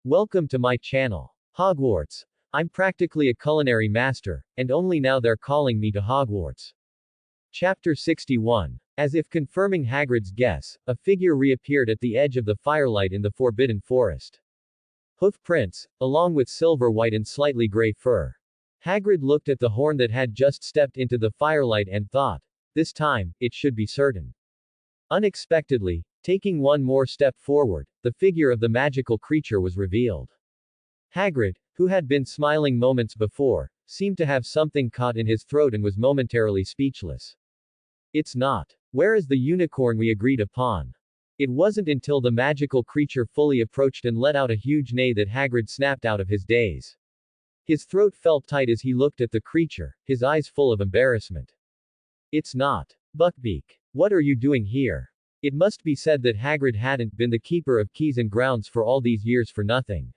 Welcome to my channel. Hogwarts. I'm practically a culinary master, and only now they're calling me to Hogwarts. Chapter 61. As if confirming Hagrid's guess, a figure reappeared at the edge of the firelight in the Forbidden Forest. Hoof prints, along with silver white and slightly gray fur. Hagrid looked at the horn that had just stepped into the firelight and thought, this time, it should be certain. Unexpectedly, taking one more step forward, the figure of the magical creature was revealed. Hagrid, who had been smiling moments before, seemed to have something caught in his throat and was momentarily speechless. It's not. Where is the unicorn we agreed upon? It wasn't until the magical creature fully approached and let out a huge neigh that Hagrid snapped out of his daze. His throat felt tight as he looked at the creature, his eyes full of embarrassment. It's not. Buckbeak. What are you doing here? It must be said that Hagrid hadn't been the keeper of keys and grounds for all these years for nothing.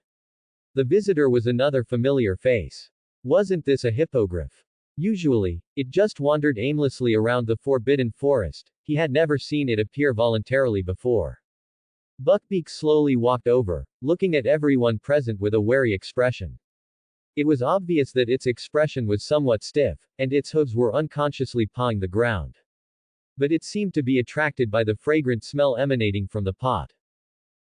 The visitor was another familiar face. Wasn't this a hippogriff? Usually, it just wandered aimlessly around the Forbidden Forest. He had never seen it appear voluntarily before. Buckbeak slowly walked over, looking at everyone present with a wary expression. It was obvious that its expression was somewhat stiff, and its hooves were unconsciously pawing the ground. But it seemed to be attracted by the fragrant smell emanating from the pot.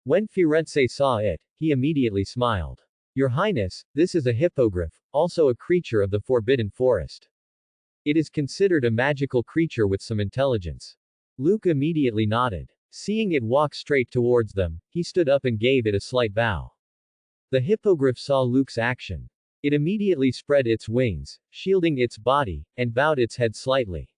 When Firenze saw it, he immediately smiled. Your Highness, this is a hippogriff, also a creature of the Forbidden Forest. It is considered a magical creature with some intelligence. Luke immediately nodded. Seeing it walk straight towards them, he stood up and gave it a slight bow. The hippogriff saw Luke's action. It immediately spread its wings, shielding its body, and bowed its head slightly.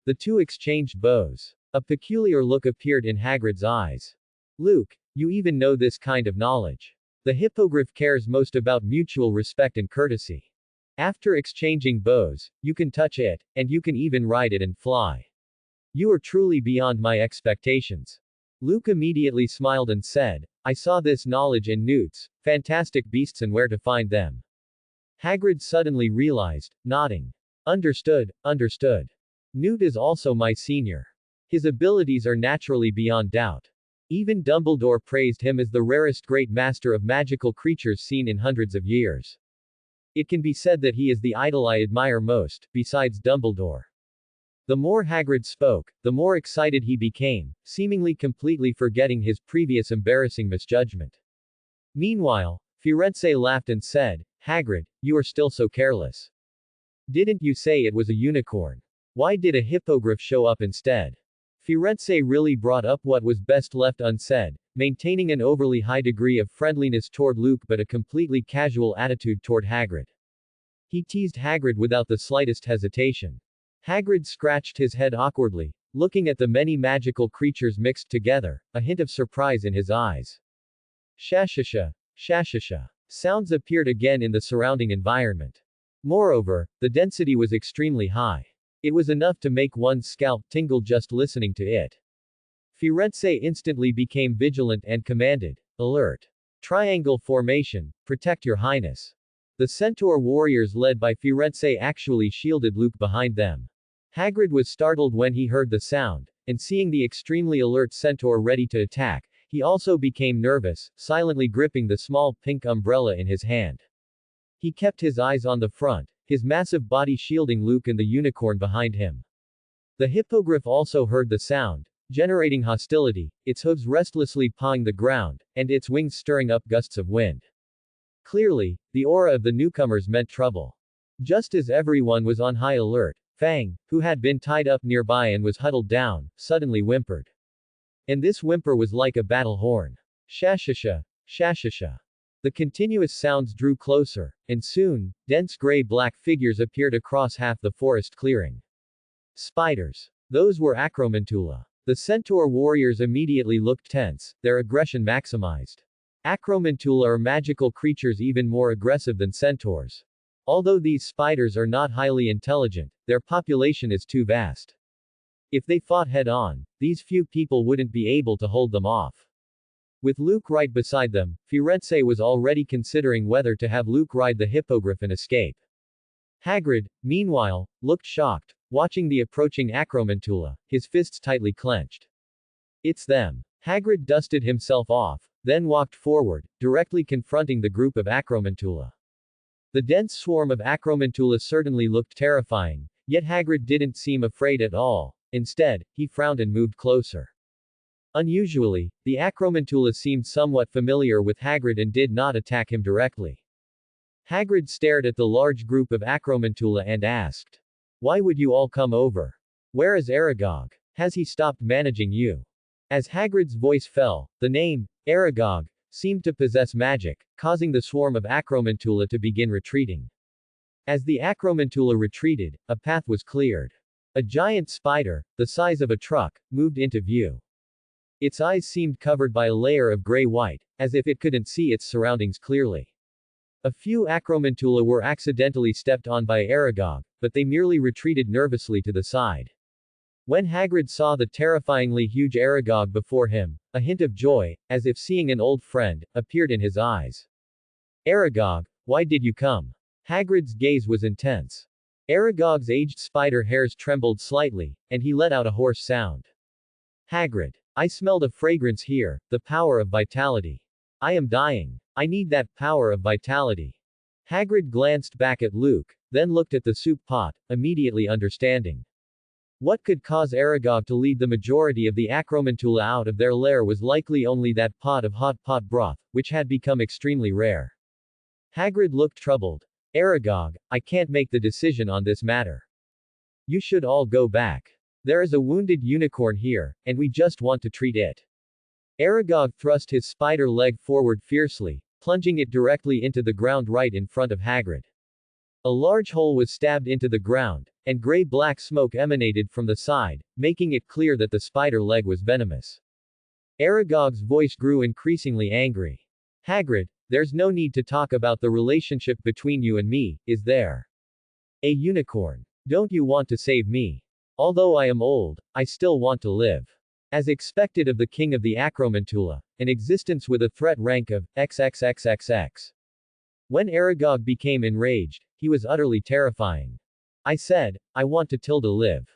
The two exchanged bows. A peculiar look appeared in Hagrid's eyes. Luke, you even know this kind of knowledge. The hippogriff cares most about mutual respect and courtesy. After exchanging bows, you can touch it, and you can even ride it and fly. You are truly beyond my expectations. Luke immediately smiled and said, I saw this knowledge in newts, fantastic beasts and where to find them. Hagrid suddenly realized, nodding. Understood, understood. Newt is also my senior. His abilities are naturally beyond doubt. Even Dumbledore praised him as the rarest great master of magical creatures seen in hundreds of years. It can be said that he is the idol I admire most, besides Dumbledore. The more Hagrid spoke, the more excited he became, seemingly completely forgetting his previous embarrassing misjudgment. Meanwhile, Firenze laughed and said, Hagrid, you are still so careless. Didn't you say it was a unicorn? Why did a hippogriff show up instead? Firenze really brought up what was best left unsaid, maintaining an overly high degree of friendliness toward Luke but a completely casual attitude toward Hagrid. He teased Hagrid without the slightest hesitation. Hagrid scratched his head awkwardly, looking at the many magical creatures mixed together, a hint of surprise in his eyes. Shashasha. Shashasha. Sounds appeared again in the surrounding environment. Moreover, the density was extremely high. It was enough to make one's scalp tingle just listening to it. Firenze instantly became vigilant and commanded, alert. Triangle formation, protect your highness. The centaur warriors led by Firenze actually shielded Luke behind them. Hagrid was startled when he heard the sound, and seeing the extremely alert centaur ready to attack, he also became nervous, silently gripping the small pink umbrella in his hand. He kept his eyes on the front, his massive body shielding Luke and the unicorn behind him. The hippogriff also heard the sound, generating hostility, its hooves restlessly pawing the ground, and its wings stirring up gusts of wind. Clearly, the aura of the newcomers meant trouble. Just as everyone was on high alert, Fang, who had been tied up nearby and was huddled down, suddenly whimpered. And this whimper was like a battle horn. Shashasha. Shashasha. The continuous sounds drew closer, and soon, dense gray-black figures appeared across half the forest clearing. Spiders. Those were Acromantula. The centaur warriors immediately looked tense, their aggression maximized. Acromantula are magical creatures even more aggressive than centaurs. Although these spiders are not highly intelligent, their population is too vast. If they fought head-on, these few people wouldn't be able to hold them off. With Luke right beside them, Firenze was already considering whether to have Luke ride the hippogriff and escape. Hagrid, meanwhile, looked shocked, watching the approaching Acromantula, his fists tightly clenched. It's them. Hagrid dusted himself off, then walked forward, directly confronting the group of Acromantula. The dense swarm of Acromantula certainly looked terrifying, yet Hagrid didn't seem afraid at all. Instead, he frowned and moved closer. Unusually, the Acromantula seemed somewhat familiar with Hagrid and did not attack him directly. Hagrid stared at the large group of Acromantula and asked, "Why would you all come over? Where is Aragog? Has he stopped managing you?" As Hagrid's voice fell, the name, Aragog, seemed to possess magic, causing the swarm of Acromantula to begin retreating. As the Acromantula retreated, a path was cleared. A giant spider, the size of a truck, moved into view. Its eyes seemed covered by a layer of gray-white, as if it couldn't see its surroundings clearly. A few Acromantula were accidentally stepped on by Aragog, but they merely retreated nervously to the side. When Hagrid saw the terrifyingly huge Aragog before him, a hint of joy, as if seeing an old friend, appeared in his eyes. "Aragog, why did you come?" Hagrid's gaze was intense. Aragog's aged spider hairs trembled slightly, and he let out a hoarse sound. "Hagrid, I smelled a fragrance here, the power of vitality. I am dying. I need that power of vitality." Hagrid glanced back at Luke, then looked at the soup pot, immediately understanding. What could cause Aragog to lead the majority of the Acromantula out of their lair was likely only that pot of hot pot broth, which had become extremely rare. Hagrid looked troubled. "Aragog, I can't make the decision on this matter. You should all go back. There is a wounded unicorn here, and we just want to treat it." Aragog thrust his spider leg forward fiercely, plunging it directly into the ground right in front of Hagrid. A large hole was stabbed into the ground, and gray-black smoke emanated from the side, making it clear that the spider leg was venomous. Aragog's voice grew increasingly angry. "Hagrid, there's no need to talk about the relationship between you and me, is there? A unicorn. Don't you want to save me? Although I am old, I still want to live. As expected of the king of the Acromantula, an existence with a threat rank of XXXXX. When Aragog became enraged, he was utterly terrifying. "I said, I want to live.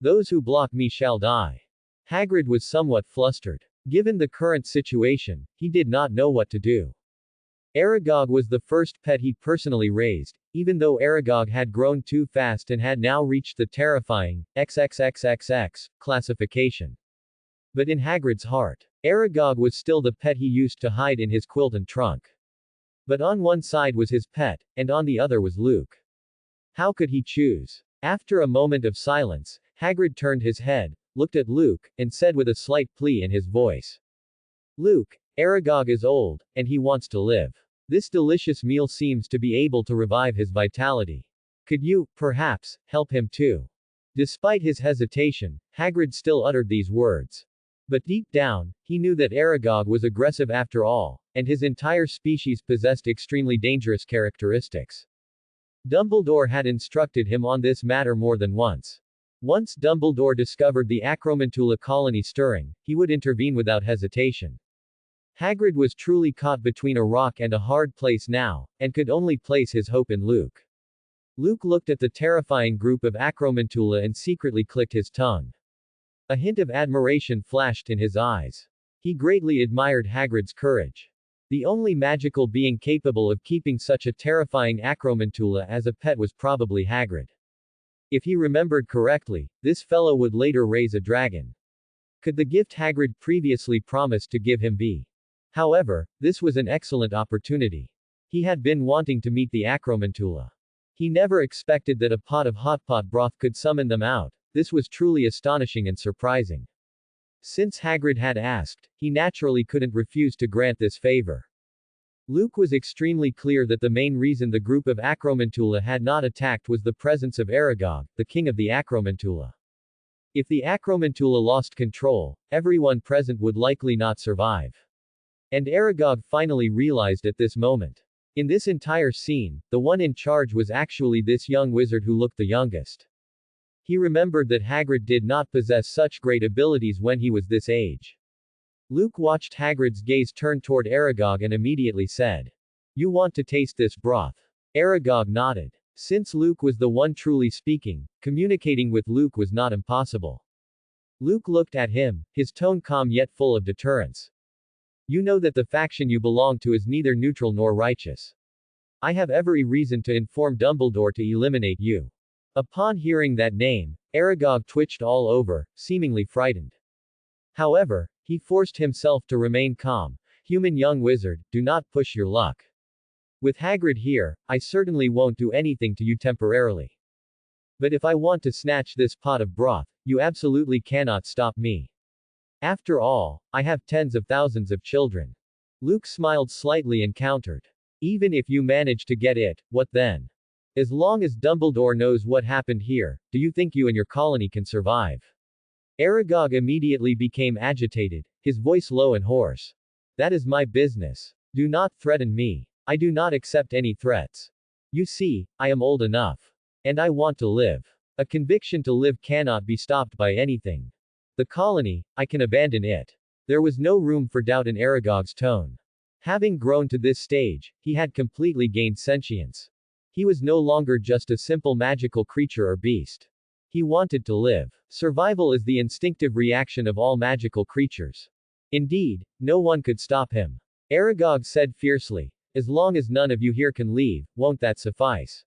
Those who block me shall die." Hagrid was somewhat flustered. Given the current situation, he did not know what to do. Aragog was the first pet he personally raised, even though Aragog had grown too fast and had now reached the terrifying XXXXX classification. But in Hagrid's heart, Aragog was still the pet he used to hide in his quilt and trunk. But on one side was his pet, and on the other was Luke. How could he choose? After a moment of silence, Hagrid turned his head, looked at Luke, and said with a slight plea in his voice. "Luke, Aragog is old, and he wants to live. This delicious meal seems to be able to revive his vitality. Could you, perhaps, help him too?" Despite his hesitation, Hagrid still uttered these words. But deep down, he knew that Aragog was aggressive after all, and his entire species possessed extremely dangerous characteristics. Dumbledore had instructed him on this matter more than once. Once Dumbledore discovered the Acromantula colony stirring, he would intervene without hesitation. Hagrid was truly caught between a rock and a hard place now, and could only place his hope in Luke. Luke looked at the terrifying group of Acromantula and secretly clicked his tongue. A hint of admiration flashed in his eyes. He greatly admired Hagrid's courage. The only magical being capable of keeping such a terrifying Acromantula as a pet was probably Hagrid. If he remembered correctly, this fellow would later raise a dragon. Could the gift Hagrid previously promised to give him be? However, this was an excellent opportunity. He had been wanting to meet the Acromantula. He never expected that a pot of hot pot broth could summon them out. This was truly astonishing and surprising. Since Hagrid had asked, he naturally couldn't refuse to grant this favor. Luke was extremely clear that the main reason the group of Acromantula had not attacked was the presence of Aragog, the king of the Acromantula. If the Acromantula lost control, everyone present would likely not survive. And Aragog finally realized at this moment. In this entire scene, the one in charge was actually this young wizard who looked the youngest. He remembered that Hagrid did not possess such great abilities when he was this age. Luke watched Hagrid's gaze turn toward Aragog and immediately said, "You want to taste this broth?" Aragog nodded. Since Luke was the one truly speaking, communicating with Luke was not impossible. Luke looked at him, his tone calm yet full of deterrence. You know that the faction you belong to is neither neutral nor righteous. I have every reason to inform Dumbledore to eliminate you. Upon hearing that name, Aragog twitched all over, seemingly frightened. However, he forced himself to remain calm. Human young wizard, do not push your luck. With Hagrid here, I certainly won't do anything to you temporarily. But if I want to snatch this pot of broth, you absolutely cannot stop me. After all, I have tens of thousands of children. Luke smiled slightly and countered. Even if you manage to get it, what then? As long as Dumbledore knows what happened here, do you think you and your colony can survive? Aragog immediately became agitated, his voice low and hoarse. That is my business. Do not threaten me. I do not accept any threats. You see, I am old enough. And I want to live. A conviction to live cannot be stopped by anything. The colony, I can abandon it. There was no room for doubt in Aragog's tone. Having grown to this stage, he had completely gained sentience. He was no longer just a simple magical creature or beast. He wanted to live. Survival is the instinctive reaction of all magical creatures. Indeed, no one could stop him. Aragog said fiercely, as long as none of you here can leave, won't that suffice?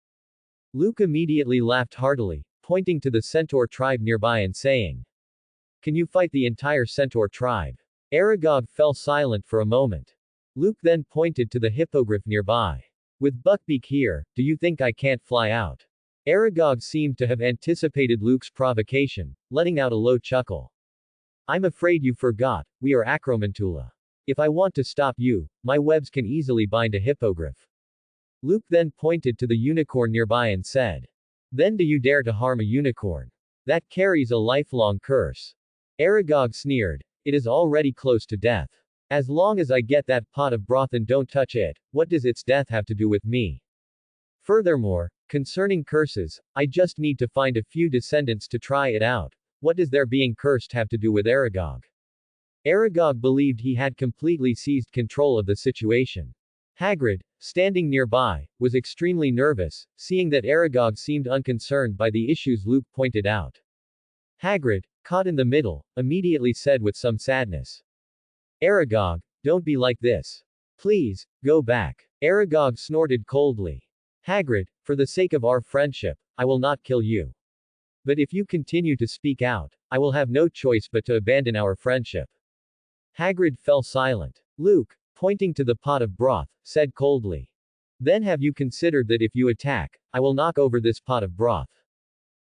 Luke immediately laughed heartily, pointing to the centaur tribe nearby and saying, can you fight the entire centaur tribe? Aragog fell silent for a moment. Luke then pointed to the hippogriff nearby. With Buckbeak here, do you think I can't fly out? Aragog seemed to have anticipated Luke's provocation, letting out a low chuckle. I'm afraid you forgot, we are Acromantula. If I want to stop you, my webs can easily bind a hippogriff. Luke then pointed to the unicorn nearby and said, then do you dare to harm a unicorn? That carries a lifelong curse. Aragog sneered, it is already close to death. As long as I get that pot of broth and don't touch it, what does its death have to do with me? Furthermore, concerning curses, I just need to find a few descendants to try it out. What does their being cursed have to do with Aragog? Aragog believed he had completely seized control of the situation. Hagrid, standing nearby, was extremely nervous, seeing that Aragog seemed unconcerned by the issues Luke pointed out. Hagrid, caught in the middle, immediately said with some sadness, Aragog, don't be like this. Please, go back. Aragog snorted coldly. Hagrid, for the sake of our friendship, I will not kill you. But if you continue to speak out, I will have no choice but to abandon our friendship. Hagrid fell silent. Luke, pointing to the pot of broth, said coldly. Then have you considered that if you attack, I will knock over this pot of broth?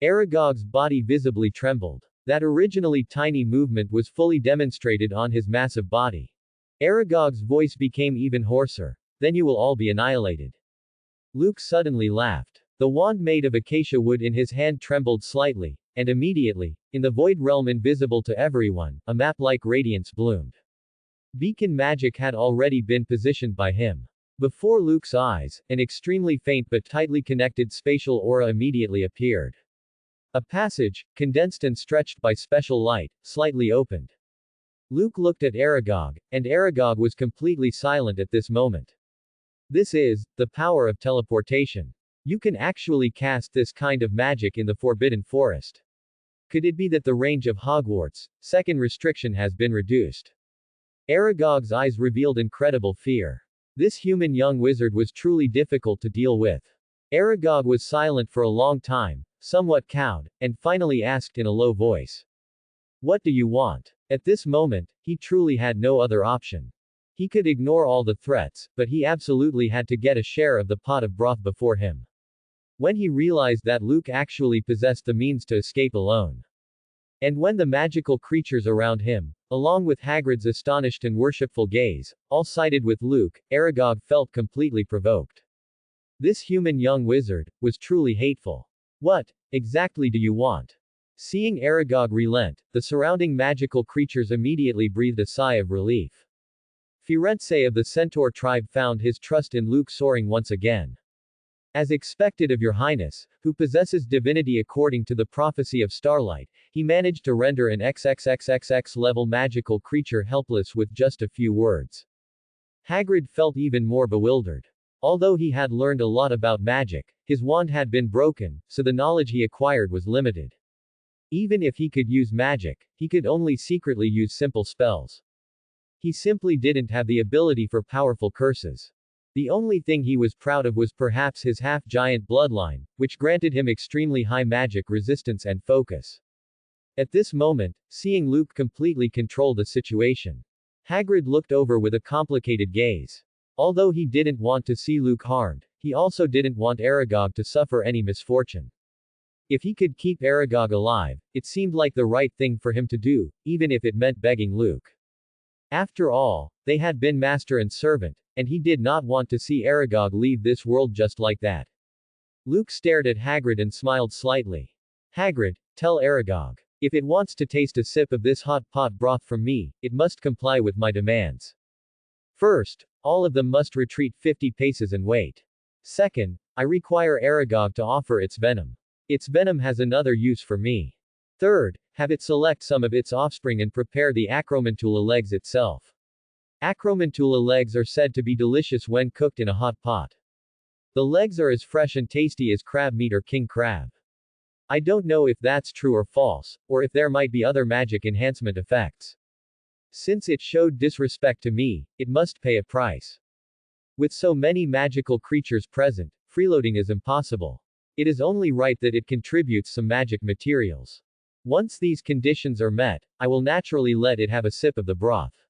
Aragog's body visibly trembled. That originally tiny movement was fully demonstrated on his massive body. Aragog's voice became even hoarser. Then you will all be annihilated. Luke suddenly laughed. The wand made of acacia wood in his hand trembled slightly, and immediately, in the void realm invisible to everyone, a map-like radiance bloomed. Beacon magic had already been positioned by him. Before Luke's eyes, an extremely faint but tightly connected spatial aura immediately appeared. A passage, condensed and stretched by special light, slightly opened. Luke looked at Aragog, and Aragog was completely silent at this moment. This is the power of teleportation. You can actually cast this kind of magic in the Forbidden Forest. Could it be that the range of Hogwarts' second restriction has been reduced? Aragog's eyes revealed incredible fear. This human young wizard was truly difficult to deal with. Aragog was silent for a long time, somewhat cowed, and finally asked in a low voice, what do you want? At this moment, he truly had no other option. He could ignore all the threats, but he absolutely had to get a share of the pot of broth before him. When he realized that Luke actually possessed the means to escape alone. And when the magical creatures around him, along with Hagrid's astonished and worshipful gaze, all sided with Luke, Aragog felt completely provoked. This human young wizard was truly hateful. What exactly do you want? Seeing Aragog relent, the surrounding magical creatures immediately breathed a sigh of relief. Firenze of the Centaur tribe found his trust in Luke soaring once again. As expected of your highness, who possesses divinity according to the prophecy of Starlight, he managed to render an XXXXX level magical creature helpless with just a few words. Hagrid felt even more bewildered. Although he had learned a lot about magic, his wand had been broken, so the knowledge he acquired was limited. Even if he could use magic, he could only secretly use simple spells. He simply didn't have the ability for powerful curses. The only thing he was proud of was perhaps his half-giant bloodline, which granted him extremely high magic resistance and focus. At this moment, seeing Luke completely control the situation, Hagrid looked over with a complicated gaze. Although he didn't want to see Luke harmed, he also didn't want Aragog to suffer any misfortune. If he could keep Aragog alive, it seemed like the right thing for him to do, even if it meant begging Luke. After all, they had been master and servant, and he did not want to see Aragog leave this world just like that. Luke stared at Hagrid and smiled slightly. Hagrid, tell Aragog. If it wants to taste a sip of this hot pot broth from me, it must comply with my demands. First, all of them must retreat 50 paces and wait. Second, I require Aragog to offer its venom. Its venom has another use for me. Third, have it select some of its offspring and prepare the acromantula legs itself. Acromantula legs are said to be delicious when cooked in a hot pot. The legs are as fresh and tasty as crab meat or king crab. I don't know if that's true or false, or if there might be other magic enhancement effects. Since it showed disrespect to me, it must pay a price. With so many magical creatures present, freeloading is impossible. It is only right that it contributes some magic materials. Once these conditions are met, I will naturally let it have a sip of the broth.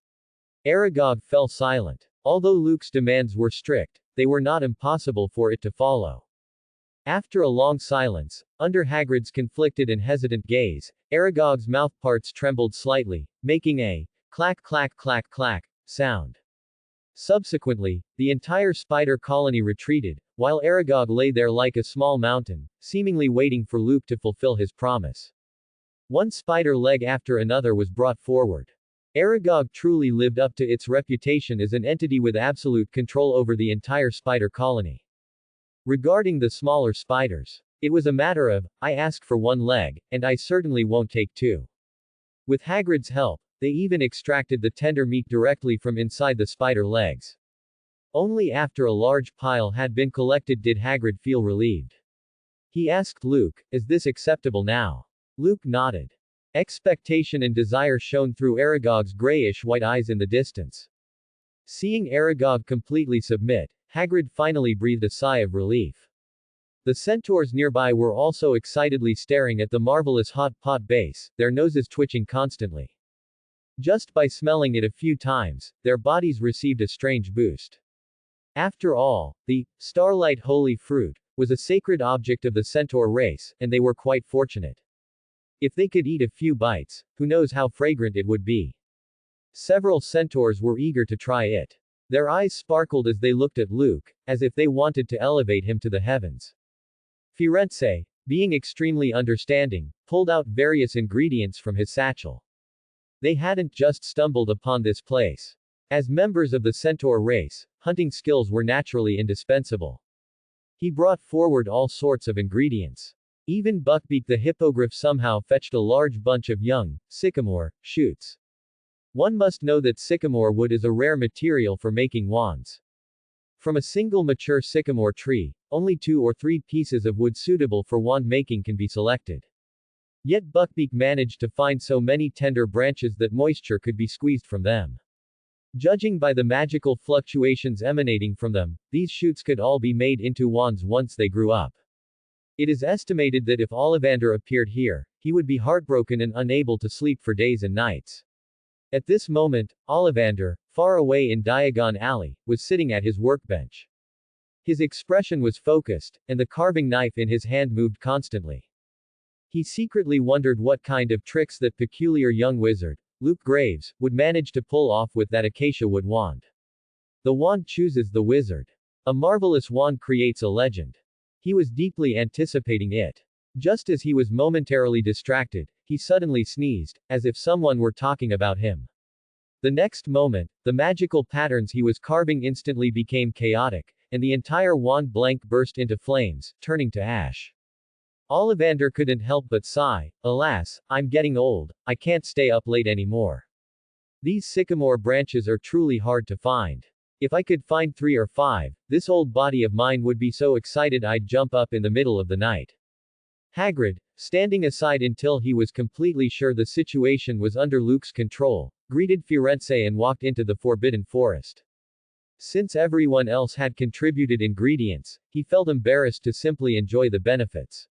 Aragog fell silent. Although Luke's demands were strict, they were not impossible for it to follow. After a long silence, under Hagrid's conflicted and hesitant gaze, Aragog's mouthparts trembled slightly, making a clack clack clack clack sound. Subsequently, the entire spider colony retreated, while Aragog lay there like a small mountain, seemingly waiting for Luke to fulfill his promise. One spider leg after another was brought forward. Aragog truly lived up to its reputation as an entity with absolute control over the entire spider colony. Regarding the smaller spiders, it was a matter of, I asked for one leg, and I certainly won't take two. With Hagrid's help, they even extracted the tender meat directly from inside the spider legs. Only after a large pile had been collected did Hagrid feel relieved. He asked Luke, is this acceptable now? Luke nodded. Expectation and desire shone through Aragog's grayish-white eyes in the distance. Seeing Aragog completely submit, Hagrid finally breathed a sigh of relief. The centaurs nearby were also excitedly staring at the marvelous hot pot base, their noses twitching constantly. Just by smelling it a few times, their bodies received a strange boost. After all, the starlight holy fruit was a sacred object of the centaur race, and they were quite fortunate. If they could eat a few bites, who knows how fragrant it would be. Several centaurs were eager to try it. Their eyes sparkled as they looked at Luke, as if they wanted to elevate him to the heavens. Firenze, being extremely understanding, pulled out various ingredients from his satchel. They hadn't just stumbled upon this place. As members of the centaur race, hunting skills were naturally indispensable. He brought forward all sorts of ingredients. Even Buckbeak the hippogriff somehow fetched a large bunch of young, sycamore, shoots. One must know that sycamore wood is a rare material for making wands. From a single mature sycamore tree, only 2 or 3 pieces of wood suitable for wand making can be selected. Yet Buckbeak managed to find so many tender branches that moisture could be squeezed from them. Judging by the magical fluctuations emanating from them, these shoots could all be made into wands once they grew up. It is estimated that if Ollivander appeared here, he would be heartbroken and unable to sleep for days and nights. At this moment, Ollivander, far away in Diagon Alley, was sitting at his workbench. His expression was focused, and the carving knife in his hand moved constantly. He secretly wondered what kind of tricks that peculiar young wizard, Luke Graves, would manage to pull off with that acacia wood wand. The wand chooses the wizard. A marvelous wand creates a legend. He was deeply anticipating it. Just as he was momentarily distracted, he suddenly sneezed, as if someone were talking about him. The next moment, the magical patterns he was carving instantly became chaotic, and the entire wand blank burst into flames, turning to ash. Ollivander couldn't help but sigh, alas, I'm getting old, I can't stay up late anymore. These sycamore branches are truly hard to find. If I could find 3 or 5, this old body of mine would be so excited I'd jump up in the middle of the night. Hagrid, standing aside until he was completely sure the situation was under Luke's control, greeted Firenze and walked into the forbidden forest. Since everyone else had contributed ingredients, he felt embarrassed to simply enjoy the benefits.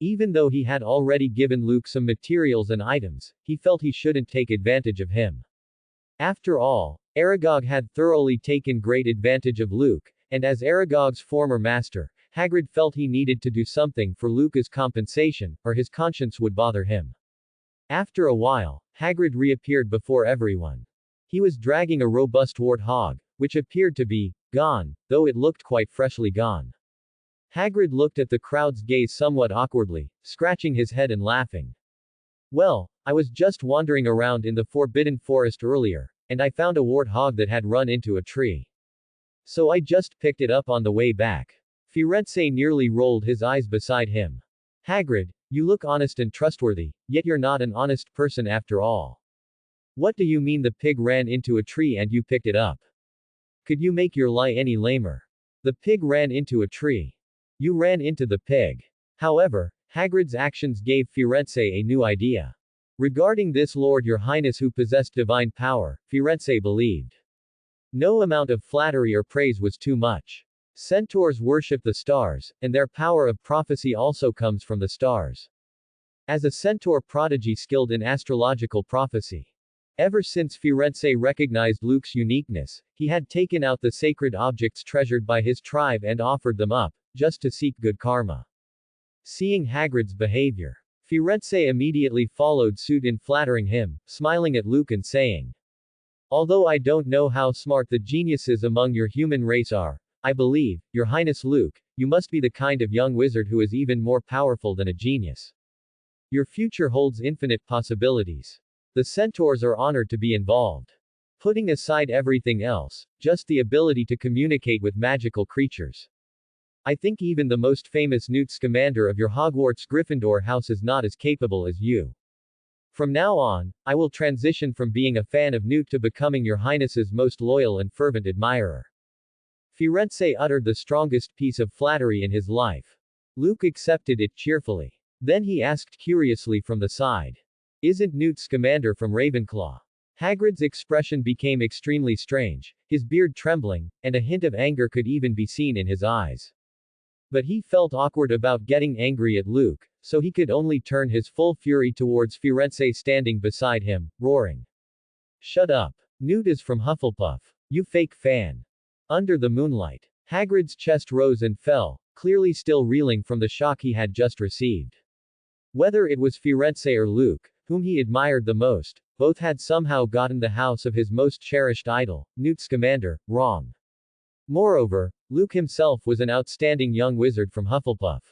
Even though he had already given Luke some materials and items, he felt he shouldn't take advantage of him. After all, Aragog had thoroughly taken great advantage of Luke, and as Aragog's former master, Hagrid felt he needed to do something for Luke's compensation, or his conscience would bother him. After a while, Hagrid reappeared before everyone. He was dragging a robust warthog, which appeared to be gone, though it looked quite freshly gone. Hagrid looked at the crowd's gaze somewhat awkwardly, scratching his head and laughing. Well, I was just wandering around in the Forbidden Forest earlier, and I found a warthog that had run into a tree. So I just picked it up on the way back. Firenze nearly rolled his eyes beside him. Hagrid, you look honest and trustworthy, yet you're not an honest person after all. What do you mean the pig ran into a tree and you picked it up? Could you make your lie any lamer? The pig ran into a tree. You ran into the pig. However, Hagrid's actions gave Firenze a new idea. Regarding this Lord Your Highness who possessed divine power, Firenze believed. No amount of flattery or praise was too much. Centaurs worship the stars, and their power of prophecy also comes from the stars. As a centaur prodigy skilled in astrological prophecy. Ever since Firenze recognized Luke's uniqueness, he had taken out the sacred objects treasured by his tribe and offered them up, just to seek good karma. Seeing Hagrid's behavior, Firenze immediately followed suit in flattering him, smiling at Luke and saying, although I don't know how smart the geniuses among your human race are, I believe, Your Highness Luke, you must be the kind of young wizard who is even more powerful than a genius. Your future holds infinite possibilities. The centaurs are honored to be involved. Putting aside everything else, just the ability to communicate with magical creatures. I think even the most famous Newt Scamander of your Hogwarts Gryffindor house is not as capable as you. From now on, I will transition from being a fan of Newt to becoming Your Highness's most loyal and fervent admirer. Firenze uttered the strongest piece of flattery in his life. Luke accepted it cheerfully. Then he asked curiously from the side. Isn't Newt Scamander from Ravenclaw? Hagrid's expression became extremely strange, his beard trembling, and a hint of anger could even be seen in his eyes. But he felt awkward about getting angry at Luke, so he could only turn his full fury towards Firenze standing beside him, roaring. Shut up. Newt is from Hufflepuff. You fake fan. Under the moonlight. Hagrid's chest rose and fell, clearly still reeling from the shock he had just received. Whether it was Firenze or Luke, whom he admired the most, both had somehow gotten the house of his most cherished idol, Newt Scamander, wrong. Moreover, Luke himself was an outstanding young wizard from Hufflepuff.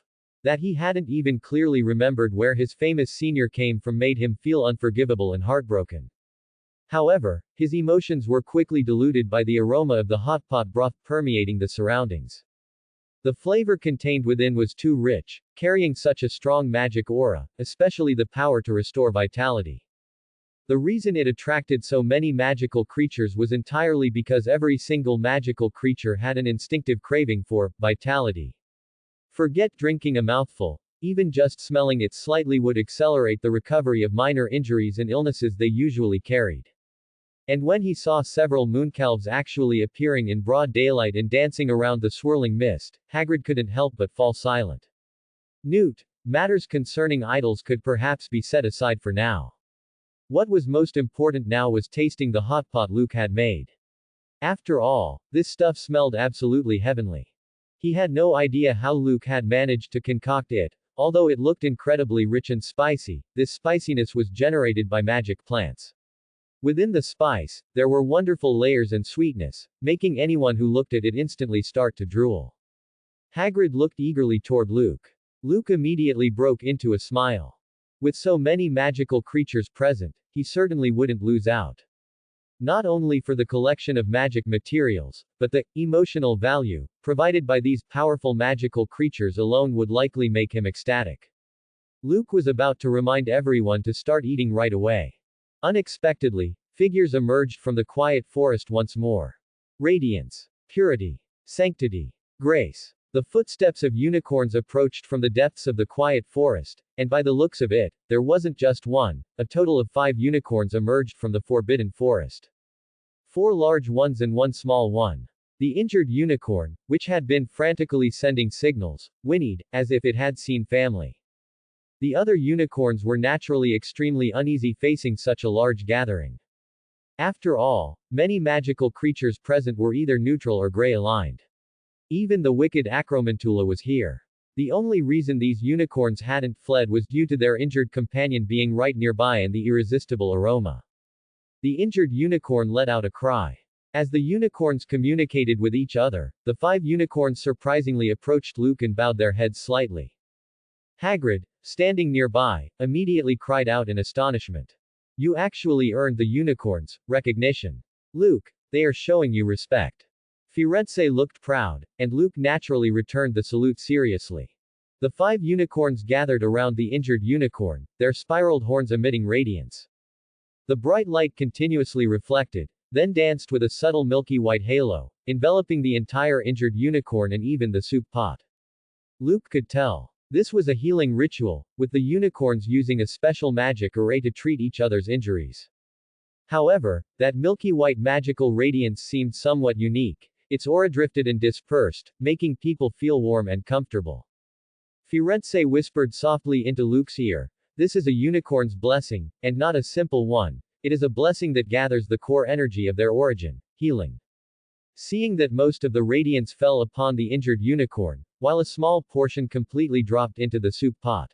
That he hadn't even clearly remembered where his famous senior came from made him feel unforgivable and heartbroken. However, his emotions were quickly diluted by the aroma of the hot pot broth permeating the surroundings. The flavor contained within was too rich, carrying such a strong magic aura, especially the power to restore vitality. The reason it attracted so many magical creatures was entirely because every single magical creature had an instinctive craving for vitality. Forget drinking a mouthful, even just smelling it slightly would accelerate the recovery of minor injuries and illnesses they usually carried. And when he saw several mooncalves actually appearing in broad daylight and dancing around the swirling mist, Hagrid couldn't help but fall silent. Newt, matters concerning idols could perhaps be set aside for now. What was most important now was tasting the hot pot Luke had made. After all, this stuff smelled absolutely heavenly. He had no idea how Luke had managed to concoct it. Although it looked incredibly rich and spicy, this spiciness was generated by magic plants. Within the spice, there were wonderful layers and sweetness, making anyone who looked at it instantly start to drool. Hagrid looked eagerly toward Luke. Luke immediately broke into a smile. With so many magical creatures present, he certainly wouldn't lose out. Not only for the collection of magic materials, but the emotional value provided by these powerful magical creatures alone would likely make him ecstatic. Luke was about to remind everyone to start eating right away. Unexpectedly, figures emerged from the quiet forest once more. Radiance, purity, sanctity, grace. The footsteps of unicorns approached from the depths of the quiet forest, and by the looks of it, there wasn't just one, a total of 5 unicorns emerged from the forbidden forest. 4 large ones and 1 small one. The injured unicorn, which had been frantically sending signals, whinnied, as if it had seen family. The other unicorns were naturally extremely uneasy facing such a large gathering. After all, many magical creatures present were either neutral or gray-aligned. Even the wicked Acromantula was here. The only reason these unicorns hadn't fled was due to their injured companion being right nearby and the irresistible aroma. The injured unicorn let out a cry. As the unicorns communicated with each other, the 5 unicorns surprisingly approached Luke and bowed their heads slightly. Hagrid, standing nearby, immediately cried out in astonishment. You actually earned the unicorn's recognition. Luke, they are showing you respect. Firenze looked proud, and Luke naturally returned the salute seriously. The 5 unicorns gathered around the injured unicorn, their spiraled horns emitting radiance. The bright light continuously reflected, then danced with a subtle milky white halo, enveloping the entire injured unicorn and even the soup pot. Luke could tell. This was a healing ritual, with the unicorns using a special magic array to treat each other's injuries. However, that milky white magical radiance seemed somewhat unique. Its aura drifted and dispersed, making people feel warm and comfortable. Firenze whispered softly into Luke's ear, this is a unicorn's blessing, and not a simple one. It is a blessing that gathers the core energy of their origin, healing. Seeing that most of the radiance fell upon the injured unicorn, while a small portion completely dropped into the soup pot.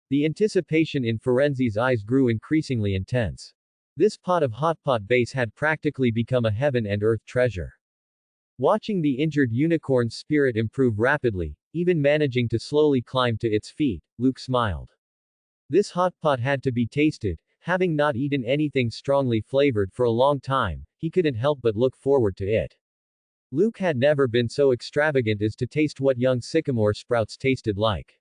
The anticipation in Firenze's eyes grew increasingly intense. This pot of hot pot base had practically become a heaven and earth treasure. Watching the injured unicorn's spirit improve rapidly, even managing to slowly climb to its feet, Luke smiled. This hot pot had to be tasted. Having not eaten anything strongly flavored for a long time, he couldn't help but look forward to it. Luke had never been so extravagant as to taste what young sycamore sprouts tasted like.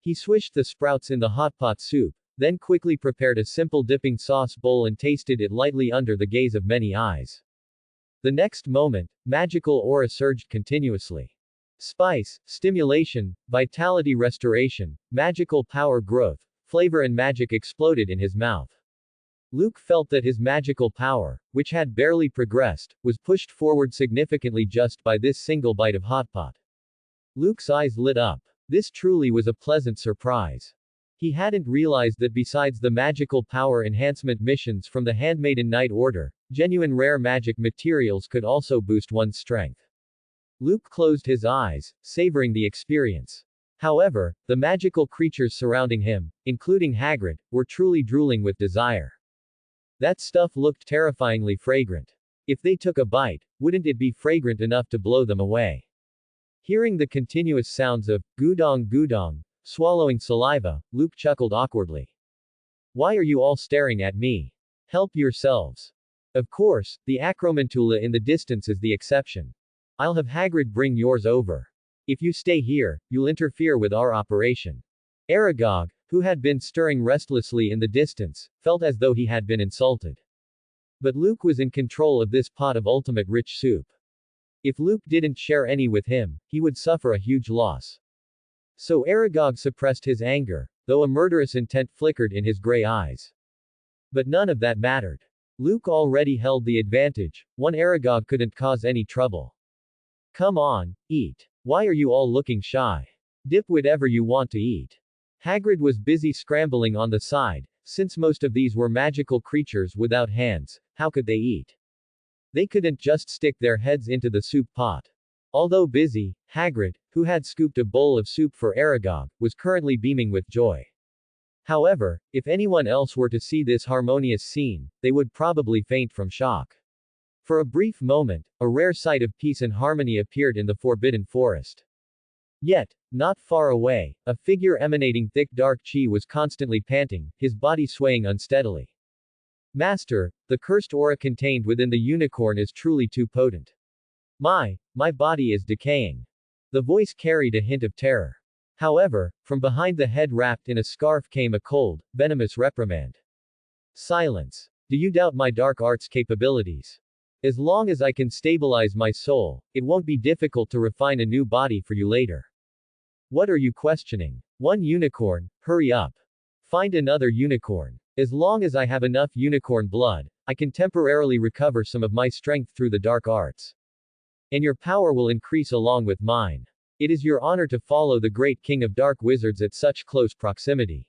He swished the sprouts in the hot pot soup, then quickly prepared a simple dipping sauce bowl and tasted it lightly under the gaze of many eyes. The next moment, magical aura surged continuously. Spice, stimulation, vitality restoration, magical power growth, flavor and magic exploded in his mouth. Luke felt that his magical power, which had barely progressed, was pushed forward significantly just by this single bite of hot pot. Luke's eyes lit up. This truly was a pleasant surprise. He hadn't realized that besides the magical power enhancement missions from the Handmaiden Knight Order, genuine rare magic materials could also boost one's strength. Luke closed his eyes, savoring the experience. However, the magical creatures surrounding him, including Hagrid, were truly drooling with desire. That stuff looked terrifyingly fragrant. If they took a bite, wouldn't it be fragrant enough to blow them away? Hearing the continuous sounds of gudong gudong, swallowing saliva, Luke chuckled awkwardly. Why are you all staring at me? Help yourselves. Of course, the Acromantula in the distance is the exception. I'll have Hagrid bring yours over. If you stay here, you'll interfere with our operation. Aragog, who had been stirring restlessly in the distance, felt as though he had been insulted. But Luke was in control of this pot of ultimate rich soup. If Luke didn't share any with him, he would suffer a huge loss. So Aragog suppressed his anger, though a murderous intent flickered in his gray eyes. But none of that mattered. Luke already held the advantage. One Aragog couldn't cause any trouble. Come on, eat. Why are you all looking shy? Dip whatever you want to eat. Hagrid was busy scrambling on the side. Since most of these were magical creatures without hands, how could they eat? They couldn't just stick their heads into the soup pot. Although busy, Hagrid, who had scooped a bowl of soup for Aragog, was currently beaming with joy. However, if anyone else were to see this harmonious scene, they would probably faint from shock. For a brief moment, a rare sight of peace and harmony appeared in the forbidden forest. Yet, not far away, a figure emanating thick dark chi was constantly panting, his body swaying unsteadily. Master, the cursed aura contained within the unicorn is truly too potent. My body is decaying. The voice carried a hint of terror. However, from behind the head wrapped in a scarf came a cold, venomous reprimand. Silence. Do you doubt my dark arts capabilities? As long as I can stabilize my soul, it won't be difficult to refine a new body for you later. What are you questioning? One unicorn, hurry up. Find another unicorn. As long as I have enough unicorn blood, I can temporarily recover some of my strength through the dark arts. And your power will increase along with mine. It is your honor to follow the great king of dark wizards at such close proximity.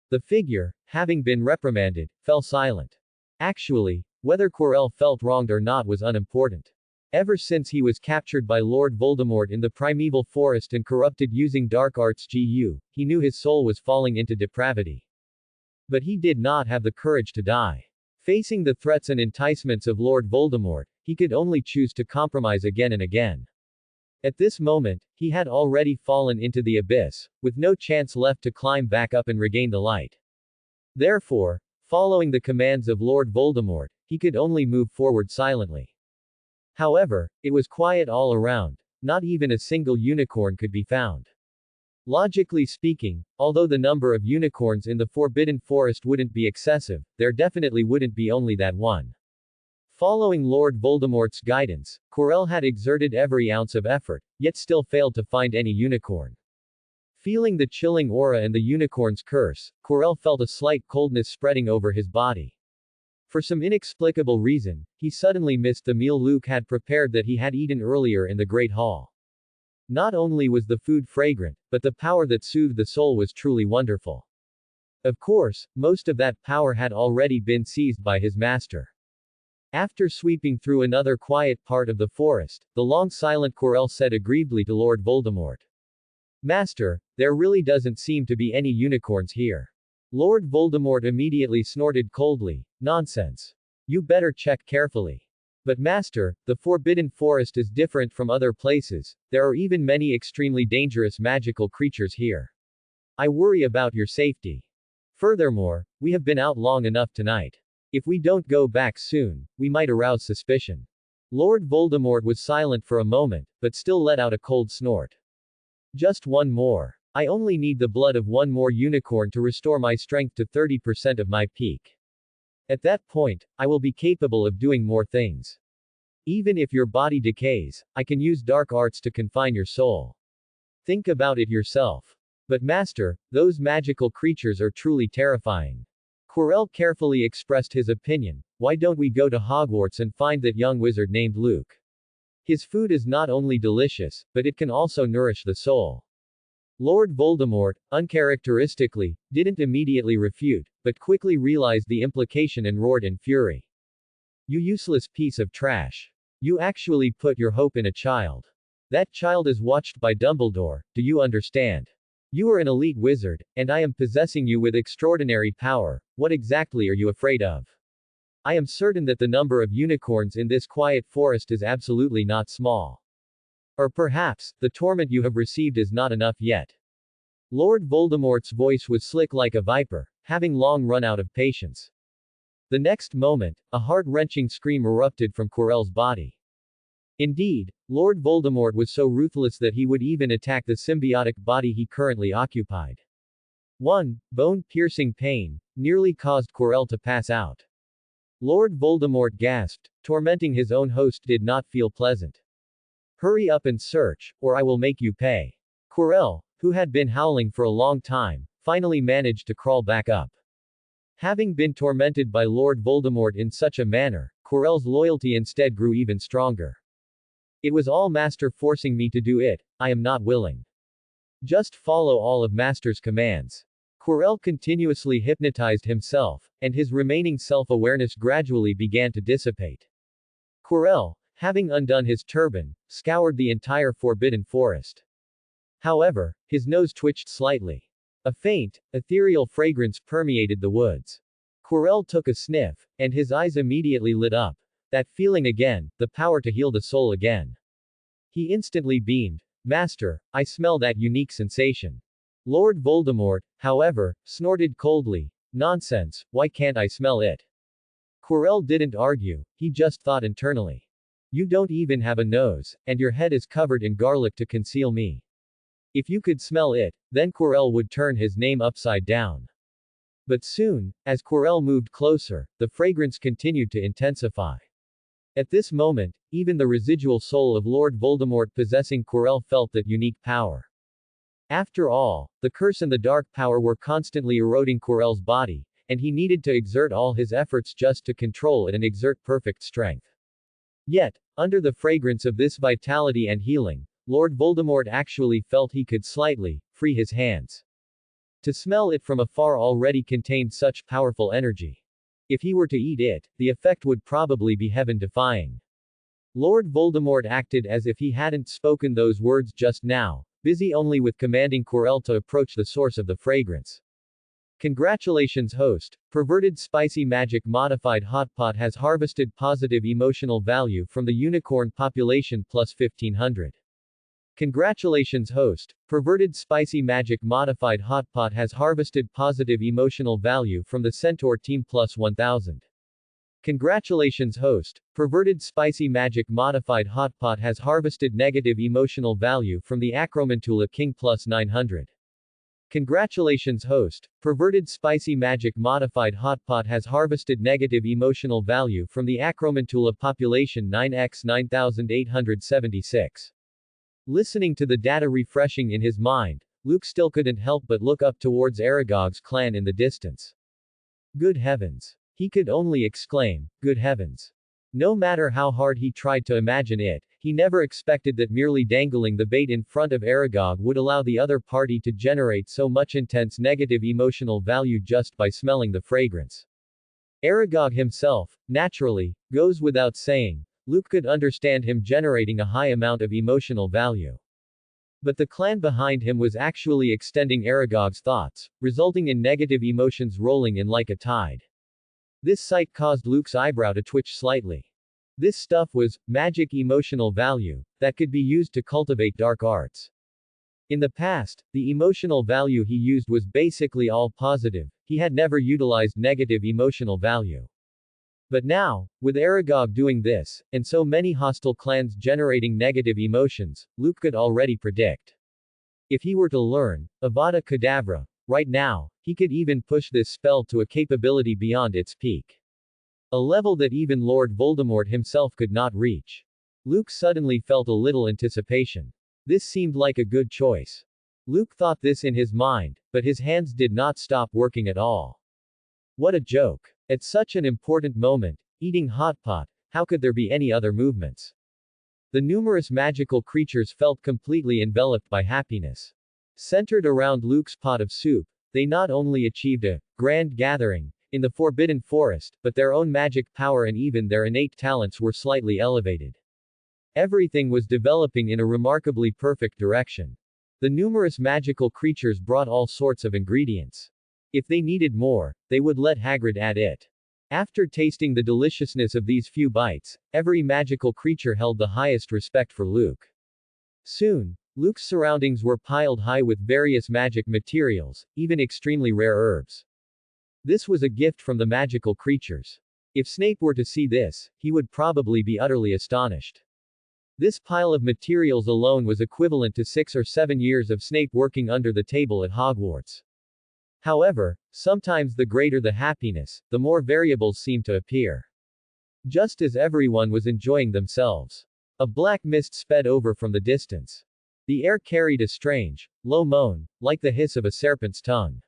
The figure, having been reprimanded, fell silent. Actually, whether Quirrell felt wronged or not was unimportant. Ever since he was captured by Lord Voldemort in the primeval forest and corrupted using dark arts he knew his soul was falling into depravity. But he did not have the courage to die. Facing the threats and enticements of Lord Voldemort, he could only choose to compromise again and again. At this moment, he had already fallen into the abyss, with no chance left to climb back up and regain the light. Therefore, following the commands of Lord Voldemort, he could only move forward silently. However, it was quiet all around, not even a single unicorn could be found. Logically speaking, although the number of unicorns in the Forbidden Forest wouldn't be excessive, there definitely wouldn't be only that one. Following Lord Voldemort's guidance, Quirrell had exerted every ounce of effort, yet still failed to find any unicorn. Feeling the chilling aura and the unicorn's curse, Quirrell felt a slight coldness spreading over his body. For some inexplicable reason, he suddenly missed the meal Luke had prepared that he had eaten earlier in the Great Hall. Not only was the food fragrant, but the power that soothed the soul was truly wonderful. Of course, most of that power had already been seized by his master. After sweeping through another quiet part of the forest, the long silent Quirrell said aggrievedly to Lord Voldemort. Master, there really doesn't seem to be any unicorns here. Lord Voldemort immediately snorted coldly, nonsense. You better check carefully. But master, the Forbidden Forest is different from other places, there are even many extremely dangerous magical creatures here. I worry about your safety. Furthermore, we have been out long enough tonight. If we don't go back soon, we might arouse suspicion. Lord Voldemort was silent for a moment, but still let out a cold snort. Just one more. I only need the blood of one more unicorn to restore my strength to 30% of my peak. At that point, I will be capable of doing more things. Even if your body decays, I can use dark arts to confine your soul. Think about it yourself. But master, those magical creatures are truly terrifying. Quirrell carefully expressed his opinion. Why don't we go to Hogwarts and find that young wizard named Luke? His food is not only delicious, but it can also nourish the soul. Lord Voldemort, uncharacteristically, didn't immediately refute, but quickly realized the implication and roared in fury. You useless piece of trash. You actually put your hope in a child. That child is watched by Dumbledore, do you understand? You are an elite wizard, and I am possessing you with extraordinary power. What exactly are you afraid of? I am certain that the number of unicorns in this quiet forest is absolutely not small. Or perhaps, the torment you have received is not enough yet. Lord Voldemort's voice was slick like a viper, having long run out of patience. The next moment, a heart-wrenching scream erupted from Quirrell's body. Indeed, Lord Voldemort was so ruthless that he would even attack the symbiotic body he currently occupied. One bone-piercing pain nearly caused Quirrell to pass out. Lord Voldemort gasped, tormenting his own host did not feel pleasant. Hurry up and search, or I will make you pay. Quirrell, who had been howling for a long time, finally managed to crawl back up. Having been tormented by Lord Voldemort in such a manner, Quirrell's loyalty instead grew even stronger. It was all Master forcing me to do it, I am not willing. Just follow all of Master's commands. Quirrell continuously hypnotized himself, and his remaining self-awareness gradually began to dissipate. Quirrell, having undone his turban, scoured the entire Forbidden Forest. However, his nose twitched slightly. A faint, ethereal fragrance permeated the woods. Quirrell took a sniff, and his eyes immediately lit up. That feeling again, the power to heal the soul again. He instantly beamed. Master, I smell that unique sensation. Lord Voldemort, however, snorted coldly. Nonsense, why can't I smell it? Quirrell didn't argue, he just thought internally. You don't even have a nose, and your head is covered in garlic to conceal me. If you could smell it, then Quirrell would turn his name upside down. But soon, as Quirrell moved closer, the fragrance continued to intensify. At this moment, even the residual soul of Lord Voldemort possessing Quirrell felt that unique power. After all, the curse and the dark power were constantly eroding Quirrell's body, and he needed to exert all his efforts just to control it and exert perfect strength. Yet, under the fragrance of this vitality and healing, Lord Voldemort actually felt he could slightly free his hands. To smell it from afar already contained such powerful energy. If he were to eat it, the effect would probably be heaven-defying. Lord Voldemort acted as if he hadn't spoken those words just now, busy only with commanding Quirrell to approach the source of the fragrance. Congratulations host, perverted spicy magic modified hot pot has harvested positive emotional value from the unicorn population plus 1500. Congratulations host, perverted spicy magic modified hot pot has harvested positive emotional value from the centaur team plus 1000. Congratulations host, perverted spicy magic modified hot pot has harvested negative emotional value from the Acromantula king plus 900. Congratulations host, perverted spicy magic modified hot pot has harvested negative emotional value from the Acromantula population 9x 9876. Listening to the data refreshing in his mind, Luke still couldn't help but look up towards Aragog's clan in the distance. Good heavens! He could only exclaim, good heavens. No matter how hard he tried to imagine it, he never expected that merely dangling the bait in front of Aragog would allow the other party to generate so much intense negative emotional value just by smelling the fragrance. Aragog himself, naturally, goes without saying. Luke could understand him generating a high amount of emotional value. But the clan behind him was actually extending Aragog's thoughts, resulting in negative emotions rolling in like a tide. This sight caused Luke's eyebrow to twitch slightly. This stuff was magic emotional value that could be used to cultivate dark arts. In the past, the emotional value he used was basically all positive, he had never utilized negative emotional value. But now, with Aragog doing this, and so many hostile clans generating negative emotions, Luke could already predict. If he were to learn Avada Kedavra right now, he could even push this spell to a capability beyond its peak. A level that even Lord Voldemort himself could not reach. Luke suddenly felt a little anticipation. This seemed like a good choice. Luke thought this in his mind, but his hands did not stop working at all. What a joke. At such an important moment, eating hot pot, how could there be any other movements? The numerous magical creatures felt completely enveloped by happiness. Centered around Luke's pot of soup, they not only achieved a grand gathering in the Forbidden Forest, but their own magic power and even their innate talents were slightly elevated. Everything was developing in a remarkably perfect direction. The numerous magical creatures brought all sorts of ingredients. If they needed more, they would let Hagrid add it. After tasting the deliciousness of these few bites, every magical creature held the highest respect for Luke. Soon, Luke's surroundings were piled high with various magic materials, even extremely rare herbs. This was a gift from the magical creatures. If Snape were to see this, he would probably be utterly astonished. This pile of materials alone was equivalent to 6 or 7 years of Snape working under the table at Hogwarts. However, sometimes the greater the happiness, the more variables seem to appear. Just as everyone was enjoying themselves, a black mist sped over from the distance. The air carried a strange, low moan, like the hiss of a serpent's tongue.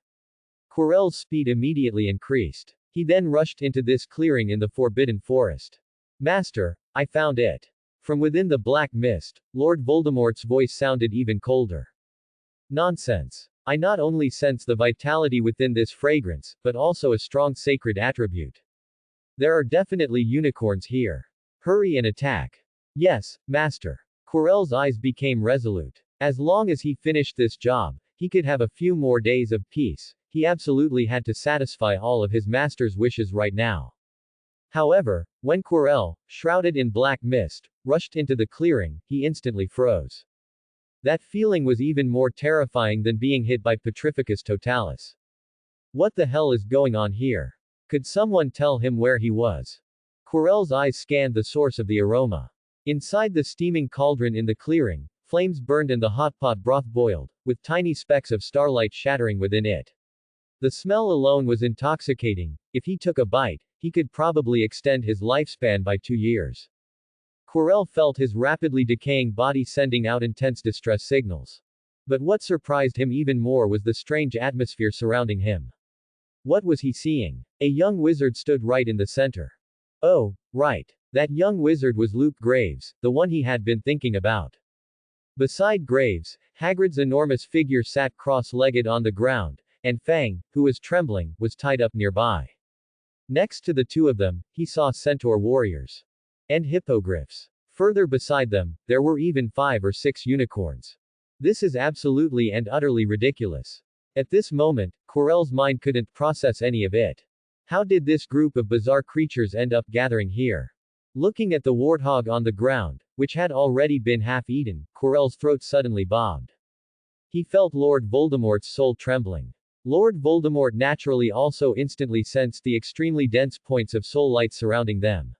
Quirrell's speed immediately increased. He then rushed into this clearing in the Forbidden Forest. Master, I found it. From within the black mist, Lord Voldemort's voice sounded even colder. Nonsense. I not only sense the vitality within this fragrance, but also a strong sacred attribute. There are definitely unicorns here. Hurry and attack. Yes, Master. Quirrell's eyes became resolute. As long as he finished this job, he could have a few more days of peace. He absolutely had to satisfy all of his master's wishes right now. However, when Quirrell, shrouded in black mist, rushed into the clearing, he instantly froze. That feeling was even more terrifying than being hit by Petrificus Totalis. What the hell is going on here? Could someone tell him where he was? Quirrell's eyes scanned the source of the aroma. Inside the steaming cauldron in the clearing, flames burned and the hot pot broth boiled, with tiny specks of starlight shattering within it. The smell alone was intoxicating. If he took a bite, he could probably extend his lifespan by 2 years. Quirrell felt his rapidly decaying body sending out intense distress signals. But what surprised him even more was the strange atmosphere surrounding him. What was he seeing? A young wizard stood right in the center. Oh, right. That young wizard was Luke Graves, the one he had been thinking about. Beside Graves, Hagrid's enormous figure sat cross-legged on the ground, and Fang, who was trembling, was tied up nearby. Next to the two of them, he saw centaur warriors. And hippogriffs. Further beside them, there were even 5 or 6 unicorns. This is absolutely and utterly ridiculous. At this moment, Quirrell's mind couldn't process any of it. How did this group of bizarre creatures end up gathering here? Looking at the warthog on the ground, which had already been half-eaten, Quirrell's throat suddenly bobbed. He felt Lord Voldemort's soul trembling. Lord Voldemort naturally also instantly sensed the extremely dense points of soul light surrounding them.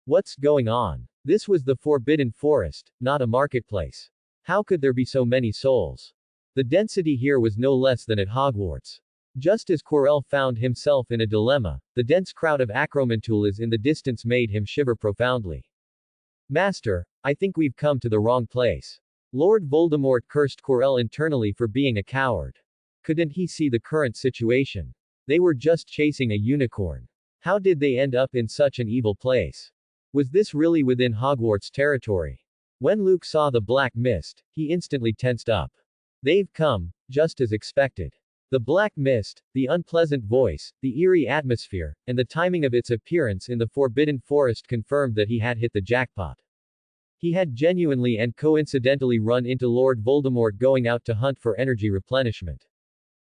What's going on? This was the Forbidden Forest, not a marketplace. How could there be so many souls? The density here was no less than at Hogwarts. Just as Quirrell found himself in a dilemma, the dense crowd of acromantulas in the distance made him shiver profoundly. Master, I think we've come to the wrong place. Lord Voldemort cursed Quirrell internally for being a coward. Couldn't he see the current situation? They were just chasing a unicorn. How did they end up in such an evil place? Was this really within Hogwarts territory? When Luke saw the black mist, he instantly tensed up. They've come, just as expected. The black mist, the unpleasant voice, the eerie atmosphere, and the timing of its appearance in the Forbidden Forest confirmed that he had hit the jackpot. He had genuinely and coincidentally run into Lord Voldemort going out to hunt for energy replenishment.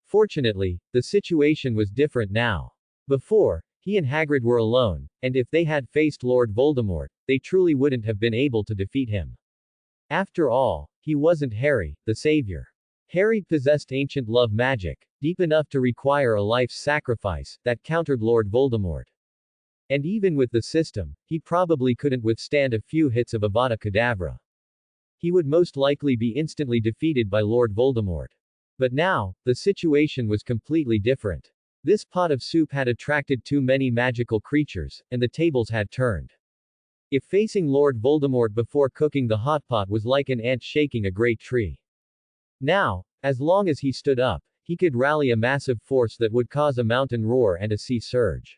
Fortunately, the situation was different now. Before, he and Hagrid were alone, and if they had faced Lord Voldemort, they truly wouldn't have been able to defeat him. After all, he wasn't Harry, the savior. Harry possessed ancient love magic, deep enough to require a life's sacrifice, that countered Lord Voldemort. And even with the system, he probably couldn't withstand a few hits of Avada Kedavra. He would most likely be instantly defeated by Lord Voldemort. But now, the situation was completely different. This pot of soup had attracted too many magical creatures, and the tables had turned. If facing Lord Voldemort before cooking the hot pot was like an ant shaking a great tree. Now, as long as he stood up, he could rally a massive force that would cause a mountain roar and a sea surge.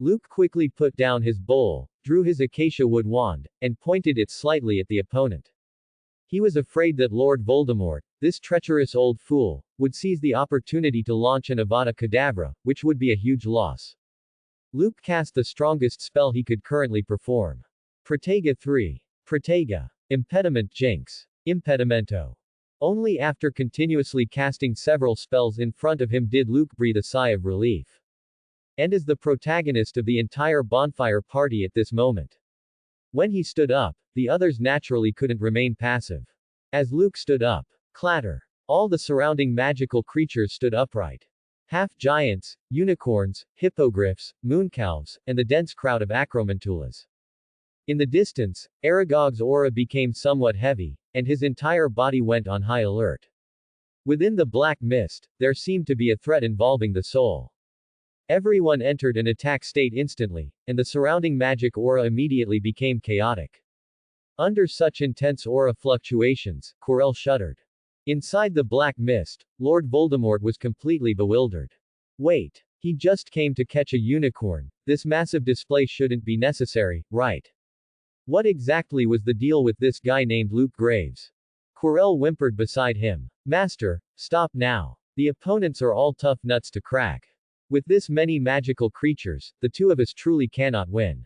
Luke quickly put down his bowl, drew his acacia wood wand, and pointed it slightly at the opponent. He was afraid that Lord Voldemort, this treacherous old fool, would seize the opportunity to launch an Avada Kedavra, which would be a huge loss. Luke cast the strongest spell he could currently perform. Protega 3. Protega. Impediment Jinx. Impedimento. Only after continuously casting several spells in front of him did Luke breathe a sigh of relief. And as the protagonist of the entire bonfire party at this moment. When he stood up, the others naturally couldn't remain passive. As Luke stood up, clatter. All the surrounding magical creatures stood upright. Half-giants, unicorns, hippogriffs, mooncalves, and the dense crowd of acromantulas. In the distance, Aragog's aura became somewhat heavy, and his entire body went on high alert. Within the black mist, there seemed to be a threat involving the soul. Everyone entered an attack state instantly, and the surrounding magic aura immediately became chaotic. Under such intense aura fluctuations, Quirrell shuddered. Inside the black mist, Lord Voldemort was completely bewildered. Wait, he just came to catch a unicorn. This massive display shouldn't be necessary, right? What exactly was the deal with this guy named Luke Graves? Quirrell whimpered beside him. Master, stop now. The opponents are all tough nuts to crack. With this many magical creatures, the two of us truly cannot win.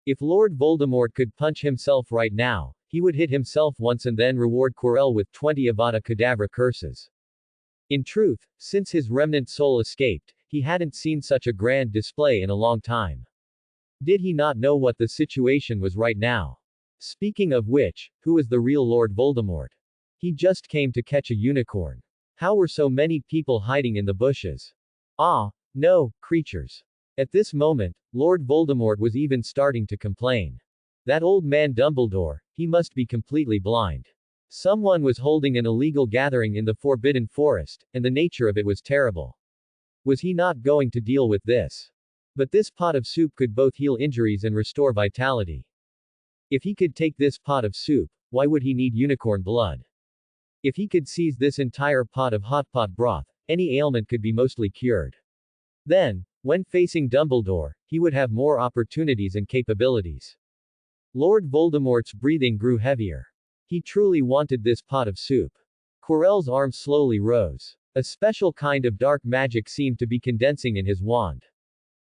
If Lord Voldemort could punch himself right now, he would hit himself once and then reward Quirrell with 20 Avada Kedavra curses. In truth, since his remnant soul escaped, he hadn't seen such a grand display in a long time. Did he not know what the situation was right now? Speaking of which, who is the real Lord Voldemort? He just came to catch a unicorn. How were so many people hiding in the bushes? Ah, no, creatures. At this moment, Lord Voldemort was even starting to complain. That old man Dumbledore, he must be completely blind. Someone was holding an illegal gathering in the Forbidden Forest, and the nature of it was terrible. Was he not going to deal with this? But this pot of soup could both heal injuries and restore vitality. If he could take this pot of soup, why would he need unicorn blood? If he could seize this entire pot of hot pot broth, any ailment could be mostly cured. Then, when facing Dumbledore, he would have more opportunities and capabilities. Lord Voldemort's breathing grew heavier. He truly wanted this pot of soup. Quirrell's arm slowly rose. A special kind of dark magic seemed to be condensing in his wand.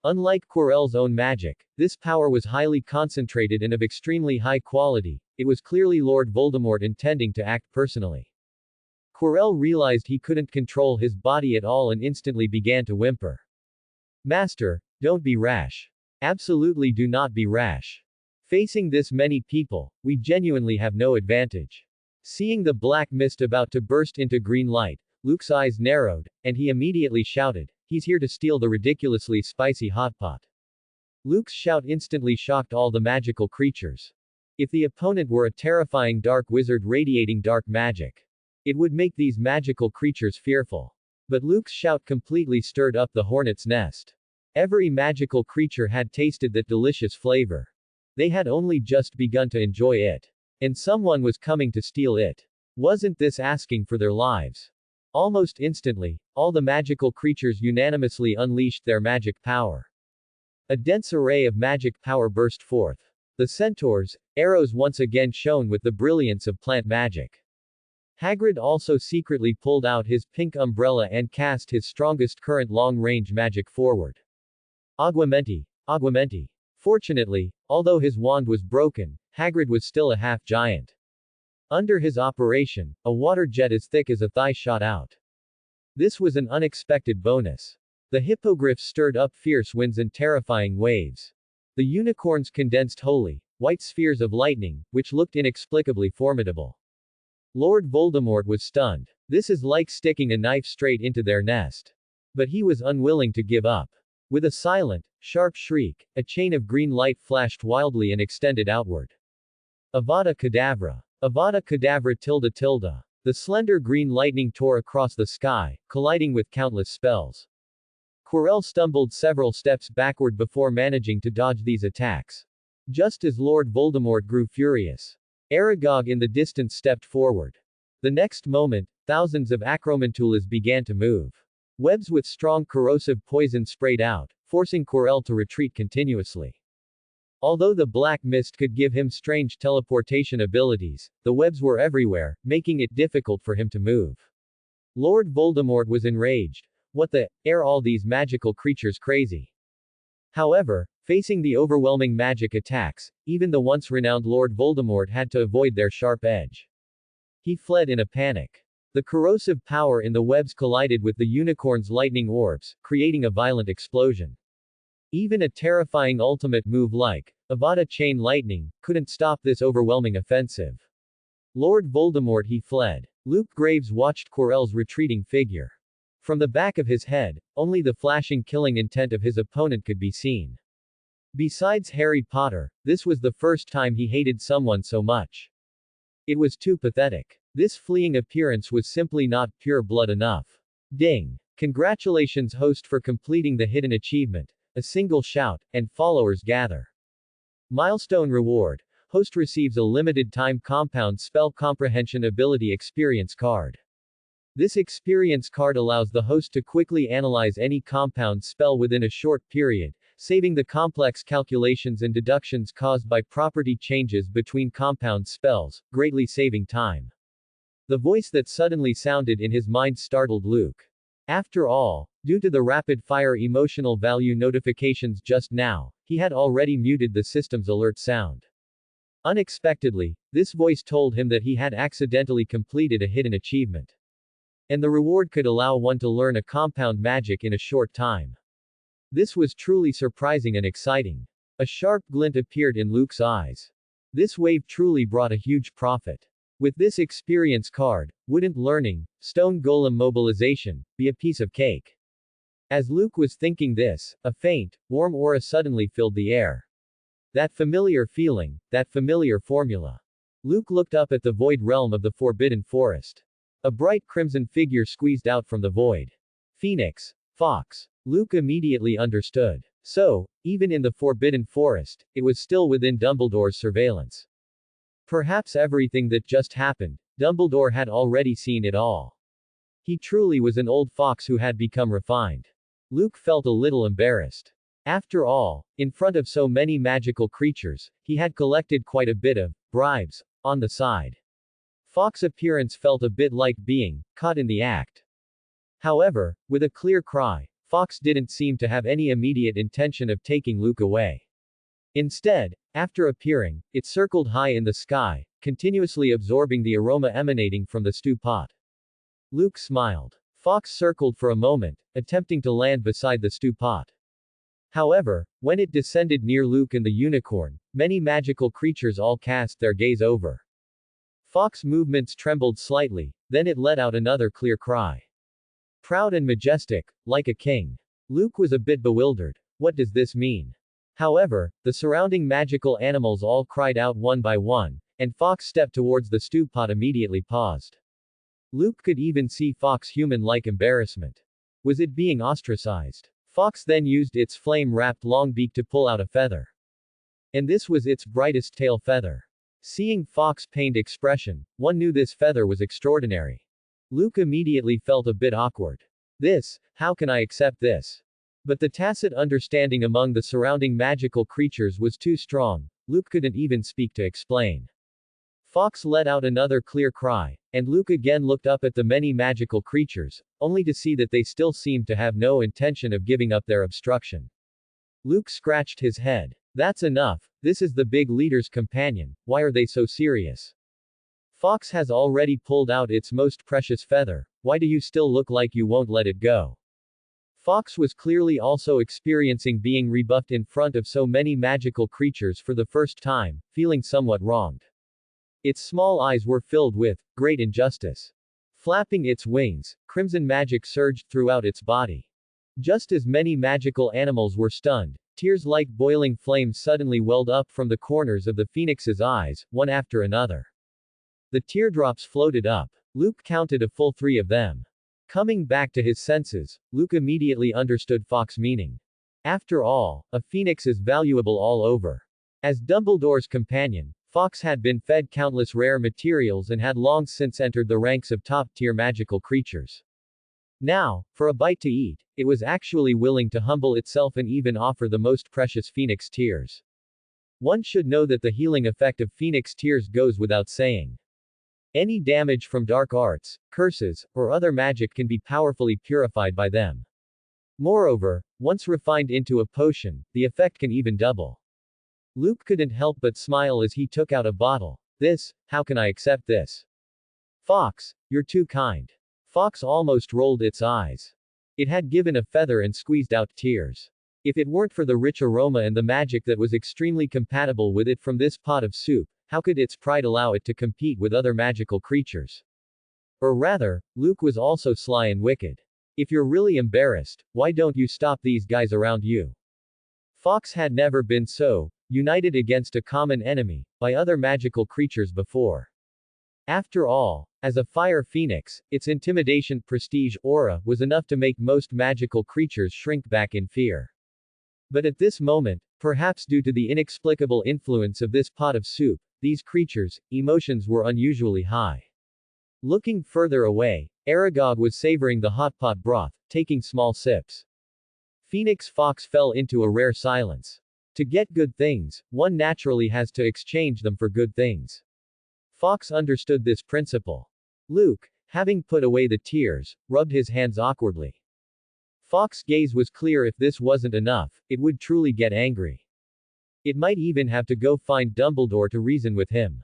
Unlike Quirrell's own magic, this power was highly concentrated and of extremely high quality. It was clearly Lord Voldemort intending to act personally. Quirrell realized he couldn't control his body at all and instantly began to whimper. Master, don't be rash. Absolutely do not be rash. Facing this many people, we genuinely have no advantage. Seeing the black mist about to burst into green light, Luke's eyes narrowed, and he immediately shouted, "He's here to steal the ridiculously spicy hot pot." Luke's shout instantly shocked all the magical creatures. If the opponent were a terrifying dark wizard radiating dark magic, it would make these magical creatures fearful. But Luke's shout completely stirred up the hornet's nest. Every magical creature had tasted that delicious flavor. They had only just begun to enjoy it. And someone was coming to steal it. Wasn't this asking for their lives? Almost instantly, all the magical creatures unanimously unleashed their magic power. A dense array of magic power burst forth. The centaurs, arrows once again shone with the brilliance of plant magic. Hagrid also secretly pulled out his pink umbrella and cast his strongest current long-range magic forward. Aguamenti, Aguamenti. Fortunately, although his wand was broken, Hagrid was still a half-giant. Under his operation, a water jet as thick as a thigh shot out. This was an unexpected bonus. The hippogriff stirred up fierce winds and terrifying waves. The unicorns condensed holy, white spheres of lightning, which looked inexplicably formidable. Lord Voldemort was stunned. This is like sticking a knife straight into their nest. But he was unwilling to give up. With a silent, sharp shriek, a chain of green light flashed wildly and extended outward. Avada Kedavra. Avada Kedavra tilde tilde. The slender green lightning tore across the sky, colliding with countless spells. Quirrell stumbled several steps backward before managing to dodge these attacks. Just as Lord Voldemort grew furious, Aragog in the distance stepped forward. The next moment, thousands of acromantulas began to move. Webs with strong corrosive poison sprayed out, forcing Quirrell to retreat continuously. Although the black mist could give him strange teleportation abilities, the webs were everywhere, making it difficult for him to move. Lord Voldemort was enraged. What the, are all these magical creatures crazy? However, facing the overwhelming magic attacks, even the once renowned Lord Voldemort had to avoid their sharp edge. He fled in a panic. The corrosive power in the webs collided with the unicorn's lightning orbs, creating a violent explosion. Even a terrifying ultimate move like Avada Chain Lightning couldn't stop this overwhelming offensive. Lord Voldemort he fled. Luke Graves watched Quirrell's retreating figure. From the back of his head, only the flashing killing intent of his opponent could be seen. Besides Harry Potter, this was the first time he hated someone so much. It was too pathetic. This fleeing appearance was simply not pure blood enough. Ding! Congratulations host for completing the hidden achievement. A single shout, and followers gather. Milestone reward. Host receives a limited time compound spell comprehension ability experience card. This experience card allows the host to quickly analyze any compound spell within a short period, saving the complex calculations and deductions caused by property changes between compound spells, greatly saving time. The voice that suddenly sounded in his mind startled Luke. After all, due to the rapid-fire emotional value notifications just now, he had already muted the system's alert sound. Unexpectedly, this voice told him that he had accidentally completed a hidden achievement. And the reward could allow one to learn a compound magic in a short time. This was truly surprising and exciting. A sharp glint appeared in Luke's eyes. This wave truly brought a huge profit. With this experience card, wouldn't learning, stone golem mobilization, be a piece of cake? As Luke was thinking this, a faint, warm aura suddenly filled the air. That familiar feeling, that familiar formula. Luke looked up at the void realm of the Forbidden Forest. A bright crimson figure squeezed out from the void. Phoenix. Fox. Luke immediately understood. So, even in the Forbidden Forest, it was still within Dumbledore's surveillance. Perhaps everything that just happened, Dumbledore had already seen it all. He truly was an old fox who had become refined. Luke felt a little embarrassed. After all, in front of so many magical creatures, he had collected quite a bit of bribes on the side. Fawkes' appearance felt a bit like being caught in the act. However, with a clear cry, Fawkes didn't seem to have any immediate intention of taking Luke away. Instead, after appearing, it circled high in the sky, continuously absorbing the aroma emanating from the stew pot. Luke smiled. Fawkes circled for a moment, attempting to land beside the stew pot. However, when it descended near Luke and the unicorn, many magical creatures all cast their gaze over. Fawkes' movements trembled slightly, then it let out another clear cry. Proud and majestic, like a king. Luke was a bit bewildered. What does this mean? However, the surrounding magical animals all cried out one by one, and Fawkes stepped towards the stew pot immediately paused. Luke could even see Fawkes' human-like embarrassment. Was it being ostracized? Fawkes then used its flame-wrapped long beak to pull out a feather. And this was its brightest tail feather. Seeing Fawkes' pained expression, one knew this feather was extraordinary. Luke immediately felt a bit awkward. How can I accept this? But the tacit understanding among the surrounding magical creatures was too strong. Luke couldn't even speak to explain. Fawkes let out another clear cry, and Luke again looked up at the many magical creatures, only to see that they still seemed to have no intention of giving up their obstruction. Luke scratched his head. That's enough, this is the big leader's companion, why are they so serious? Fawkes has already pulled out its most precious feather, why do you still look like you won't let it go? Fawkes was clearly also experiencing being rebuffed in front of so many magical creatures for the first time, feeling somewhat wronged. Its small eyes were filled with great injustice. Flapping its wings, crimson magic surged throughout its body. Just as many magical animals were stunned, tears like boiling flames suddenly welled up from the corners of the phoenix's eyes, one after another. The teardrops floated up. Luke counted a full 3 of them. Coming back to his senses, Luke immediately understood Fawkes' meaning. After all, a phoenix is valuable all over. As Dumbledore's companion, Fawkes had been fed countless rare materials and had long since entered the ranks of top-tier magical creatures. Now, for a bite to eat, it was actually willing to humble itself and even offer the most precious phoenix tears. One should know that the healing effect of phoenix tears goes without saying. Any damage from dark arts, curses, or other magic can be powerfully purified by them. Moreover, once refined into a potion, the effect can even double. Luke couldn't help but smile as he took out a bottle. How can I accept this? Fawkes, you're too kind. Fawkes almost rolled its eyes. It had given a feather and squeezed out tears. If it weren't for the rich aroma and the magic that was extremely compatible with it from this pot of soup, how could its pride allow it to compete with other magical creatures? Or rather, Luke was also sly and wicked. If you're really embarrassed, why don't you stop these guys around you? Fawkes had never been so united against a common enemy by other magical creatures before. After all, as a fire phoenix, its intimidation, prestige, aura was enough to make most magical creatures shrink back in fear. But at this moment, perhaps due to the inexplicable influence of this pot of soup, these creatures' emotions were unusually high. Looking further away, Aragog was savoring the hot pot broth, taking small sips. Phoenix Fawkes fell into a rare silence. To get good things, one naturally has to exchange them for good things. Fawkes understood this principle. Luke, having put away the tears, rubbed his hands awkwardly. Fawkes' gaze was clear. If this wasn't enough, it would truly get angry. It might even have to go find Dumbledore to reason with him.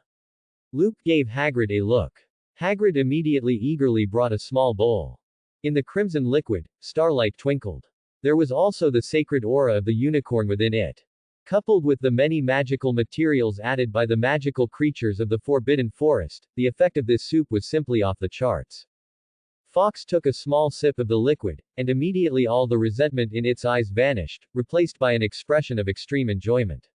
Luke gave Hagrid a look. Hagrid immediately eagerly brought a small bowl. In the crimson liquid, starlight twinkled. There was also the sacred aura of the unicorn within it. Coupled with the many magical materials added by the magical creatures of the Forbidden Forest, the effect of this soup was simply off the charts. Fawkes took a small sip of the liquid, and immediately all the resentment in its eyes vanished, replaced by an expression of extreme enjoyment.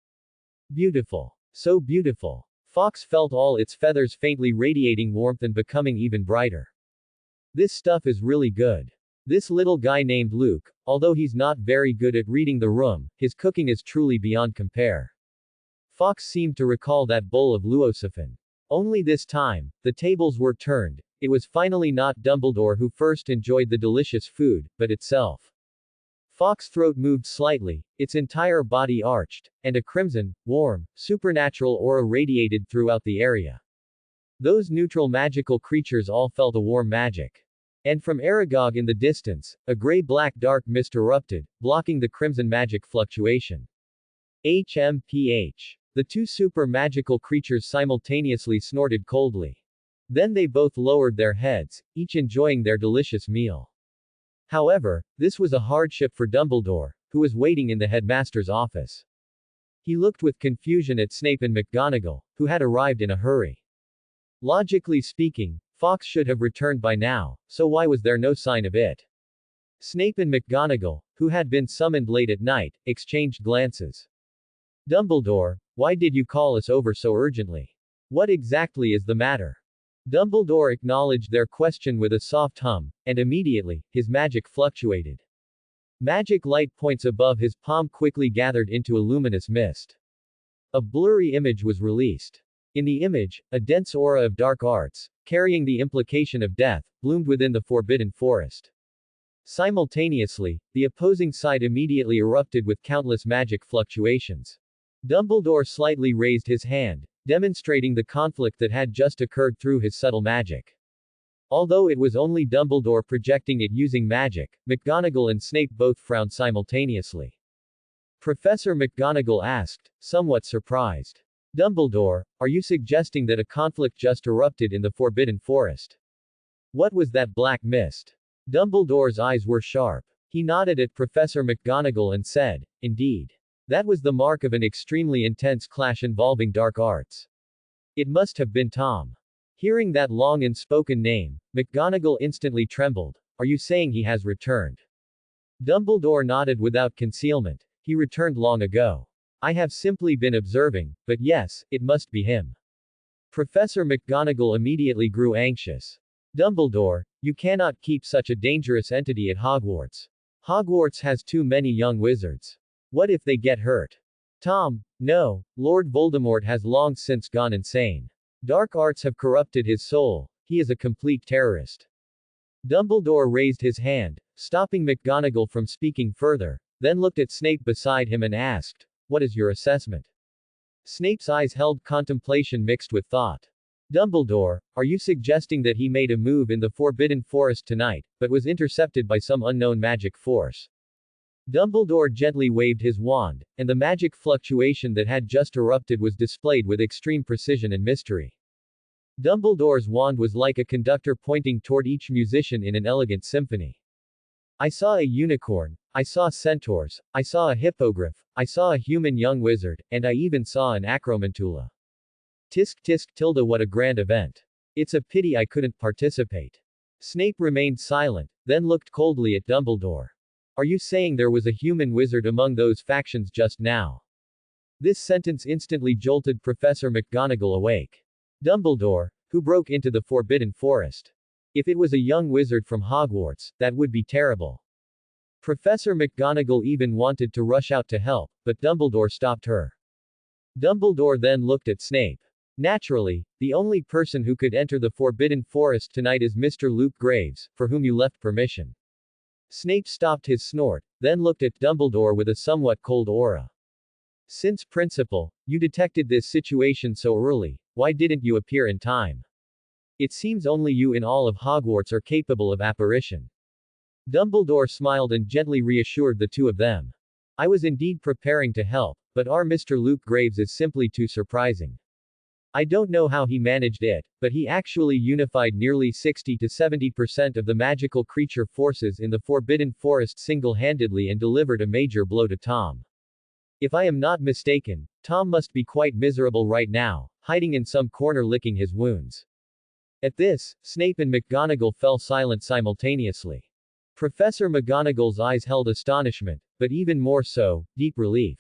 Beautiful. So beautiful. Fawkes felt all its feathers faintly radiating warmth and becoming even brighter. This stuff is really good. This little guy named Luke, although he's not very good at reading the room, his cooking is truly beyond compare. Fawkes seemed to recall that bowl of luocephane. Only this time, the tables were turned. It was finally not Dumbledore who first enjoyed the delicious food, but itself. Fawkes' throat moved slightly, its entire body arched, and a crimson, warm, supernatural aura radiated throughout the area. Those neutral magical creatures all felt a warm magic. And from Aragog in the distance, a gray-black dark mist erupted, blocking the crimson magic fluctuation. HMPH. The two super magical creatures simultaneously snorted coldly. Then they both lowered their heads, each enjoying their delicious meal. However, this was a hardship for Dumbledore, who was waiting in the headmaster's office. He looked with confusion at Snape and McGonagall, who had arrived in a hurry. Logically speaking, Fawkes should have returned by now, so why was there no sign of it? Snape and McGonagall, who had been summoned late at night, exchanged glances. Dumbledore, why did you call us over so urgently? What exactly is the matter? Dumbledore acknowledged their question with a soft hum, and immediately, his magic fluctuated. Magic light points above his palm quickly gathered into a luminous mist. A blurry image was released. In the image, a dense aura of dark arts, carrying the implication of death, bloomed within the Forbidden Forest. Simultaneously, the opposing side immediately erupted with countless magic fluctuations. Dumbledore slightly raised his hand, demonstrating the conflict that had just occurred through his subtle magic. Although it was only Dumbledore projecting it using magic, McGonagall and Snape both frowned simultaneously. Professor McGonagall asked, somewhat surprised. Dumbledore, are you suggesting that a conflict just erupted in the Forbidden Forest? What was that black mist? Dumbledore's eyes were sharp. He nodded at Professor McGonagall and said, indeed. That was the mark of an extremely intense clash involving dark arts. It must have been Tom. Hearing that long and spoken name, McGonagall instantly trembled. Are you saying he has returned? Dumbledore nodded without concealment. He returned long ago. I have simply been observing, but yes, it must be him. Professor McGonagall immediately grew anxious. Dumbledore, you cannot keep such a dangerous entity at Hogwarts. Hogwarts has too many young wizards. What if they get hurt? Tom, no, Lord Voldemort has long since gone insane. Dark arts have corrupted his soul. He is a complete terrorist. Dumbledore raised his hand, stopping McGonagall from speaking further, then looked at Snape beside him and asked, what is your assessment? Snape's eyes held contemplation mixed with thought. Dumbledore, are you suggesting that he made a move in the Forbidden Forest tonight, but was intercepted by some unknown magic force? Dumbledore gently waved his wand, and the magic fluctuation that had just erupted was displayed with extreme precision and mystery. Dumbledore's wand was like a conductor pointing toward each musician in an elegant symphony. I saw a unicorn, I saw centaurs, I saw a hippogriff, I saw a human young wizard, and I even saw an acromantula. Tisk tisk tilde, what a grand event. It's a pity I couldn't participate. Snape remained silent, then looked coldly at Dumbledore. Are you saying there was a human wizard among those factions just now? This sentence instantly jolted Professor McGonagall awake. Dumbledore, who broke into the Forbidden Forest? If it was a young wizard from Hogwarts, that would be terrible. Professor McGonagall even wanted to rush out to help, but Dumbledore stopped her. Dumbledore then looked at Snape. Naturally, the only person who could enter the Forbidden Forest tonight is Mr. Luke Graves, for whom you left permission. Snape stopped his snort, then looked at Dumbledore with a somewhat cold aura. Since principal, you detected this situation so early, why didn't you appear in time? It seems only you in all of Hogwarts are capable of apparition. Dumbledore smiled and gently reassured the two of them. I was indeed preparing to help, but our Mr. Luke Graves is simply too surprising. I don't know how he managed it, but he actually unified nearly 60 to 70% of the magical creature forces in the Forbidden Forest single-handedly and delivered a major blow to Tom. If I am not mistaken, Tom must be quite miserable right now, hiding in some corner licking his wounds. At this, Snape and McGonagall fell silent simultaneously. Professor McGonagall's eyes held astonishment, but even more so, deep relief.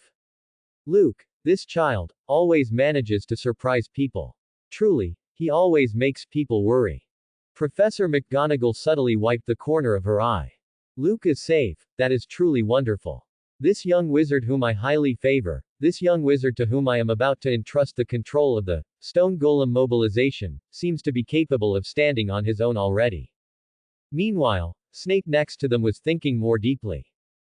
Luke, this child, always manages to surprise people. Truly, he always makes people worry. Professor McGonagall subtly wiped the corner of her eye. Luke is safe, that is truly wonderful. This young wizard whom I highly favor, this young wizard to whom I am about to entrust the control of the stone golem mobilization, seems to be capable of standing on his own already. Meanwhile, Snape next to them was thinking more deeply.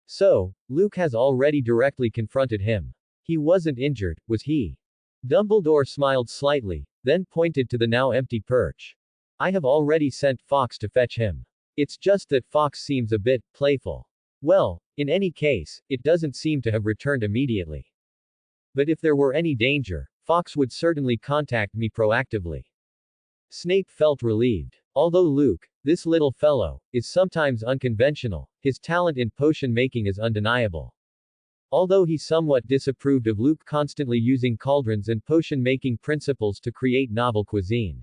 So, Luke has already directly confronted him. He wasn't injured, was he? Dumbledore smiled slightly, then pointed to the now empty perch. I have already sent Fawkes to fetch him. It's just that Fawkes seems a bit playful. Well, in any case, it doesn't seem to have returned immediately. But if there were any danger, Fawkes would certainly contact me proactively. Snape felt relieved. Although Luke, this little fellow, is sometimes unconventional, his talent in potion making is undeniable. Although he somewhat disapproved of Luke constantly using cauldrons and potion-making principles to create novel cuisine.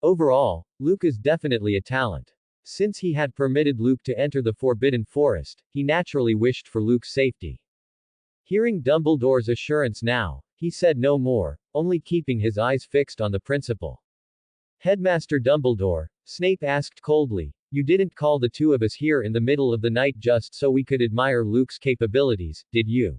Overall, Luke is definitely a talent. Since he had permitted Luke to enter the Forbidden Forest, he naturally wished for Luke's safety. Hearing Dumbledore's assurance now, he said no more, only keeping his eyes fixed on the principal. Headmaster Dumbledore, Snape asked coldly, you didn't call the two of us here in the middle of the night just so we could admire Luke's capabilities, did you?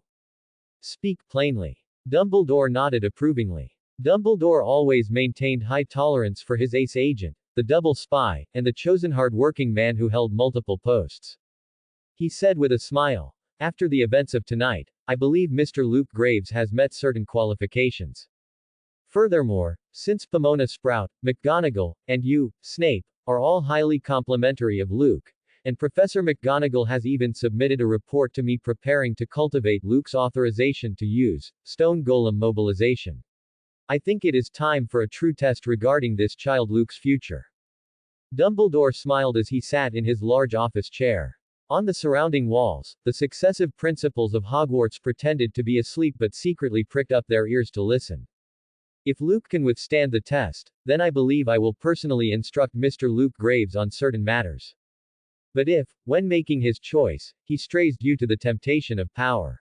Speak plainly. Dumbledore nodded approvingly. Dumbledore always maintained high tolerance for his ace agent, the double spy, and the chosen hard-working man who held multiple posts. He said with a smile, after the events of tonight, I believe Mr. Luke Graves has met certain qualifications. Furthermore, since Pomona Sprout, McGonagall, and you, Snape, are all highly complimentary of Luke, and Professor McGonagall has even submitted a report to me preparing to cultivate Luke's authorization to use stone golem mobilization. I think it is time for a true test regarding this child Luke's future. Dumbledore smiled as he sat in his large office chair. On the surrounding walls, the successive principals of Hogwarts pretended to be asleep but secretly pricked up their ears to listen. If Luke can withstand the test, then I believe I will personally instruct Mr. Luke Graves on certain matters. But if, when making his choice, he strays due to the temptation of power,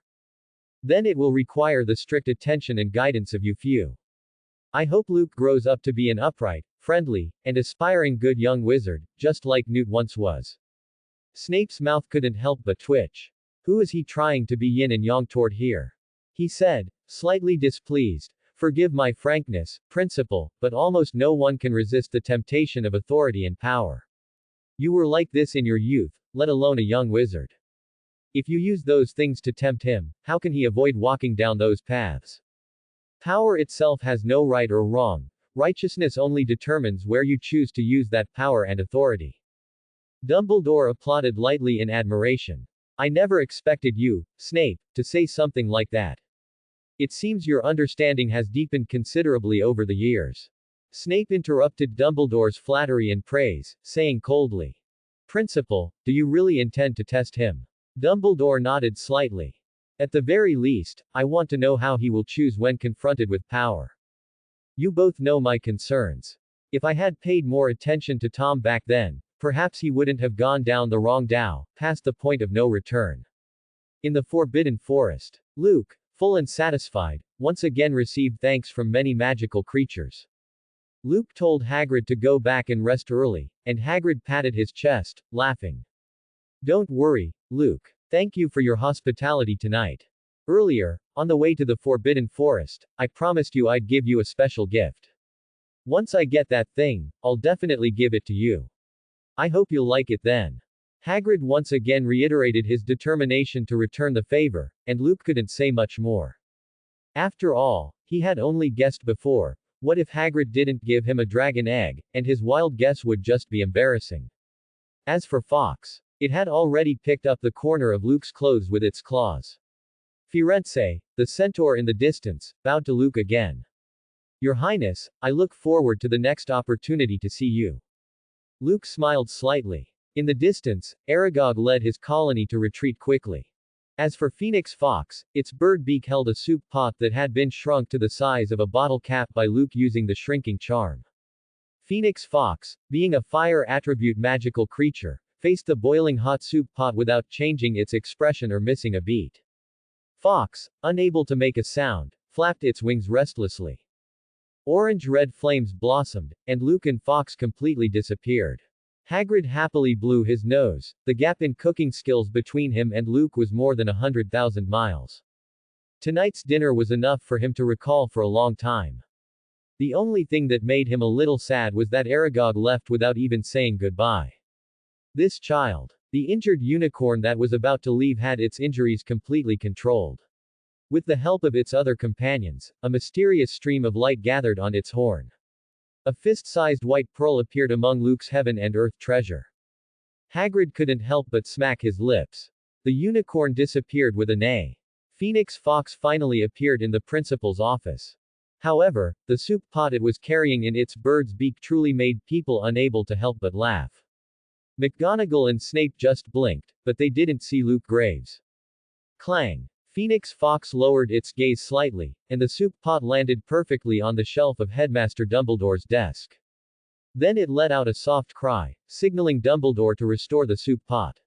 then it will require the strict attention and guidance of you few. I hope Luke grows up to be an upright, friendly, and aspiring good young wizard, just like Newt once was. Snape's mouth couldn't help but twitch. Who is he trying to be yin and yang toward here? He said, slightly displeased. Forgive my frankness, Principal, but almost no one can resist the temptation of authority and power. You were like this in your youth, let alone a young wizard. If you use those things to tempt him, how can he avoid walking down those paths? Power itself has no right or wrong. Righteousness only determines where you choose to use that power and authority. Dumbledore applauded lightly in admiration. I never expected you, Snape, to say something like that. It seems your understanding has deepened considerably over the years. Snape interrupted Dumbledore's flattery and praise, saying coldly, Principal, do you really intend to test him? Dumbledore nodded slightly. At the very least, I want to know how he will choose when confronted with power. You both know my concerns. If I had paid more attention to Tom back then, perhaps he wouldn't have gone down the wrong dow, past the point of no return. In the Forbidden Forest, Luke, full and satisfied, once again received thanks from many magical creatures. Luke told Hagrid to go back and rest early, and Hagrid patted his chest, laughing. Don't worry, Luke. Thank you for your hospitality tonight. Earlier, on the way to the Forbidden Forest, I promised you I'd give you a special gift. Once I get that thing, I'll definitely give it to you. I hope you'll like it then. Hagrid once again reiterated his determination to return the favor, and Luke couldn't say much more. After all, he had only guessed before. What if Hagrid didn't give him a dragon egg, and his wild guess would just be embarrassing? As for Fawkes, it had already picked up the corner of Luke's clothes with its claws. Firenze, the centaur in the distance, bowed to Luke again. Your Highness, I look forward to the next opportunity to see you. Luke smiled slightly. In the distance, Aragog led his colony to retreat quickly. As for Phoenix Fawkes, its bird beak held a soup pot that had been shrunk to the size of a bottle cap by Luke using the shrinking charm. Phoenix Fawkes, being a fire attribute magical creature, faced the boiling hot soup pot without changing its expression or missing a beat. Fawkes, unable to make a sound, flapped its wings restlessly. Orange-red flames blossomed, and Luke and Fawkes completely disappeared. Hagrid happily blew his nose. The gap in cooking skills between him and Luke was more than 100,000 miles. Tonight's dinner was enough for him to recall for a long time. The only thing that made him a little sad was that Aragog left without even saying goodbye. This child. The injured unicorn that was about to leave had its injuries completely controlled. With the help of its other companions, a mysterious stream of light gathered on its horn. A fist-sized white pearl appeared among Luke's heaven and earth treasure. Hagrid couldn't help but smack his lips. The unicorn disappeared with a neigh. Phoenix Fox finally appeared in the principal's office. However, the soup pot it was carrying in its bird's beak truly made people unable to help but laugh. McGonagall and Snape just blinked, but they didn't see Luke Graves. Clang! Phoenix Fox lowered its gaze slightly, and the soup pot landed perfectly on the shelf of Headmaster Dumbledore's desk. Then it let out a soft cry, signaling Dumbledore to restore the soup pot.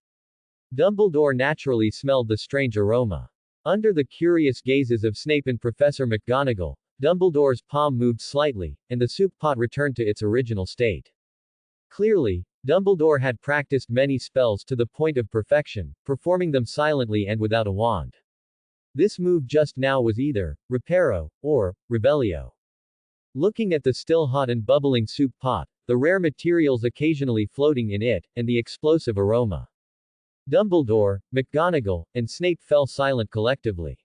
Dumbledore naturally smelled the strange aroma. Under the curious gazes of Snape and Professor McGonagall, Dumbledore's palm moved slightly, and the soup pot returned to its original state. Clearly, Dumbledore had practiced many spells to the point of perfection, performing them silently and without a wand. This move just now was either Reparo or Rebellio. Looking at the still hot and bubbling soup pot, the rare materials occasionally floating in it, and the explosive aroma. Dumbledore, McGonagall, and Snape fell silent collectively.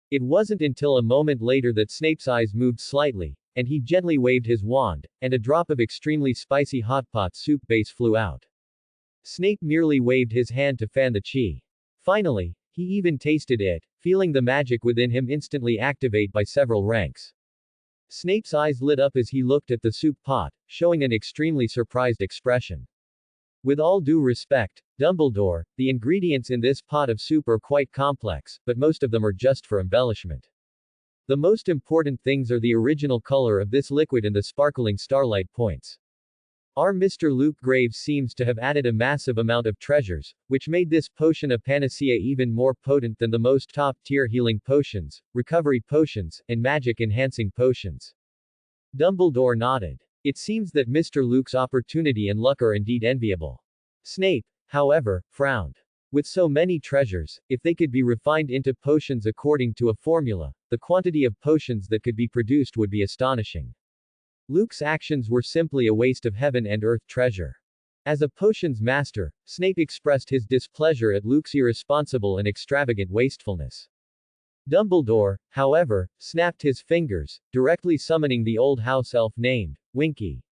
It wasn't until a moment later that Snape's eyes moved slightly, and he gently waved his wand, and a drop of extremely spicy hot pot soup base flew out. Snape merely waved his hand to fan the chi. Finally, he even tasted it, feeling the magic within him instantly activate by several ranks. Snape's eyes lit up as he looked at the soup pot, showing an extremely surprised expression. With all due respect, Dumbledore, the ingredients in this pot of soup are quite complex, but most of them are just for embellishment. The most important things are the original color of this liquid and the sparkling starlight points. Our Mr. Luke Graves seems to have added a massive amount of treasures, which made this potion a panacea even more potent than the most top-tier healing potions, recovery potions, and magic-enhancing potions. Dumbledore nodded. It seems that Mr. Luke's opportunity and luck are indeed enviable. Snape, however, frowned. With so many treasures, if they could be refined into potions according to a formula, the quantity of potions that could be produced would be astonishing. Luke's actions were simply a waste of heaven and earth treasure. As a potions master, Snape expressed his displeasure at Luke's irresponsible and extravagant wastefulness. Dumbledore, however, snapped his fingers, directly summoning the old house elf named Winky.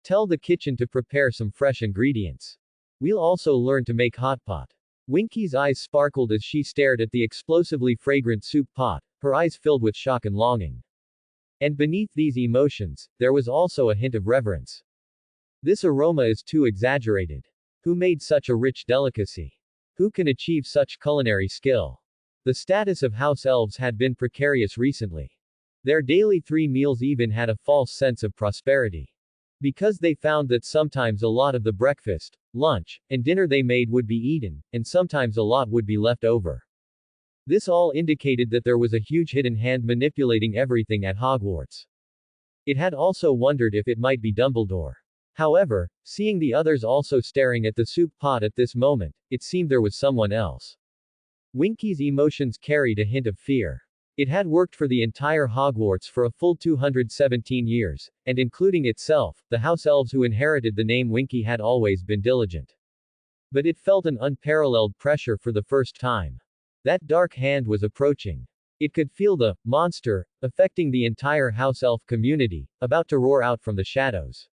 Tell the kitchen to prepare some fresh ingredients. We'll also learn to make hot pot. Winky's eyes sparkled as she stared at the explosively fragrant soup pot, her eyes filled with shock and longing. And beneath these emotions, there was also a hint of reverence. This aroma is too exaggerated. Who made such a rich delicacy? Who can achieve such culinary skill? The status of house elves had been precarious recently. Their daily 3 meals even had a false sense of prosperity. Because they found that sometimes a lot of the breakfast, lunch, and dinner they made would be eaten, and sometimes a lot would be left over. This all indicated that there was a huge hidden hand manipulating everything at Hogwarts. It had also wondered if it might be Dumbledore. However, seeing the others also staring at the soup pot at this moment, it seemed there was someone else. Winky's emotions carried a hint of fear. It had worked for the entire Hogwarts for a full 217 years, and including itself, the house elves who inherited the name Winky had always been diligent. But it felt an unparalleled pressure for the first time. That dark hand was approaching. It could feel the monster, affecting the entire house elf community, about to roar out from the shadows.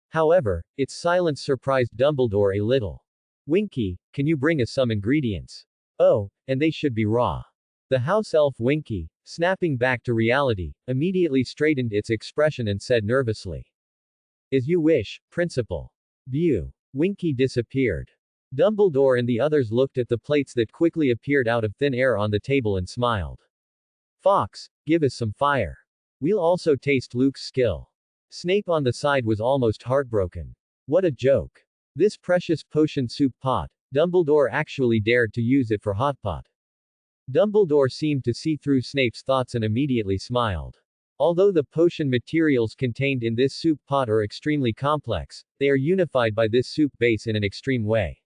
However, its silence surprised Dumbledore a little. Winky, can you bring us some ingredients? Oh, and they should be raw. The house elf Winky, snapping back to reality, immediately straightened its expression and said nervously. As you wish, Principal. Bew. Winky disappeared. Dumbledore and the others looked at the plates that quickly appeared out of thin air on the table and smiled. Fox, give us some fire. We'll also taste Luke's skill. Snape on the side was almost heartbroken. What a joke. This precious potion soup pot, Dumbledore actually dared to use it for hot pot. Dumbledore seemed to see through Snape's thoughts and immediately smiled. Although the potion materials contained in this soup pot are extremely complex, they are unified by this soup base in an extreme way.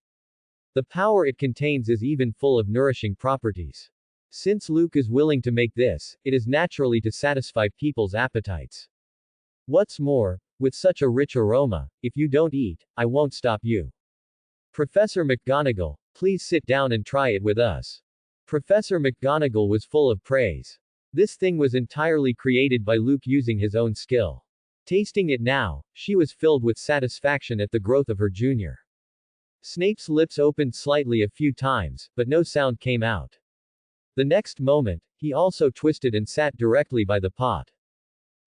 The power it contains is even full of nourishing properties. Since Luke is willing to make this, it is naturally to satisfy people's appetites. What's more, with such a rich aroma, if you don't eat, I won't stop you. Professor McGonagall, please sit down and try it with us. Professor McGonagall was full of praise. This thing was entirely created by Luke using his own skill. Tasting it now, she was filled with satisfaction at the growth of her junior. Snape's lips opened slightly a few times, but no sound came out. The next moment, he also twisted and sat directly by the pot.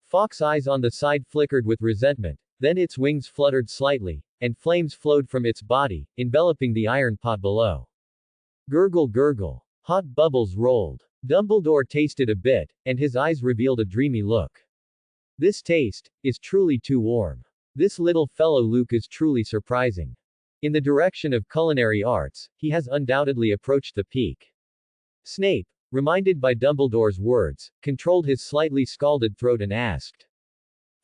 Fawkes' eyes on the side flickered with resentment, then its wings fluttered slightly, and flames flowed from its body, enveloping the iron pot below. Gurgle gurgle. Hot bubbles rolled. Dumbledore tasted a bit, and his eyes revealed a dreamy look. This taste is truly too warm. This little fellow Luke is truly surprising. In the direction of culinary arts, he has undoubtedly approached the peak. Snape, reminded by Dumbledore's words, controlled his slightly scalded throat and asked.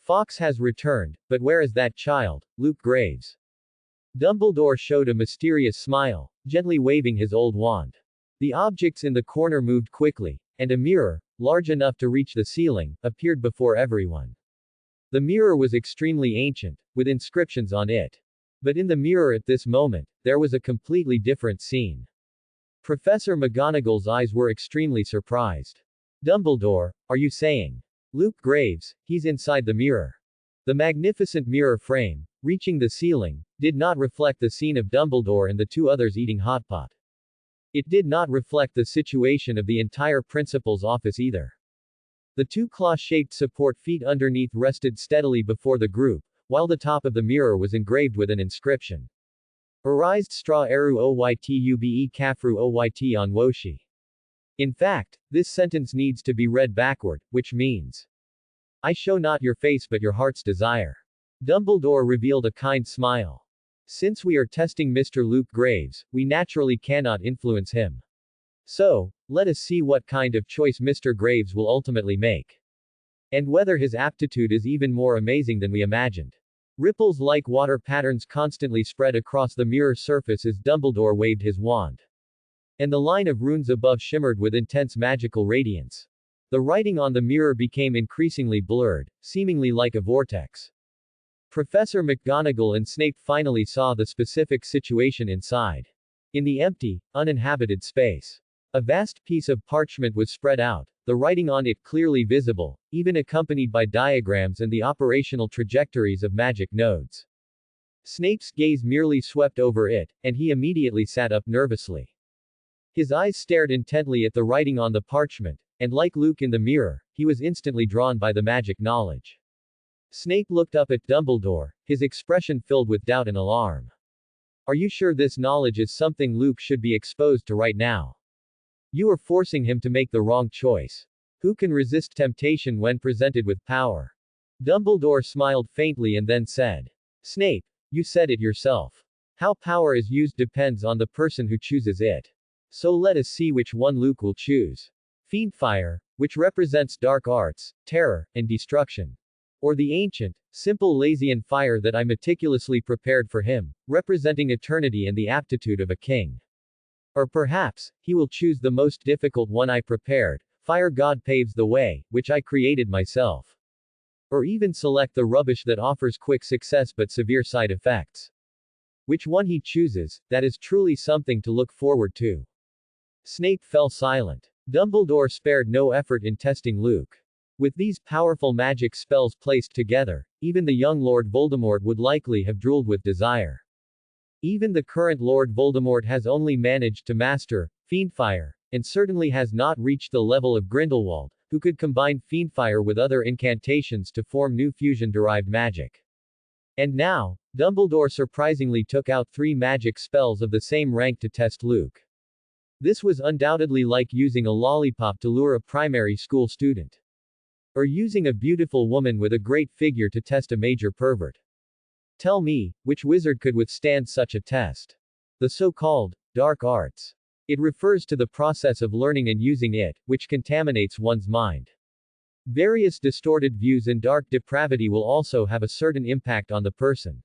Fawkes has returned, but where is that child, Luke Graves? Dumbledore showed a mysterious smile, gently waving his old wand. The objects in the corner moved quickly, and a mirror, large enough to reach the ceiling, appeared before everyone. The mirror was extremely ancient, with inscriptions on it. But in the mirror at this moment, there was a completely different scene. Professor McGonagall's eyes were extremely surprised. Dumbledore, are you saying? Luke Graves, he's inside the mirror. The magnificent mirror frame, reaching the ceiling, did not reflect the scene of Dumbledore and the two others eating hot pot. It did not reflect the situation of the entire principal's office either. The two claw-shaped support feet underneath rested steadily before the group, while the top of the mirror was engraved with an inscription. Arised straw eru oytube kafru oyt on woshi. In fact, this sentence needs to be read backward, which means, I show not your face but your heart's desire. Dumbledore revealed a kind smile. Since we are testing Mr. Luke Graves, we naturally cannot influence him. So, let us see what kind of choice Mr. Graves will ultimately make. And whether his aptitude is even more amazing than we imagined. Ripples like water patterns constantly spread across the mirror surface as Dumbledore waved his wand. And the line of runes above shimmered with intense magical radiance. The writing on the mirror became increasingly blurred, seemingly like a vortex. Professor McGonagall and Snape finally saw the specific situation inside. In the empty, uninhabited space. A vast piece of parchment was spread out, the writing on it clearly visible, even accompanied by diagrams and the operational trajectories of magic nodes. Snape's gaze merely swept over it, and he immediately sat up nervously. His eyes stared intently at the writing on the parchment, and like Luke in the mirror, he was instantly drawn by the magic knowledge. Snape looked up at Dumbledore, his expression filled with doubt and alarm. Are you sure this knowledge is something Luke should be exposed to right now? You are forcing him to make the wrong choice. Who can resist temptation when presented with power? Dumbledore smiled faintly and then said. Snape, you said it yourself. How power is used depends on the person who chooses it. So let us see which one Luke will choose. Fiendfire, which represents dark arts, terror, and destruction. Or the ancient, simple Lazian fire that I meticulously prepared for him, representing eternity and the aptitude of a king. Or perhaps, he will choose the most difficult one I prepared, fire God paves the way, which I created myself. Or even select the rubbish that offers quick success but severe side effects. Which one he chooses, that is truly something to look forward to. Snape fell silent. Dumbledore spared no effort in testing Luke. With these powerful magic spells placed together, even the young Lord Voldemort would likely have drooled with desire. Even the current Lord Voldemort has only managed to master Fiendfire, and certainly has not reached the level of Grindelwald, who could combine Fiendfire with other incantations to form new fusion-derived magic. And now, Dumbledore surprisingly took out 3 magic spells of the same rank to test Luke. This was undoubtedly like using a lollipop to lure a primary school student. Or using a beautiful woman with a great figure to test a major pervert. Tell me, which wizard could withstand such a test? The so-called dark arts. It refers to the process of learning and using it, which contaminates one's mind. Various distorted views and dark depravity will also have a certain impact on the person.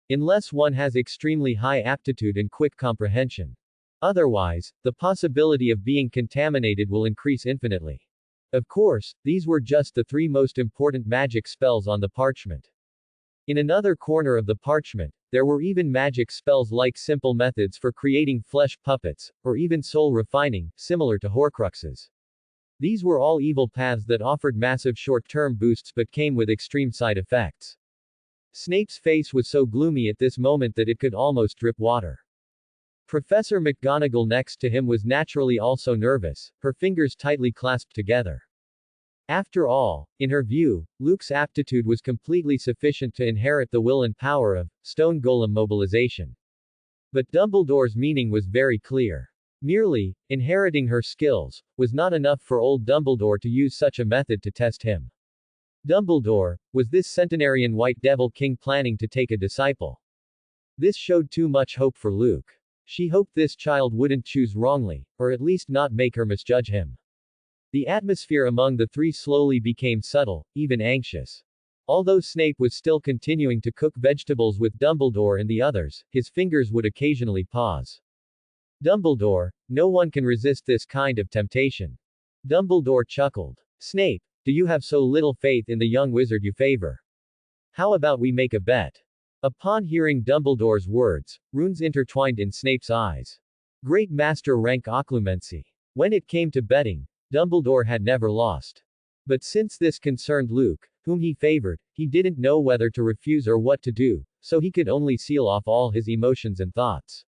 Unless one has extremely high aptitude and quick comprehension. Otherwise, the possibility of being contaminated will increase infinitely. Of course, these were just the 3 most important magic spells on the parchment. In another corner of the parchment, there were even magic spells like simple methods for creating flesh puppets, or even soul refining, similar to Horcruxes. These were all evil paths that offered massive short-term boosts but came with extreme side effects. Snape's face was so gloomy at this moment that it could almost drip water. Professor McGonagall next to him was naturally also nervous, her fingers tightly clasped together. After all, in her view, Luke's aptitude was completely sufficient to inherit the will and power of stone golem mobilization. But Dumbledore's meaning was very clear. Merely inheriting her skills was not enough for old Dumbledore to use such a method to test him. Dumbledore, was this centenarian White Devil King planning to take a disciple? This showed too much hope for Luke. She hoped this child wouldn't choose wrongly, or at least not make her misjudge him. The atmosphere among the 3 slowly became subtle, even anxious. Although Snape was still continuing to cook vegetables with Dumbledore and the others, his fingers would occasionally pause. Dumbledore, no one can resist this kind of temptation. Dumbledore chuckled. Snape, do you have so little faith in the young wizard you favor? How about we make a bet? Upon hearing Dumbledore's words, runes intertwined in Snape's eyes. Great master rank occlumency. When it came to betting, Dumbledore had never lost. But since this concerned Luke, whom he favored, he didn't know whether to refuse or what to do, so he could only seal off all his emotions and thoughts.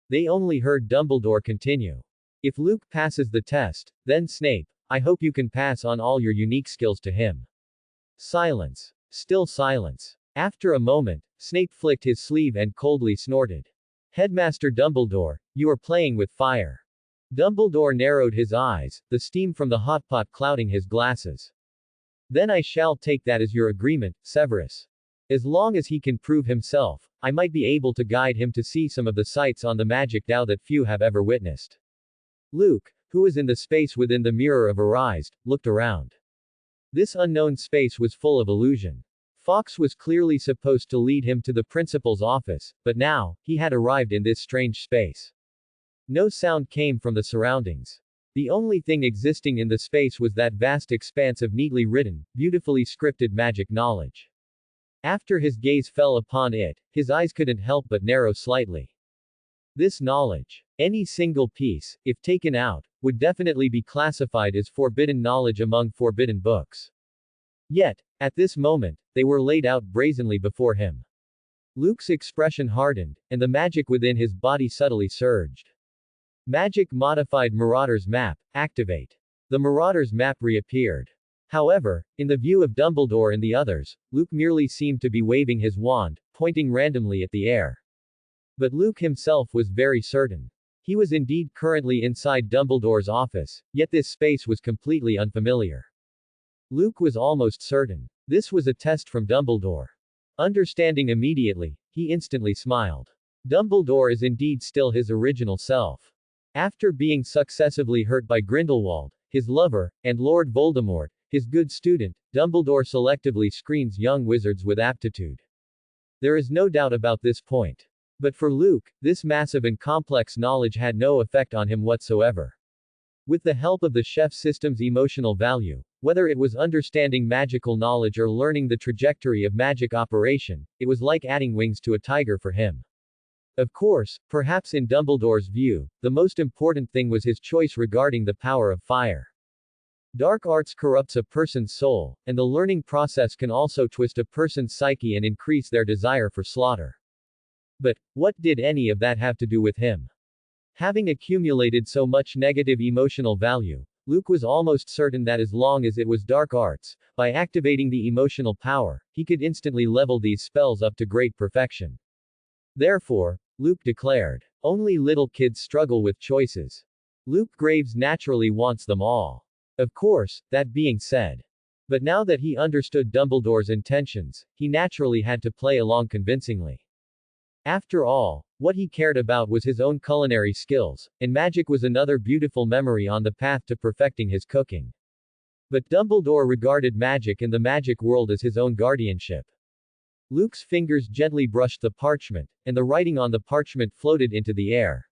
They only heard Dumbledore continue. If Luke passes the test, then Snape, I hope you can pass on all your unique skills to him. Silence. Still silence. After a moment, Snape flicked his sleeve and coldly snorted. Headmaster Dumbledore, you are playing with fire. Dumbledore narrowed his eyes, the steam from the hot pot clouding his glasses. Then I shall take that as your agreement, Severus. As long as he can prove himself, I might be able to guide him to see some of the sights on the magic dhow that few have ever witnessed. Luke, who was in the space within the mirror of her eyes, looked around. This unknown space was full of illusion. Fawkes was clearly supposed to lead him to the principal's office, but now, he had arrived in this strange space. No sound came from the surroundings. The only thing existing in the space was that vast expanse of neatly written, beautifully scripted magic knowledge. After his gaze fell upon it, his eyes couldn't help but narrow slightly. This knowledge, any single piece, if taken out, would definitely be classified as forbidden knowledge among forbidden books. Yet, at this moment, they were laid out brazenly before him. Luke's expression hardened, and the magic within his body subtly surged. Magic modified Marauder's map, activate. The Marauder's map reappeared. However, in the view of Dumbledore and the others, Luke merely seemed to be waving his wand, pointing randomly at the air. But Luke himself was very certain. He was indeed currently inside Dumbledore's office, yet this space was completely unfamiliar. Luke was almost certain. This was a test from Dumbledore. Understanding immediately, he instantly smiled. Dumbledore is indeed still his original self. After being successively hurt by Grindelwald, his lover, and Lord Voldemort, his good student, Dumbledore selectively screens young wizards with aptitude. There is no doubt about this point. But for Luke, this massive and complex knowledge had no effect on him whatsoever. With the help of the chef system's emotional value, whether it was understanding magical knowledge or learning the trajectory of magic operation, it was like adding wings to a tiger for him. Of course, perhaps in Dumbledore's view, the most important thing was his choice regarding the power of fire. Dark arts corrupts a person's soul, and the learning process can also twist a person's psyche and increase their desire for slaughter. But, what did any of that have to do with him? Having accumulated so much negative emotional value, Luke was almost certain that as long as it was dark arts, by activating the emotional power, he could instantly level these spells up to great perfection. Therefore, Luke declared, only little kids struggle with choices. Luke Graves naturally wants them all. Of course, that being said. But now that he understood Dumbledore's intentions, he naturally had to play along convincingly. After all, what he cared about was his own culinary skills, and magic was another beautiful memory on the path to perfecting his cooking. But Dumbledore regarded magic and the magic world as his own guardianship. Luke's fingers gently brushed the parchment, and the writing on the parchment floated into the air.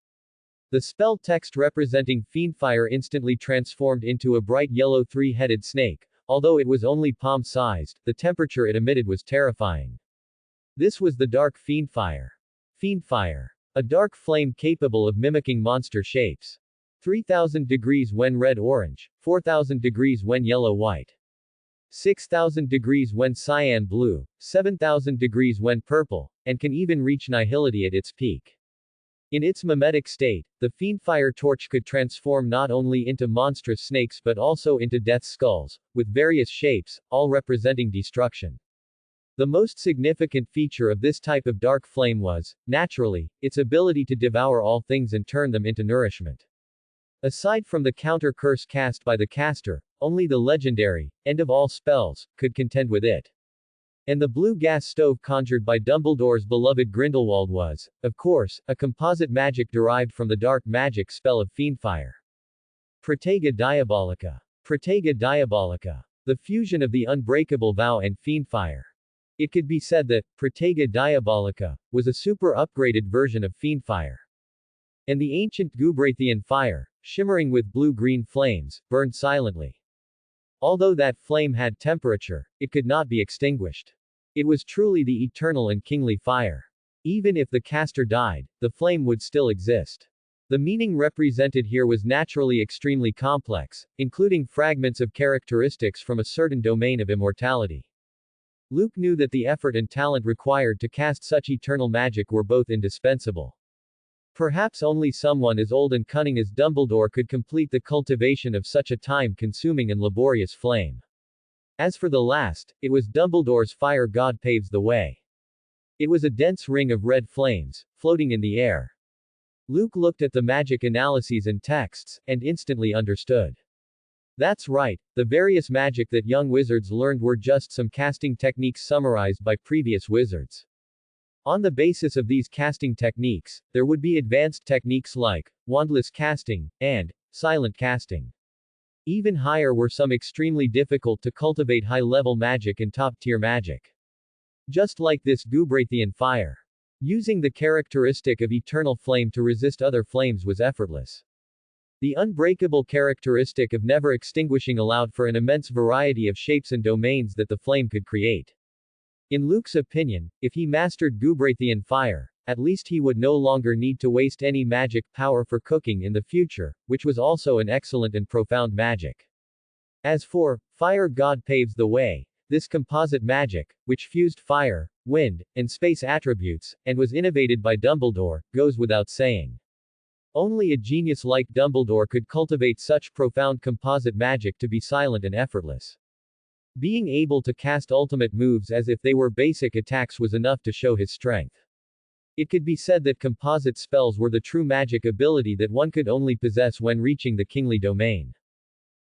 The spell text representing Fiendfire instantly transformed into a bright yellow three-headed snake. Although it was only palm-sized, the temperature it emitted was terrifying. This was the Dark Fiendfire. Fiendfire. A dark flame capable of mimicking monster shapes. 3000 degrees when red-orange, 4000 degrees when yellow-white. 6000 degrees when cyan-blue, 7000 degrees when purple, and can even reach nihility at its peak. In its mimetic state, the Fiendfire torch could transform not only into monstrous snakes but also into death skulls, with various shapes, all representing destruction. The most significant feature of this type of dark flame was, naturally, its ability to devour all things and turn them into nourishment. Aside from the counter curse cast by the caster, only the legendary, end of all spells, could contend with it. And the blue gas stove conjured by Dumbledore's beloved Grindelwald was, of course, a composite magic derived from the dark magic spell of Fiendfire. Protega Diabolica. Protega Diabolica. The fusion of the Unbreakable Vow and Fiendfire. It could be said that, Protega Diabolica, was a super-upgraded version of Fiendfire. And the ancient Gubrathian fire, shimmering with blue-green flames, burned silently. Although that flame had temperature, it could not be extinguished. It was truly the eternal and kingly fire. Even if the caster died, the flame would still exist. The meaning represented here was naturally extremely complex, including fragments of characteristics from a certain domain of immortality. Luke knew that the effort and talent required to cast such eternal magic were both indispensable. Perhaps only someone as old and cunning as Dumbledore could complete the cultivation of such a time-consuming and laborious flame. As for the last, it was Dumbledore's fire god paves the way. It was a dense ring of red flames, floating in the air. Luke looked at the magic analyses and texts, and instantly understood. That's right, the various magic that young wizards learned were just some casting techniques summarized by previous wizards. On the basis of these casting techniques, there would be advanced techniques like wandless casting and silent casting. Even higher were some extremely difficult to cultivate high-level magic and top-tier magic. Just like this Gubrathian fire. Using the characteristic of eternal flame to resist other flames was effortless. The unbreakable characteristic of never extinguishing allowed for an immense variety of shapes and domains that the flame could create. In Luke's opinion, if he mastered Gubrathian fire, at least he would no longer need to waste any magic power for cooking in the future, which was also an excellent and profound magic. As for Fire God Paves the Way, this composite magic, which fused fire, wind, and space attributes, and was innovated by Dumbledore, goes without saying. Only a genius like Dumbledore could cultivate such profound composite magic to be silent and effortless. Being able to cast ultimate moves as if they were basic attacks was enough to show his strength. It could be said that composite spells were the true magic ability that one could only possess when reaching the kingly domain.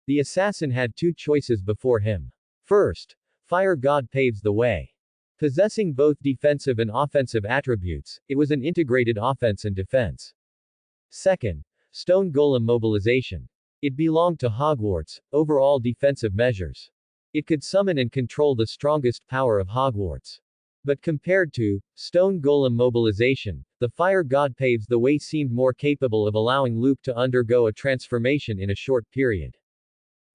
The assassin had two choices before him. First, Fire God Paves the Way. Possessing both defensive and offensive attributes, it was an integrated offense and defense. Second, Stone Golem Mobilization. It belonged to Hogwarts, overall defensive measures. It could summon and control the strongest power of Hogwarts. But compared to Stone Golem Mobilization, the Fire God Paves the Way seemed more capable of allowing Luke to undergo a transformation in a short period.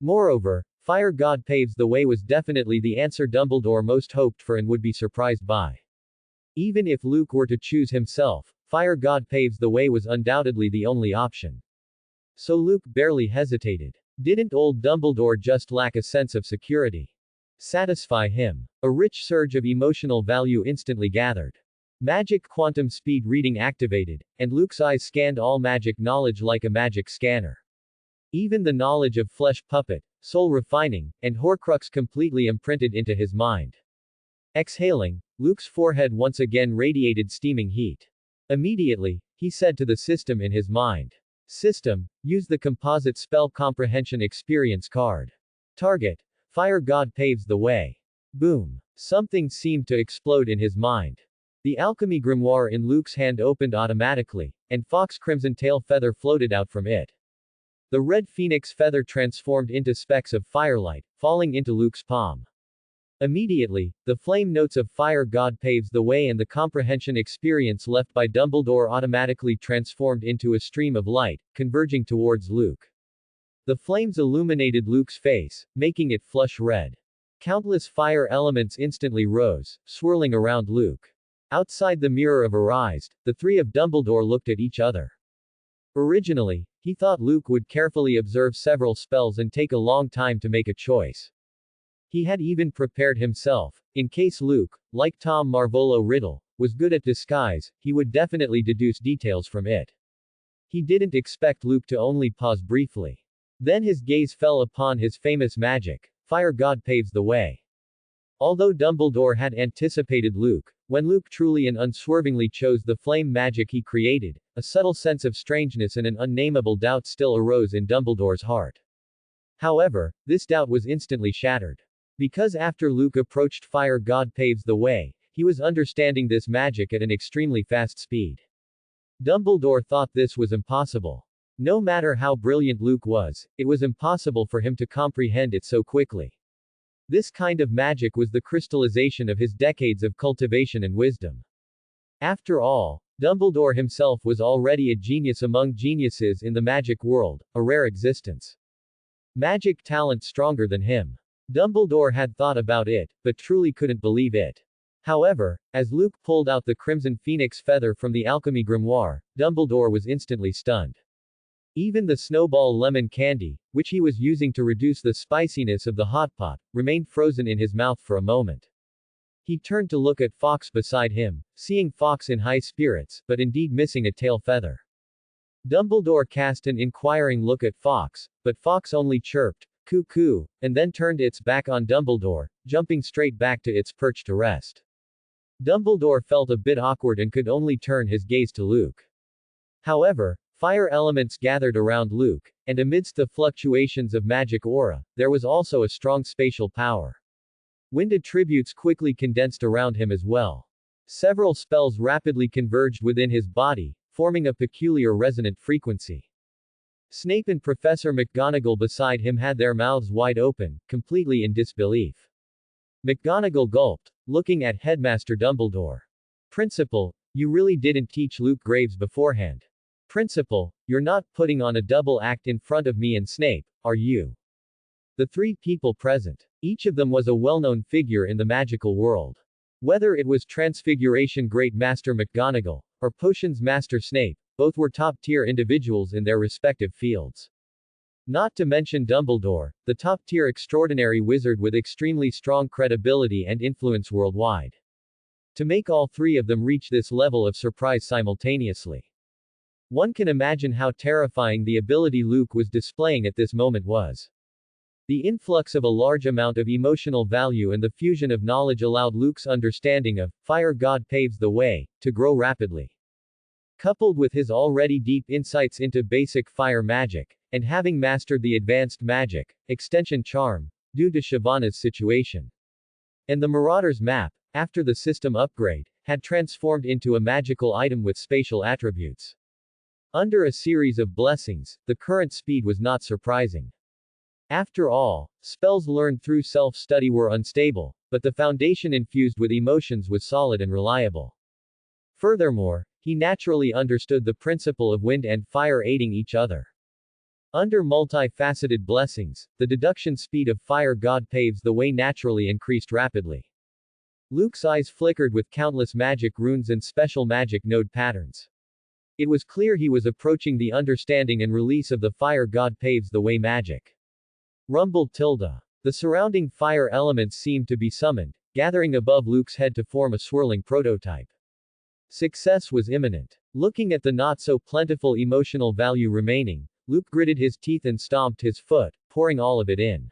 Moreover, Fire God Paves the Way was definitely the answer Dumbledore most hoped for and would be surprised by. Even if Luke were to choose himself, Fire God Paves the Way was undoubtedly the only option. So Luke barely hesitated. Didn't old Dumbledore just lack a sense of security? Satisfy him. A rich surge of emotional value instantly gathered. Magic quantum speed reading activated, and Luke's eyes scanned all magic knowledge like a magic scanner. Even the knowledge of Flesh Puppet, Soul Refining, and Horcrux completely imprinted into his mind. Exhaling, Luke's forehead once again radiated steaming heat. Immediately, he said to the system in his mind. System, use the composite spell comprehension experience card. Target, Fire God Paves the Way. Boom. Something seemed to explode in his mind. The alchemy grimoire in Luke's hand opened automatically, and Fox Crimson Tail Feather floated out from it. The red phoenix feather transformed into specks of firelight, falling into Luke's palm. Immediately, the flame notes of fire god paves the way and the comprehension experience left by Dumbledore automatically transformed into a stream of light, converging towards Luke. The flames illuminated Luke's face, making it flush red. Countless fire elements instantly rose, swirling around Luke. Outside the Mirror of Arise, the three of Dumbledore looked at each other. Originally, he thought Luke would carefully observe several spells and take a long time to make a choice. He had even prepared himself, in case Luke, like Tom Marvolo Riddle, was good at disguise, he would definitely deduce details from it. He didn't expect Luke to only pause briefly. Then his gaze fell upon his famous magic, Fire God Paves the Way. Although Dumbledore had anticipated Luke, when Luke truly and unswervingly chose the flame magic he created, a subtle sense of strangeness and an unnameable doubt still arose in Dumbledore's heart. However, this doubt was instantly shattered. Because after Luke approached Fire God Paves the Way, he was understanding this magic at an extremely fast speed. Dumbledore thought this was impossible. No matter how brilliant Luke was, it was impossible for him to comprehend it so quickly. This kind of magic was the crystallization of his decades of cultivation and wisdom. After all, Dumbledore himself was already a genius among geniuses in the magic world, a rare existence. Magic talent stronger than him. Dumbledore had thought about it, but truly couldn't believe it. However, as Luke pulled out the crimson phoenix feather from the alchemy grimoire, Dumbledore was instantly stunned. Even the snowball lemon candy, which he was using to reduce the spiciness of the hot pot, remained frozen in his mouth for a moment. He turned to look at Fawkes beside him, seeing Fawkes in high spirits, but indeed missing a tail feather. Dumbledore cast an inquiring look at Fawkes, but Fawkes only chirped, "Coo-coo," and then turned its back on Dumbledore, jumping straight back to its perch to rest. Dumbledore felt a bit awkward and could only turn his gaze to Luke. However, fire elements gathered around Luke, and amidst the fluctuations of magic aura, there was also a strong spatial power. Wind attributes quickly condensed around him as well. Several spells rapidly converged within his body, forming a peculiar resonant frequency. Snape and Professor McGonagall beside him had their mouths wide open, completely in disbelief. McGonagall gulped, looking at Headmaster Dumbledore. "Principal, you really didn't teach Luke Graves beforehand. Principal, you're not putting on a double act in front of me and Snape, are you?" The three people present. Each of them was a well-known figure in the magical world. Whether it was Transfiguration Great Master McGonagall, or Potions Master Snape, both were top-tier individuals in their respective fields. Not to mention Dumbledore, the top-tier extraordinary wizard with extremely strong credibility and influence worldwide. To make all three of them reach this level of surprise simultaneously. One can imagine how terrifying the ability Luke was displaying at this moment was. The influx of a large amount of emotional value and the fusion of knowledge allowed Luke's understanding of Fire God Paves the Way to grow rapidly. Coupled with his already deep insights into basic fire magic, and having mastered the advanced magic, extension charm, due to Shyvana's situation. And the Marauder's map, after the system upgrade, had transformed into a magical item with spatial attributes. Under a series of blessings, the current speed was not surprising. After all, spells learned through self-study were unstable, but the foundation infused with emotions was solid and reliable. Furthermore, he naturally understood the principle of wind and fire aiding each other. Under multifaceted blessings, the deduction speed of Fire God Paves the Way naturally increased rapidly. Luke's eyes flickered with countless magic runes and special magic node patterns. It was clear he was approaching the understanding and release of the Fire God Paves the Way magic. Rumbled Tilda. The surrounding fire elements seemed to be summoned, gathering above Luke's head to form a swirling prototype. Success was imminent. Looking at the not-so-plentiful emotional value remaining, Luke gritted his teeth and stomped his foot, pouring all of it in.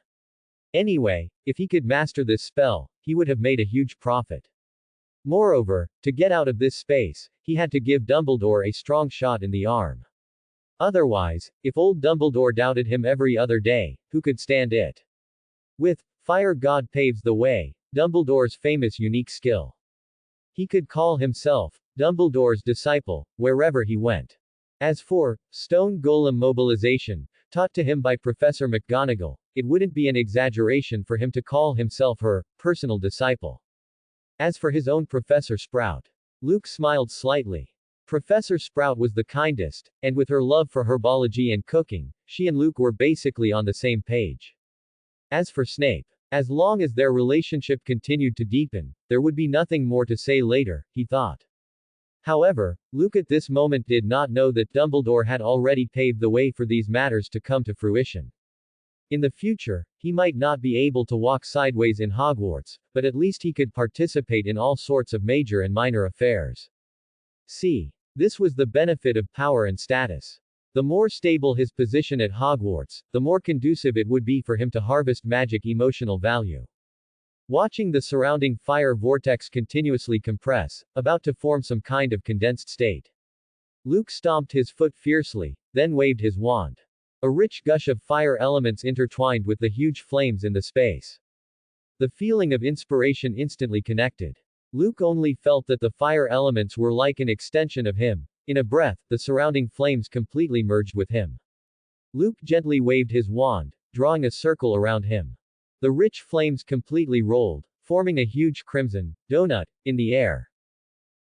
Anyway, if he could master this spell, he would have made a huge profit. Moreover, to get out of this space, he had to give Dumbledore a strong shot in the arm. Otherwise, if old Dumbledore doubted him every other day, who could stand it? With Fire God Paves the Way, Dumbledore's famous unique skill. He could call himself Dumbledore's disciple, wherever he went. As for Stone Golem mobilization, Taught to him by Professor McGonagall, it wouldn't be an exaggeration for him to call himself her personal disciple. As for his own Professor Sprout, Luke smiled slightly. Professor Sprout was the kindest, and with her love for herbology and cooking, she and Luke were basically on the same page. As for Snape, as long as their relationship continued to deepen, there would be nothing more to say later, he thought. However, Luke at this moment did not know that Dumbledore had already paved the way for these matters to come to fruition. In the future, he might not be able to walk sideways in Hogwarts, but at least he could participate in all sorts of major and minor affairs. This was the benefit of power and status. The more stable his position at Hogwarts, the more conducive it would be for him to harvest magic emotional value. Watching the surrounding fire vortex continuously compress, about to form some kind of condensed state. Luke stomped his foot fiercely, then waved his wand. A rich gush of fire elements intertwined with the huge flames in the space. The feeling of inspiration instantly connected. Luke only felt that the fire elements were like an extension of him. In a breath, the surrounding flames completely merged with him. Luke gently waved his wand, drawing a circle around him. The rich flames completely rolled, forming a huge crimson donut in the air.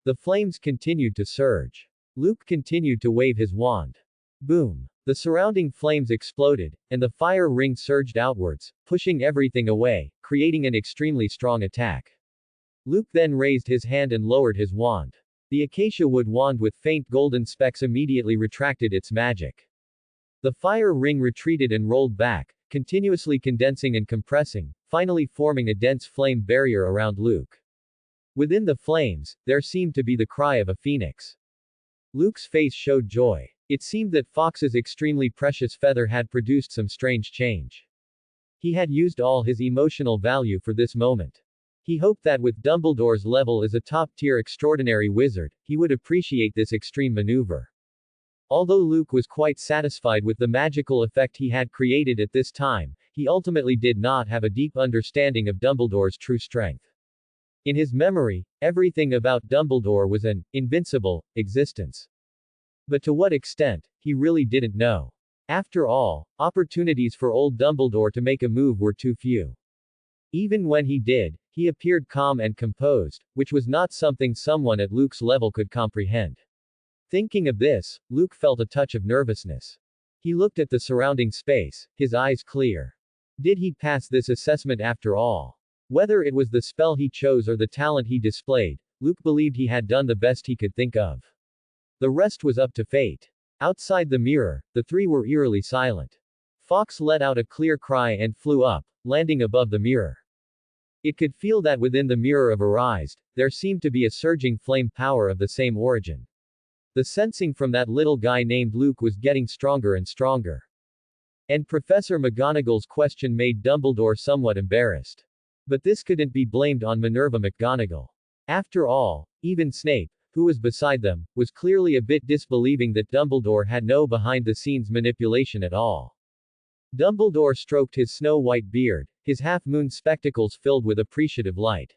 The flames continued to surge. Luke continued to wave his wand. Boom! The surrounding flames exploded, and the fire ring surged outwards, pushing everything away, creating an extremely strong attack. Luke then raised his hand and lowered his wand. The acacia wood wand with faint golden specks immediately retracted its magic. The fire ring retreated and rolled back, continuously condensing and compressing, finally forming a dense flame barrier around Luke. Within the flames, there seemed to be the cry of a phoenix. Luke's face showed joy. It seemed that Fawkes's extremely precious feather had produced some strange change. He had used all his emotional value for this moment. He hoped that with Dumbledore's level as a top-tier extraordinary wizard, he would appreciate this extreme maneuver. Although Luke was quite satisfied with the magical effect he had created at this time, he ultimately did not have a deep understanding of Dumbledore's true strength. In his memory, everything about Dumbledore was an invincible existence. But to what extent, he really didn't know. After all, opportunities for old Dumbledore to make a move were too few. Even when he did, he appeared calm and composed, which was not something someone at Luke's level could comprehend. Thinking of this, Luke felt a touch of nervousness. He looked at the surrounding space, his eyes clear. Did he pass this assessment after all? Whether it was the spell he chose or the talent he displayed, Luke believed he had done the best he could think of. The rest was up to fate. Outside the mirror, the three were eerily silent. Fawkes let out a clear cry and flew up, landing above the mirror. It could feel that within the mirror of her eyes, there seemed to be a surging flame power of the same origin. The sensing from that little guy named Luke was getting stronger and stronger. And Professor McGonagall's question made Dumbledore somewhat embarrassed. But this couldn't be blamed on Minerva McGonagall. After all, even Snape, who was beside them, was clearly a bit disbelieving that Dumbledore had no behind-the-scenes manipulation at all. Dumbledore stroked his snow-white beard, his half-moon spectacles filled with appreciative light.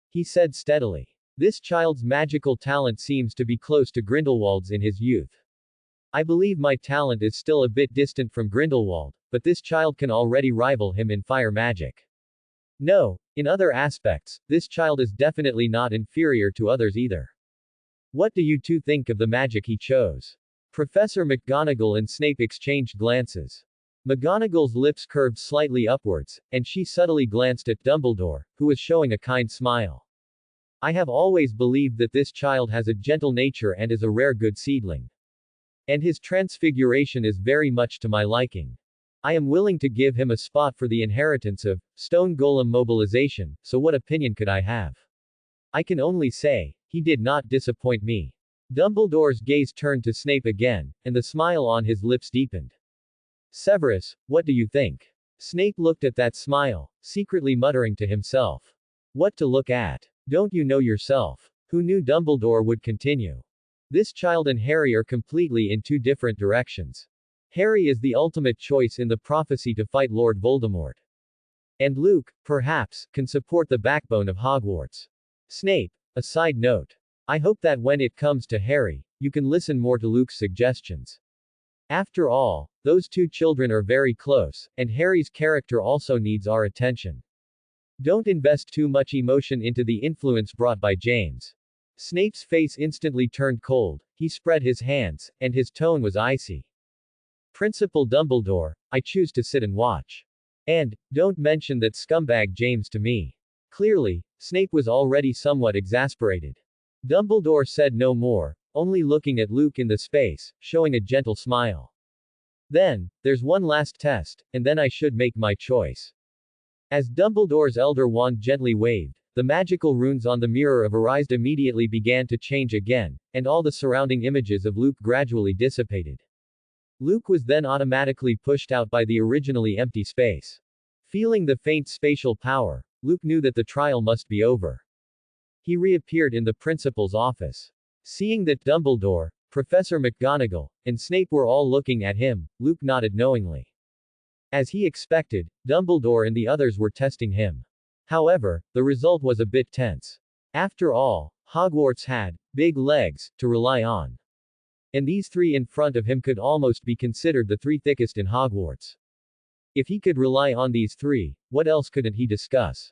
He said steadily, "This child's magical talent seems to be close to Grindelwald's in his youth. I believe my talent is still a bit distant from Grindelwald, but this child can already rival him in fire magic. No, in other aspects, this child is definitely not inferior to others either. What do you two think of the magic he chose?" Professor McGonagall and Snape exchanged glances. McGonagall's lips curved slightly upwards, and she subtly glanced at Dumbledore, who was showing a kind smile. "I have always believed that this child has a gentle nature and is a rare good seedling. And his transfiguration is very much to my liking. I am willing to give him a spot for the inheritance of stone golem mobilization, so what opinion could I have? I can only say, he did not disappoint me." Dumbledore's gaze turned to Snape again, and the smile on his lips deepened. "Severus, what do you think?" Snape looked at that smile, secretly muttering to himself. "What to look at? Don't you know yourself?" Who knew Dumbledore would continue? "This child and Harry are completely in two different directions. Harry is the ultimate choice in the prophecy to fight Lord Voldemort. And Luke, perhaps, can support the backbone of Hogwarts. Snape, a side note. I hope that when it comes to Harry, you can listen more to Luke's suggestions. After all, those two children are very close, and Harry's character also needs our attention. Don't invest too much emotion into the influence brought by James. Snape's face instantly turned cold, he spread his hands, and his tone was icy. Principal Dumbledore, I choose to sit and watch. And, don't mention that scumbag James to me. Clearly, Snape was already somewhat exasperated. Dumbledore said no more, only looking at Luke in the space, showing a gentle smile. Then, there's one last test, and then I should make my choice. As Dumbledore's elder wand gently waved, the magical runes on the mirror of Arised immediately began to change again, and all the surrounding images of Luke gradually dissipated. Luke was then automatically pushed out by the originally empty space. Feeling the faint spatial power, Luke knew that the trial must be over. He reappeared in the principal's office. Seeing that Dumbledore, Professor McGonagall, and Snape were all looking at him, Luke nodded knowingly. As he expected, Dumbledore and the others were testing him. However, the result was a bit tense. After all, Hogwarts had big legs to rely on. And these three in front of him could almost be considered the three thickest in Hogwarts. If he could rely on these three, what else couldn't he discuss?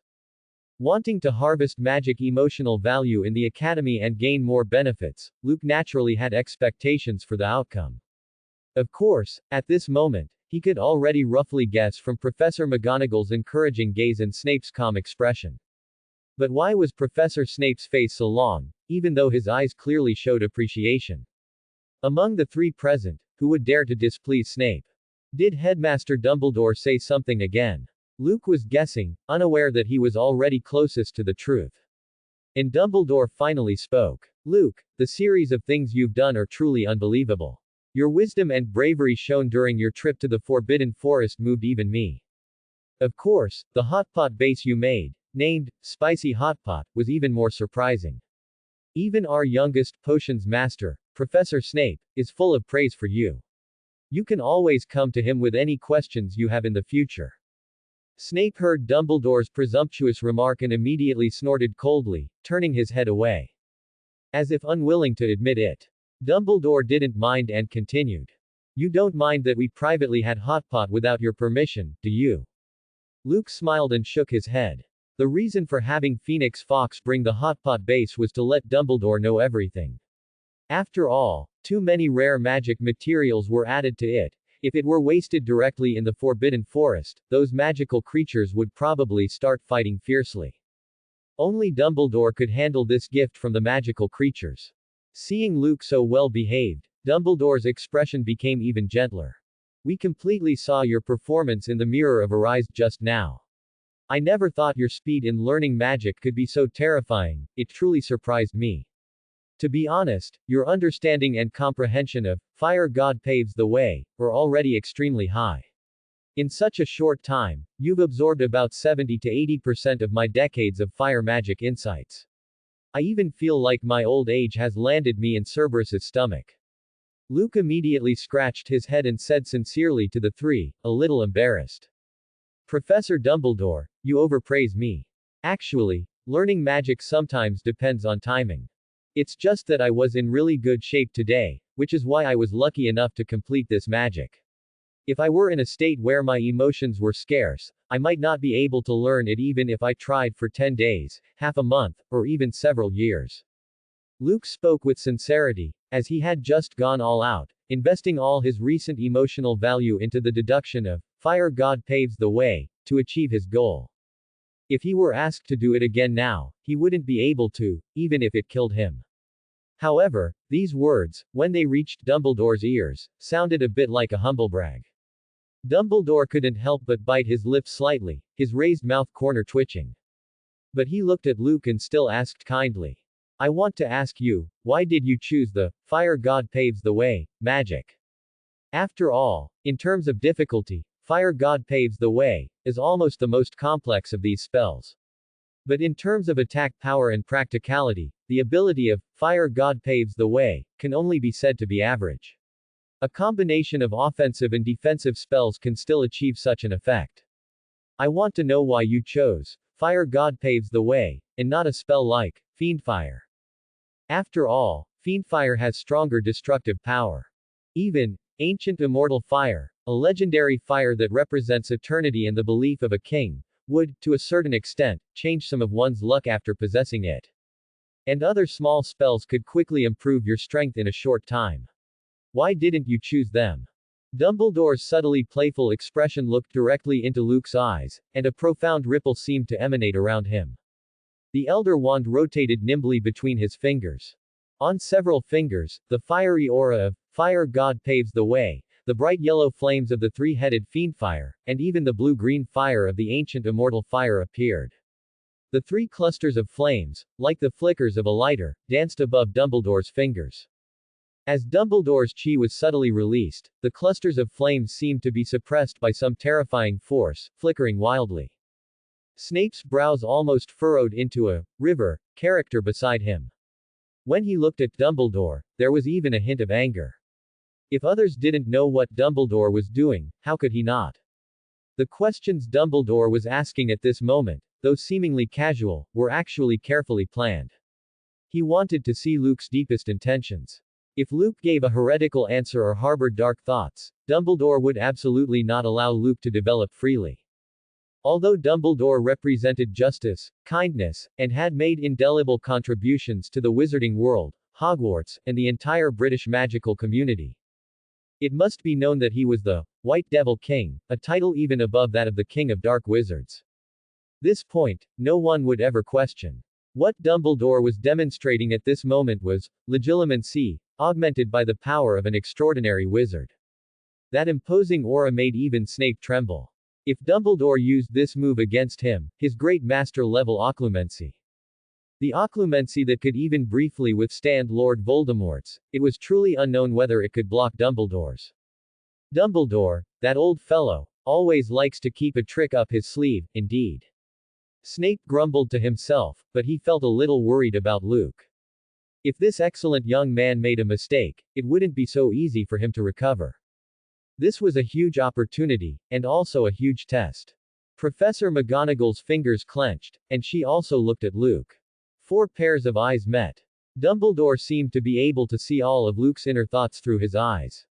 Wanting to harvest magic emotional value in the academy and gain more benefits, Luke naturally had expectations for the outcome. Of course, at this moment, he could already roughly guess from Professor McGonagall's encouraging gaze and Snape's calm expression. But why was Professor Snape's face so long, even though his eyes clearly showed appreciation? Among the three present, who would dare to displease Snape? Did Headmaster Dumbledore say something again? Luke was guessing, unaware that he was already closest to the truth. And Dumbledore finally spoke. Luke, the series of things you've done are truly unbelievable. Your wisdom and bravery shown during your trip to the Forbidden Forest moved even me. Of course, the hot pot base you made, named Spicy Hot Pot, was even more surprising. Even our youngest potions master, Professor Snape, is full of praise for you. You can always come to him with any questions you have in the future. Snape heard Dumbledore's presumptuous remark and immediately snorted coldly, turning his head away. As if unwilling to admit it. Dumbledore didn't mind and continued. You don't mind that we privately had hot pot without your permission, do you? Luke smiled and shook his head. The reason for having Phoenix Fox bring the hot pot base was to let Dumbledore know everything. After all, too many rare magic materials were added to it. If it were wasted directly in the Forbidden Forest, those magical creatures would probably start fighting fiercely. Only Dumbledore could handle this gift from the magical creatures. Seeing Luke so well behaved, Dumbledore's expression became even gentler. We completely saw your performance in the Mirror of Arised just now. I never thought your speed in learning magic could be so terrifying, it truly surprised me. To be honest, your understanding and comprehension of Fire God Paves the Way were already extremely high. In such a short time, you've absorbed about 70 to 80% of my decades of fire magic insights. I even feel like my old age has landed me in Cerberus's stomach. Luke immediately scratched his head and said sincerely to the three, a little embarrassed. Professor Dumbledore, you overpraise me. Actually, learning magic sometimes depends on timing. It's just that I was in really good shape today, which is why I was lucky enough to complete this magic. If I were in a state where my emotions were scarce, I might not be able to learn it even if I tried for 10 days, half a month, or even several years. Luke spoke with sincerity, as he had just gone all out, investing all his recent emotional value into the deduction of Fire God Paves the Way to achieve his goal. If he were asked to do it again now, he wouldn't be able to, even if it killed him. However, these words, when they reached Dumbledore's ears, sounded a bit like a humblebrag. Dumbledore couldn't help but bite his lip slightly, his raised mouth corner twitching. But he looked at Luke and still asked kindly. I want to ask you, why did you choose the Fire God Paves the Way magic? After all, in terms of difficulty, Fire God Paves the Way is almost the most complex of these spells. But in terms of attack power and practicality, the ability of Fire God Paves the Way can only be said to be average. A combination of offensive and defensive spells can still achieve such an effect. I want to know why you chose Fire God Paves the Way, and not a spell like Fiendfire. After all, Fiendfire has stronger destructive power. Even Ancient immortal fire, a legendary fire that represents eternity and the belief of a king, would, to a certain extent, change some of one's luck after possessing it. And other small spells could quickly improve your strength in a short time. Why didn't you choose them? Dumbledore's subtly playful expression looked directly into Luke's eyes, and a profound ripple seemed to emanate around him. The Elder Wand rotated nimbly between his fingers. On several fingers, the fiery aura of Fire God paves the way, the bright yellow flames of the three-headed fiendfire, and even the blue-green fire of the ancient immortal fire appeared. The three clusters of flames, like the flickers of a lighter, danced above Dumbledore's fingers. As Dumbledore's chi was subtly released, the clusters of flames seemed to be suppressed by some terrifying force, flickering wildly. Snape's brows almost furrowed into a river character beside him. When he looked at Dumbledore, there was even a hint of anger. If others didn't know what Dumbledore was doing, how could he not? The questions Dumbledore was asking at this moment, though seemingly casual, were actually carefully planned. He wanted to see Luke's deepest intentions. If Luke gave a heretical answer or harbored dark thoughts, Dumbledore would absolutely not allow Luke to develop freely. Although Dumbledore represented justice, kindness, and had made indelible contributions to the wizarding world, Hogwarts, and the entire British magical community, it must be known that he was the White Devil King, a title even above that of the King of Dark Wizards. This point, no one would ever question. What Dumbledore was demonstrating at this moment was legilimency, augmented by the power of an extraordinary wizard. That imposing aura made even Snape tremble. If Dumbledore used this move against him, his great master-level occlumency, the occlumency that could even briefly withstand Lord Voldemort's, it was truly unknown whether it could block Dumbledore's. Dumbledore, that old fellow, always likes to keep a trick up his sleeve, indeed. Snape grumbled to himself, but he felt a little worried about Luke. If this excellent young man made a mistake, it wouldn't be so easy for him to recover. This was a huge opportunity, and also a huge test. Professor McGonagall's fingers clenched, and she also looked at Luke. 4 pairs of eyes met. Dumbledore seemed to be able to see all of Luke's inner thoughts through his eyes.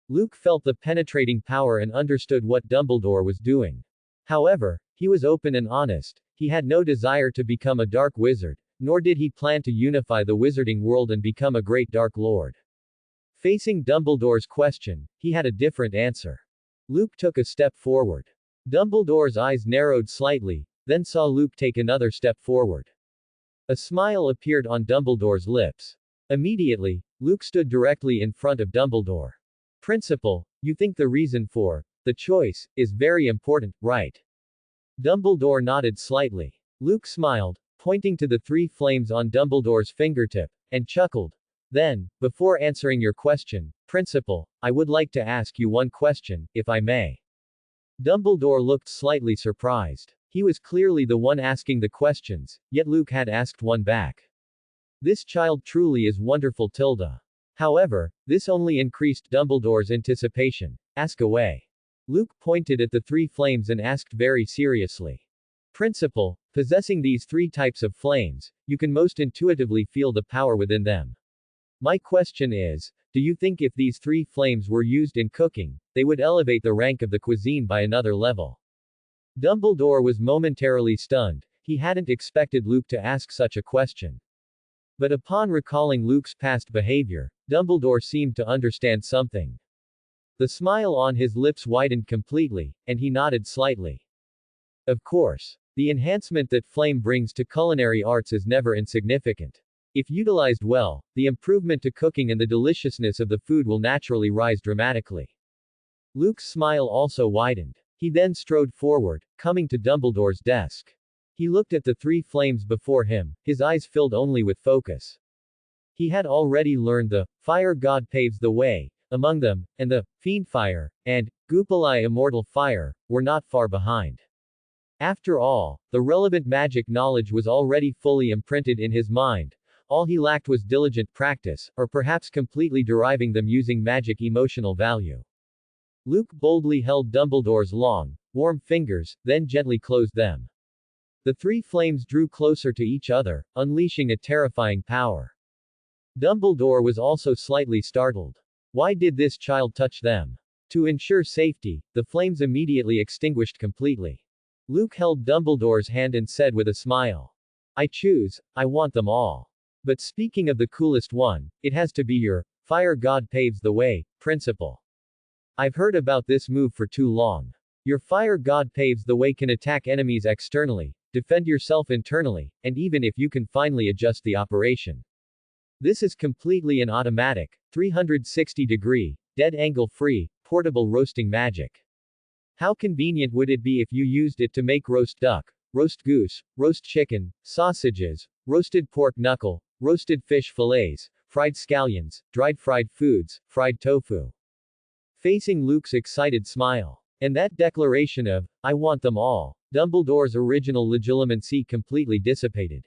Luke felt the penetrating power and understood what Dumbledore was doing. However, he was open and honest. He had no desire to become a dark wizard, nor did he plan to unify the wizarding world and become a great Dark Lord. Facing Dumbledore's question, he had a different answer. Luke took a step forward. Dumbledore's eyes narrowed slightly, then saw Luke take another step forward. A smile appeared on Dumbledore's lips. Immediately, Luke stood directly in front of Dumbledore. Principal, you think the reason for the choice is very important, right? Dumbledore nodded slightly. Luke smiled, pointing to the 3 flames on Dumbledore's fingertip, and chuckled. Then, before answering your question, Principal, I would like to ask you one question, if I may. Dumbledore looked slightly surprised. He was clearly the one asking the questions, yet Luke had asked one back. This child truly is wonderful, Tilda. However, this only increased Dumbledore's anticipation. Ask away. Luke pointed at the 3 flames and asked very seriously. Principal, possessing these 3 types of flames, you can most intuitively feel the power within them. My question is, do you think if these 3 flames were used in cooking, they would elevate the rank of the cuisine by another level? Dumbledore was momentarily stunned. He hadn't expected Luke to ask such a question. But upon recalling Luke's past behavior, Dumbledore seemed to understand something. The smile on his lips widened completely, and he nodded slightly. Of course. The enhancement that flame brings to culinary arts is never insignificant. If utilized well, the improvement to cooking and the deliciousness of the food will naturally rise dramatically. Luke's smile also widened. He then strode forward, coming to Dumbledore's desk. He looked at the 3 flames before him, his eyes filled only with focus. He had already learned the Fire God paves the way among them, and the Fiendfire and Goopali Immortal Fire were not far behind. After all, the relevant magic knowledge was already fully imprinted in his mind. All he lacked was diligent practice, or perhaps completely deriving them using magic emotional value. Luke boldly held Dumbledore's long, warm fingers, then gently closed them. The 3 flames drew closer to each other, unleashing a terrifying power. Dumbledore was also slightly startled. Why did this child touch them? To ensure safety, the flames immediately extinguished completely. Luke held Dumbledore's hand and said with a smile, I want them all. But speaking of the coolest one, it has to be your fire god paves the way principle. I've heard about this move for too long. Your fire god paves the way can attack enemies externally, defend yourself internally, and even if you can finally adjust the operation. This is completely an automatic, 360-degree, dead angle free, portable roasting magic. How convenient would it be if you used it to make roast duck, roast goose, roast chicken, sausages, roasted pork knuckle, roasted fish fillets, fried scallions, dried fried foods, fried tofu. Facing Luke's excited smile. And that declaration of, I want them all, Dumbledore's original legitimacy completely dissipated.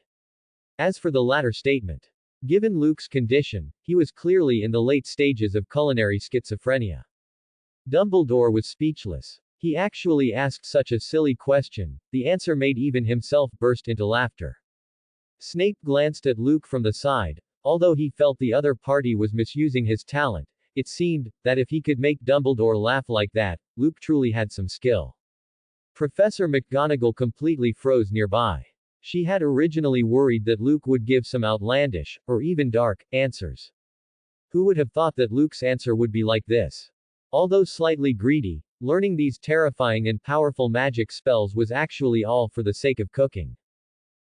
As for the latter statement, given Luke's condition, he was clearly in the late stages of culinary schizophrenia. Dumbledore was speechless. He actually asked such a silly question, the answer made even himself burst into laughter. Snape glanced at Luke from the side. Although he felt the other party was misusing his talent, it seemed that if he could make Dumbledore laugh like that, Luke truly had some skill. Professor McGonagall completely froze nearby. She had originally worried that Luke would give some outlandish, or even dark, answers. Who would have thought that Luke's answer would be like this? Although slightly greedy, learning these terrifying and powerful magic spells was actually all for the sake of cooking.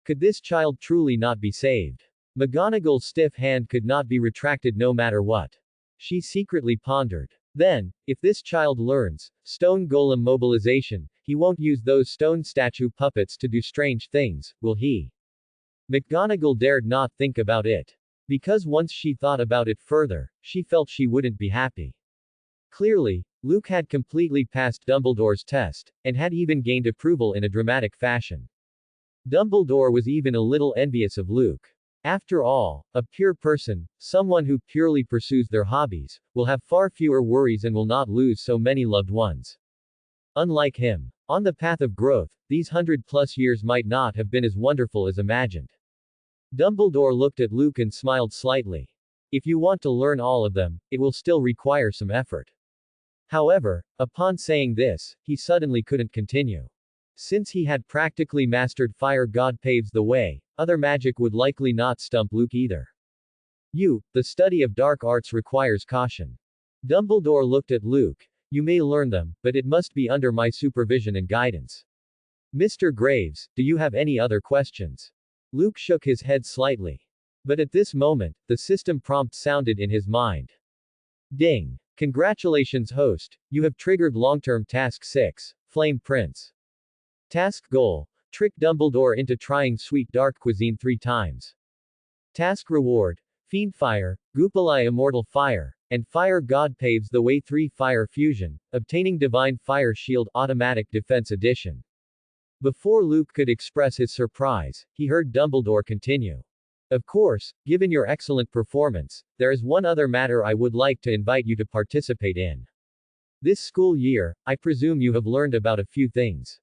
Could this child truly not be saved? McGonagall's stiff hand could not be retracted no matter what. She secretly pondered. Then, if this child learns stone golem mobilization, he won't use those stone statue puppets to do strange things, will he? McGonagall dared not think about it. Because once she thought about it further, she felt she wouldn't be happy. Clearly, Luke had completely passed Dumbledore's test, and had even gained approval in a dramatic fashion. Dumbledore was even a little envious of Luke. After all, a pure person, someone who purely pursues their hobbies, will have far fewer worries and will not lose so many loved ones. Unlike him. On the path of growth, these 100+ years might not have been as wonderful as imagined. Dumbledore looked at Luke and smiled slightly. If you want to learn all of them, it will still require some effort. However, upon saying this, he suddenly couldn't continue. Since he had practically mastered Fire God Paves the Way, other magic would likely not stump Luke either. The study of dark arts requires caution. Dumbledore looked at Luke. You may learn them, but it must be under my supervision and guidance. Mr. Graves, do you have any other questions? Luke shook his head slightly. But at this moment, the system prompt sounded in his mind. Ding! Congratulations host, you have triggered long-term task 6, Flame Prince. Task goal, trick Dumbledore into trying sweet dark cuisine 3 times. Task reward, Fiendfire, Goopali Immortal Fire, and Fire God Paves the Way 3 Fire Fusion, obtaining Divine Fire Shield Automatic Defense Edition. Before Luke could express his surprise, he heard Dumbledore continue. Of course, given your excellent performance, there is one other matter I would like to invite you to participate in. This school year, I presume you have learned about a few things.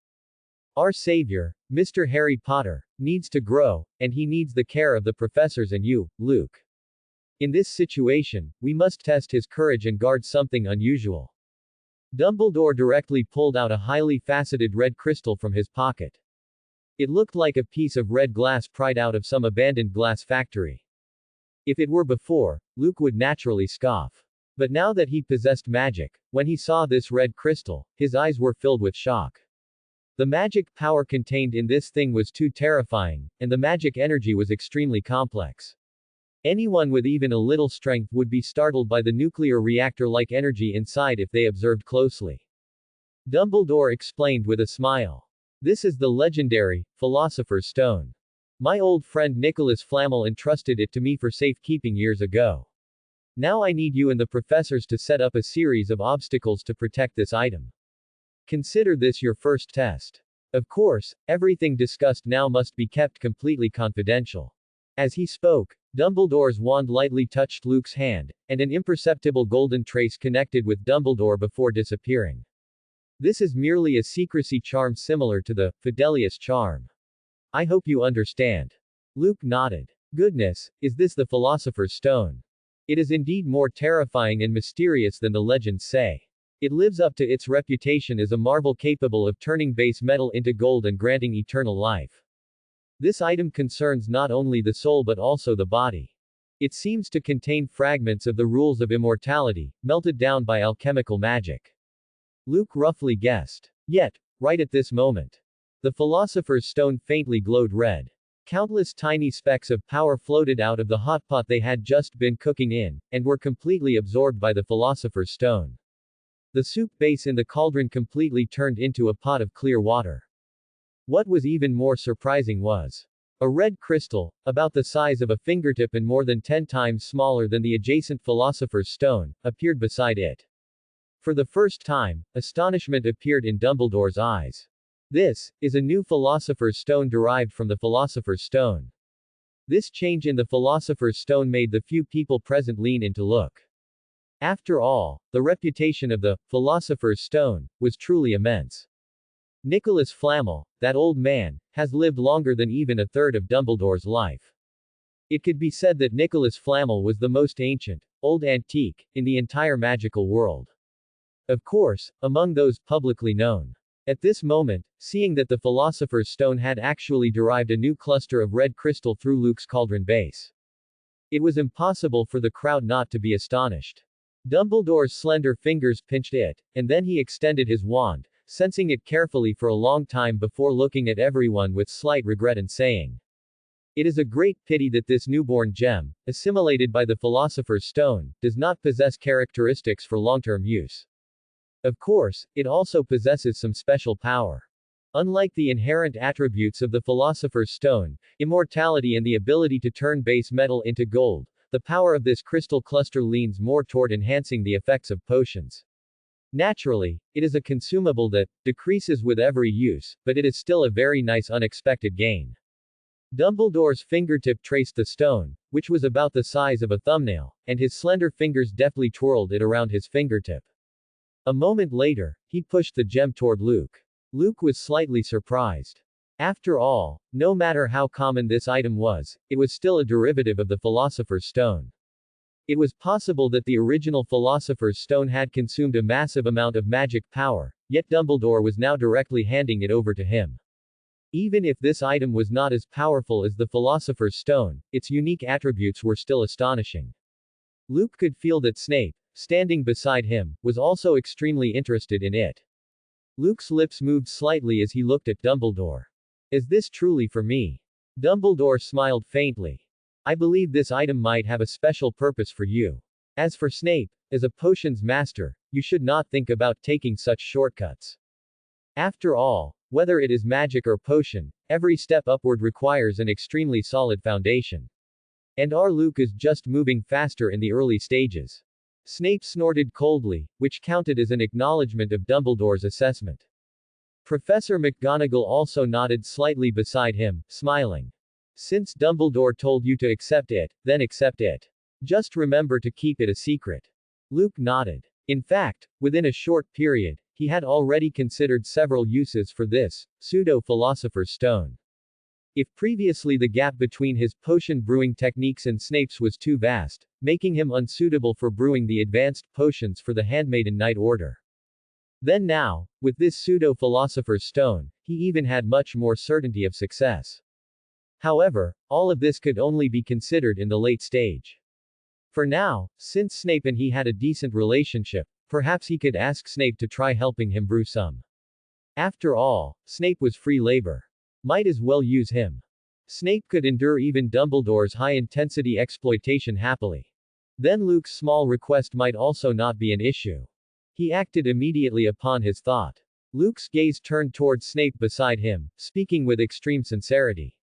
Our Savior, Mr. Harry Potter, needs to grow, and he needs the care of the professors and you, Luke. In this situation, we must test his courage and guard something unusual. Dumbledore directly pulled out a highly faceted red crystal from his pocket. It looked like a piece of red glass pried out of some abandoned glass factory. If it were before, Luke would naturally scoff. But now that he possessed magic, when he saw this red crystal, his eyes were filled with shock. The magic power contained in this thing was too terrifying, and the magic energy was extremely complex. Anyone with even a little strength would be startled by the nuclear reactor-like energy inside if they observed closely. Dumbledore explained with a smile. This is the legendary Philosopher's Stone. My old friend Nicholas Flamel entrusted it to me for safekeeping years ago. Now I need you and the professors to set up a series of obstacles to protect this item. Consider this your first test. Of course, everything discussed now must be kept completely confidential. As he spoke, Dumbledore's wand lightly touched Luke's hand, and an imperceptible golden trace connected with Dumbledore before disappearing. This is merely a secrecy charm similar to the Fidelius charm. I hope you understand. Luke nodded. Goodness, is this the Philosopher's Stone? It is indeed more terrifying and mysterious than the legends say. It lives up to its reputation as a marvel capable of turning base metal into gold and granting eternal life. This item concerns not only the soul but also the body. It seems to contain fragments of the rules of immortality, melted down by alchemical magic. Luke roughly guessed. Yet, right at this moment, the Philosopher's Stone faintly glowed red. Countless tiny specks of power floated out of the hot pot they had just been cooking in, and were completely absorbed by the Philosopher's Stone. The soup base in the cauldron completely turned into a pot of clear water. What was even more surprising was a red crystal, about the size of a fingertip and more than 10 times smaller than the adjacent Philosopher's Stone, appeared beside it. For the first time, astonishment appeared in Dumbledore's eyes. This is a new Philosopher's Stone derived from the Philosopher's Stone. This change in the Philosopher's Stone made the few people present lean in to look. After all, the reputation of the Philosopher's Stone was truly immense. Nicholas Flamel, that old man, has lived longer than even a third of Dumbledore's life. It could be said that Nicholas Flamel was the most ancient, old antique, in the entire magical world. Of course, among those publicly known. At this moment, seeing that the Philosopher's Stone had actually derived a new cluster of red crystal through Luke's cauldron base, it was impossible for the crowd not to be astonished. Dumbledore's slender fingers pinched it, and then he extended his wand, sensing it carefully for a long time before looking at everyone with slight regret and saying, "It is a great pity that this newborn gem, assimilated by the Philosopher's Stone, does not possess characteristics for long-term use. Of course, it also possesses some special power. Unlike the inherent attributes of the Philosopher's Stone, immortality and the ability to turn base metal into gold, the power of this crystal cluster leans more toward enhancing the effects of potions. Naturally, it is a consumable that decreases with every use, but it is still a very nice unexpected gain." Dumbledore's fingertip traced the stone, which was about the size of a thumbnail, and his slender fingers deftly twirled it around his fingertip. A moment later, he pushed the gem toward Luke. Luke was slightly surprised. After all, no matter how common this item was, it was still a derivative of the Philosopher's Stone. It was possible that the original Philosopher's Stone had consumed a massive amount of magic power, yet Dumbledore was now directly handing it over to him. Even if this item was not as powerful as the Philosopher's Stone, its unique attributes were still astonishing. Luke could feel that Snape, standing beside him, was also extremely interested in it. Luke's lips moved slightly as he looked at Dumbledore. "Is this truly for me?" Dumbledore smiled faintly. "I believe this item might have a special purpose for you. As for Snape, as a potions master, you should not think about taking such shortcuts. After all, whether it is magic or potion, every step upward requires an extremely solid foundation. And our Luke is just moving faster in the early stages." Snape snorted coldly, which counted as an acknowledgement of Dumbledore's assessment. Professor McGonagall also nodded slightly beside him, smiling. "Since Dumbledore told you to accept it, then accept it. Just remember to keep it a secret." Luke nodded. In fact, within a short period, he had already considered several uses for this pseudo-philosopher's stone. If previously the gap between his potion brewing techniques and Snape's was too vast, making him unsuitable for brewing the advanced potions for the Handmaiden Knight Order, then now, with this pseudo-philosopher's stone, he even had much more certainty of success. However, all of this could only be considered in the late stage. For now, since Snape and he had a decent relationship, perhaps he could ask Snape to try helping him brew some. After all, Snape was free labor. Might as well use him. Snape could endure even Dumbledore's high-intensity exploitation happily. Then Luke's small request might also not be an issue. He acted immediately upon his thought. Luke's gaze turned towards Snape beside him, speaking with extreme sincerity.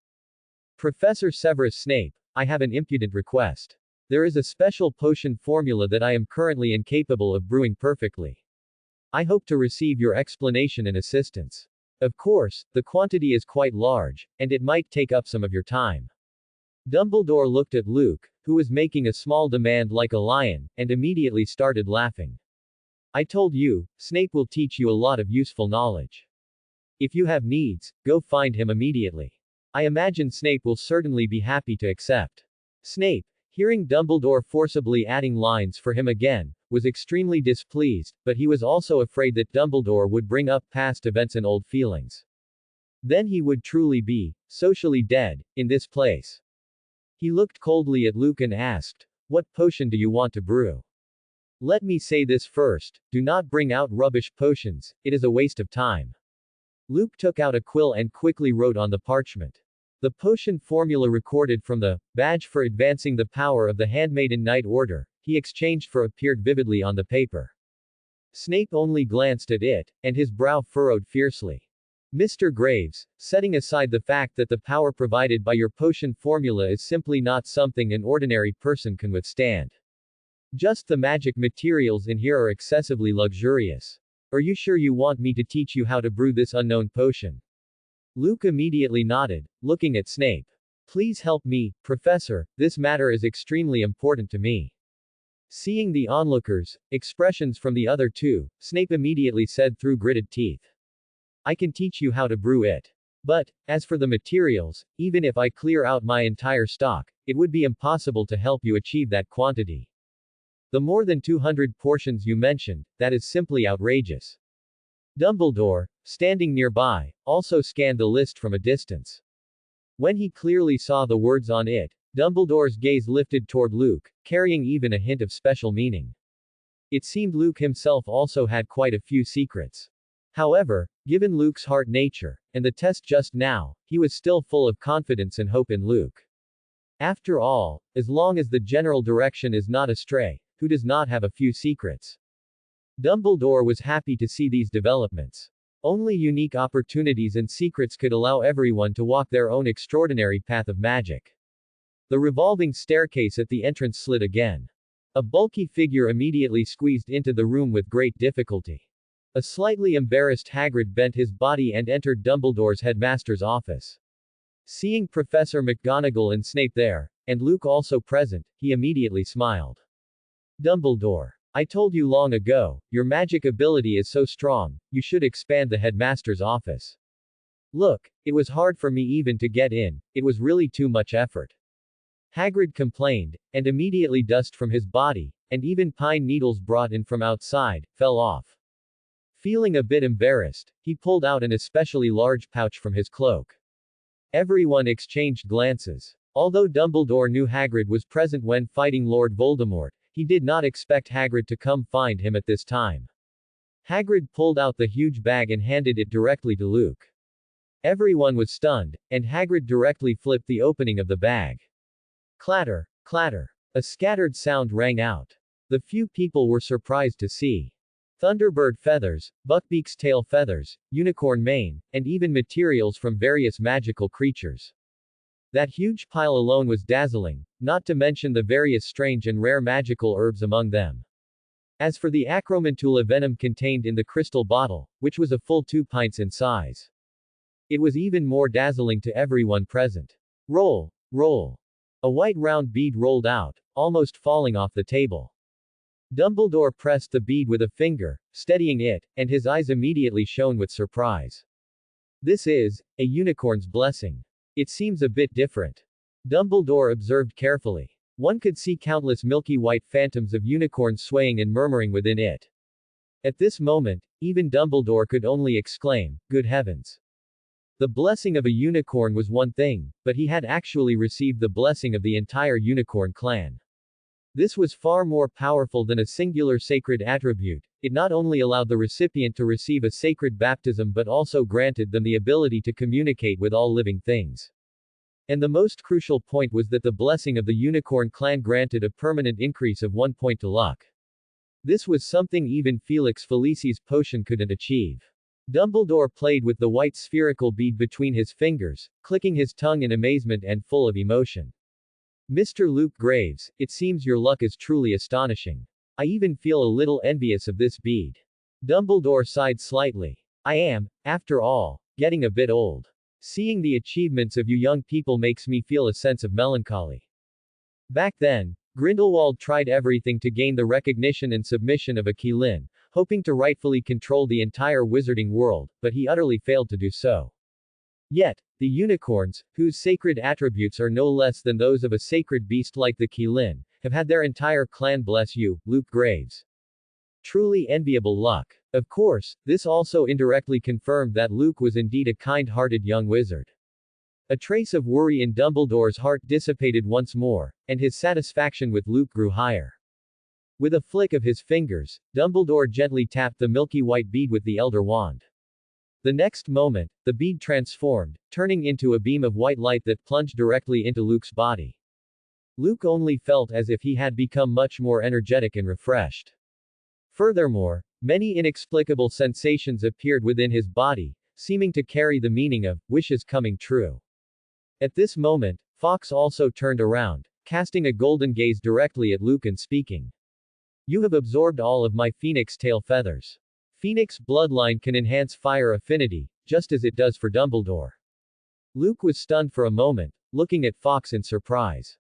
"Professor Severus Snape, I have an impudent request. There is a special potion formula that I am currently incapable of brewing perfectly. I hope to receive your explanation and assistance. Of course, the quantity is quite large, and it might take up some of your time." Dumbledore looked at Luke, who was making a small demand like a lion, and immediately started laughing. "I told you, Snape will teach you a lot of useful knowledge. If you have needs, go find him immediately. I imagine Snape will certainly be happy to accept." Snape, Hearing Dumbledore forcibly adding lines for him again, was extremely displeased, but he was also afraid that Dumbledore would bring up past events and old feelings. Then he would truly be, socially dead, in this place. He looked coldly at Luke and asked, "What potion do you want to brew?" "Let me say this first, do not bring out rubbish potions, it is a waste of time." Luke took out a quill and quickly wrote on the parchment. The potion formula recorded from the badge for advancing the power of the Handmaiden Knight Order, he exchanged for appeared vividly on the paper. Snape only glanced at it, and his brow furrowed fiercely. "Mr. Graves, setting aside the fact that the power provided by your potion formula is simply not something an ordinary person can withstand. Just the magic materials in here are excessively luxurious. Are you sure you want me to teach you how to brew this unknown potion?" Luke immediately nodded, looking at Snape. "Please help me, Professor, this matter is extremely important to me." Seeing the onlookers' expressions from the other two, Snape immediately said through gritted teeth, "I can teach you how to brew it. But, as for the materials, even if I clear out my entire stock, it would be impossible to help you achieve that quantity. The more than 200 portions you mentioned, that is simply outrageous." Dumbledore, standing nearby, also scanned the list from a distance. When he clearly saw the words on it, Dumbledore's gaze lifted toward Luke, carrying even a hint of special meaning. It seemed Luke himself also had quite a few secrets. However, given Luke's hard nature, and the test just now, he was still full of confidence and hope in Luke. After all, as long as the general direction is not astray, who does not have a few secrets? Dumbledore was happy to see these developments. Only unique opportunities and secrets could allow everyone to walk their own extraordinary path of magic. The revolving staircase at the entrance slid again. A bulky figure immediately squeezed into the room with great difficulty. A slightly embarrassed Hagrid bent his body and entered Dumbledore's headmaster's office. Seeing Professor McGonagall and Snape there, and Luke also present, he immediately smiled. "Dumbledore. I told you long ago, your magic ability is so strong, you should expand the headmaster's office. Look, it was hard for me even to get in, it was really too much effort." Hagrid complained, and immediately dust from his body, and even pine needles brought in from outside, fell off. Feeling a bit embarrassed, he pulled out an especially large pouch from his cloak. Everyone exchanged glances. Although Dumbledore knew Hagrid was present when fighting Lord Voldemort, he did not expect Hagrid to come find him at this time. Hagrid pulled out the huge bag and handed it directly to Luke. Everyone was stunned, and Hagrid directly flipped the opening of the bag. Clatter, clatter. A scattered sound rang out. The few people were surprised to see Thunderbird feathers, Buckbeak's tail feathers, unicorn mane, and even materials from various magical creatures. That huge pile alone was dazzling, not to mention the various strange and rare magical herbs among them. As for the acromantula venom contained in the crystal bottle, which was a full 2 pints in size, it was even more dazzling to everyone present. Roll, roll. A white round bead rolled out, almost falling off the table. Dumbledore pressed the bead with a finger, steadying it, and his eyes immediately shone with surprise. "This is a unicorn's blessing. It seems a bit different." Dumbledore observed carefully. One could see countless milky white phantoms of unicorns swaying and murmuring within it. At this moment, even Dumbledore could only exclaim, "Good heavens!" The blessing of a unicorn was one thing, but he had actually received the blessing of the entire unicorn clan. This was far more powerful than a singular sacred attribute. It not only allowed the recipient to receive a sacred baptism but also granted them the ability to communicate with all living things. And the most crucial point was that the blessing of the unicorn clan granted a permanent increase of 1 point to luck. This was something even Felix Felicis' potion couldn't achieve. Dumbledore played with the white spherical bead between his fingers, clicking his tongue in amazement and full of emotion. "Mr. Luke Graves, it seems your luck is truly astonishing. I even feel a little envious of this bead." Dumbledore sighed slightly. "I am, after all, getting a bit old. Seeing the achievements of you young people makes me feel a sense of melancholy." Back then, Grindelwald tried everything to gain the recognition and submission of a Qilin, hoping to rightfully control the entire wizarding world, but he utterly failed to do so. Yet, the unicorns, whose sacred attributes are no less than those of a sacred beast like the Qilin, have had their entire clan bless you, Luke Graves. Truly enviable luck. Of course, this also indirectly confirmed that Luke was indeed a kind-hearted young wizard. A trace of worry in Dumbledore's heart dissipated once more, and his satisfaction with Luke grew higher. With a flick of his fingers, Dumbledore gently tapped the milky white bead with the Elder Wand. The next moment, the bead transformed, turning into a beam of white light that plunged directly into Luke's body. Luke only felt as if he had become much more energetic and refreshed. Furthermore, many inexplicable sensations appeared within his body, seeming to carry the meaning of wishes coming true. At this moment, Fawkes also turned around, casting a golden gaze directly at Luke and speaking. You have absorbed all of my phoenix tail feathers. Phoenix bloodline can enhance fire affinity, just as it does for Dumbledore. Luke was stunned for a moment, looking at Fawkes in surprise.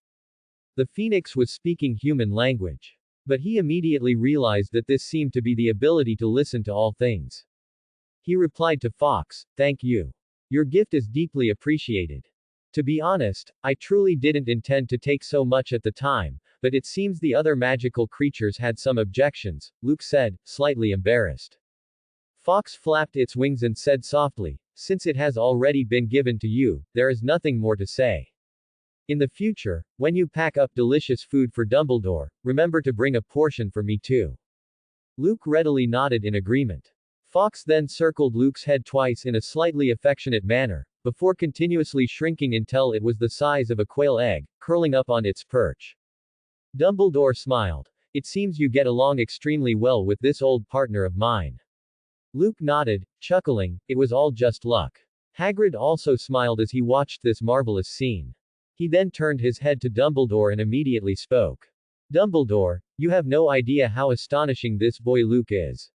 The phoenix was speaking human language. But he immediately realized that this seemed to be the ability to listen to all things. He replied to Fawkes, "Thank you. Your gift is deeply appreciated. To be honest, I truly didn't intend to take so much at the time, but it seems the other magical creatures had some objections," Luke said, slightly embarrassed. Fawkes flapped its wings and said softly, "Since it has already been given to you, there is nothing more to say. In the future, when you pack up delicious food for Dumbledore, remember to bring a portion for me too." Luke readily nodded in agreement. Fawkes then circled Luke's head twice in a slightly affectionate manner, before continuously shrinking until it was the size of a quail egg, curling up on its perch. Dumbledore smiled. "It seems you get along extremely well with this old partner of mine." Luke nodded, chuckling, it was all just luck. Hagrid also smiled as he watched this marvelous scene. He then turned his head to Dumbledore and immediately spoke. "Dumbledore, you have no idea how astonishing this boy Luke is.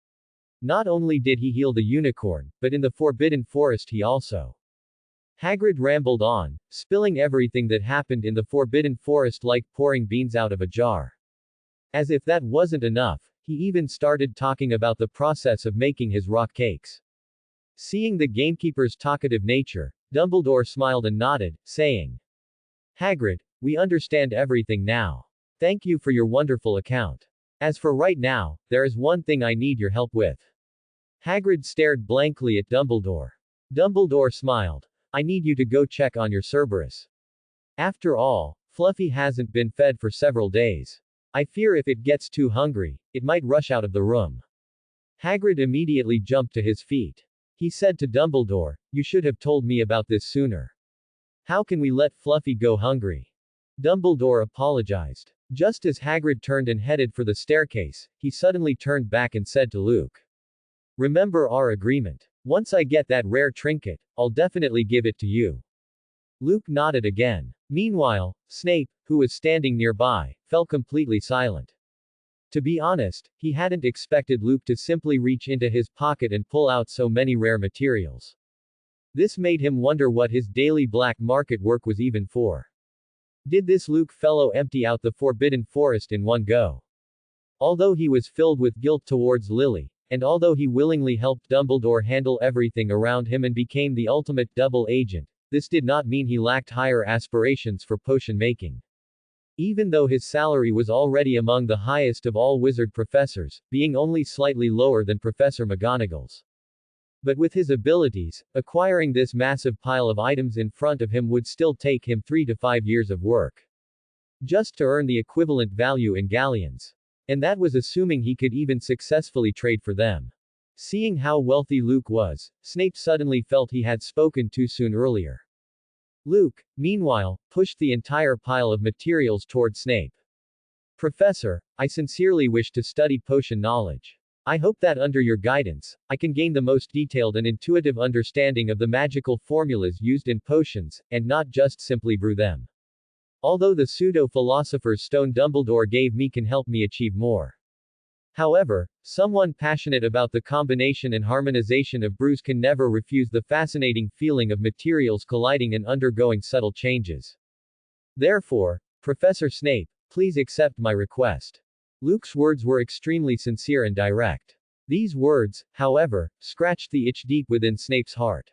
Not only did he heal the unicorn, but in the Forbidden Forest he also." Hagrid rambled on, spilling everything that happened in the Forbidden Forest like pouring beans out of a jar. As if that wasn't enough, he even started talking about the process of making his rock cakes. Seeing the gamekeeper's talkative nature, Dumbledore smiled and nodded, saying, "Hagrid, we understand everything now. Thank you for your wonderful account. As for right now, there is one thing I need your help with." Hagrid stared blankly at Dumbledore. Dumbledore smiled. "I need you to go check on your Cerberus. After all, Fluffy hasn't been fed for several days. I fear if it gets too hungry, it might rush out of the room." Hagrid immediately jumped to his feet. He said to Dumbledore, "You should have told me about this sooner. How can we let Fluffy go hungry?" Dumbledore apologized. Just as Hagrid turned and headed for the staircase, he suddenly turned back and said to Luke, "Remember our agreement. Once I get that rare trinket, I'll definitely give it to you." Luke nodded again. Meanwhile, Snape, who was standing nearby, fell completely silent. To be honest, he hadn't expected Luke to simply reach into his pocket and pull out so many rare materials. This made him wonder what his daily black market work was even for. Did this Luke fellow empty out the Forbidden Forest in one go? Although he was filled with guilt towards Lily, and although he willingly helped Dumbledore handle everything around him and became the ultimate double agent, this did not mean he lacked higher aspirations for potion making. Even though his salary was already among the highest of all wizard professors, being only slightly lower than Professor McGonagall's. But with his abilities, acquiring this massive pile of items in front of him would still take him 3 to 5 years of work. Just to earn the equivalent value in galleons. And that was assuming he could even successfully trade for them. Seeing how wealthy Luke was, Snape suddenly felt he had spoken too soon earlier. Luke, meanwhile, pushed the entire pile of materials toward Snape. "Professor, I sincerely wish to study potion knowledge. I hope that under your guidance, I can gain the most detailed and intuitive understanding of the magical formulas used in potions, and not just simply brew them. Although the pseudo-philosopher's stone Dumbledore gave me can help me achieve more. However, someone passionate about the combination and harmonization of brews can never refuse the fascinating feeling of materials colliding and undergoing subtle changes. Therefore, Professor Snape, please accept my request." Luke's words were extremely sincere and direct. These words, however, scratched the itch deep within Snape's heart.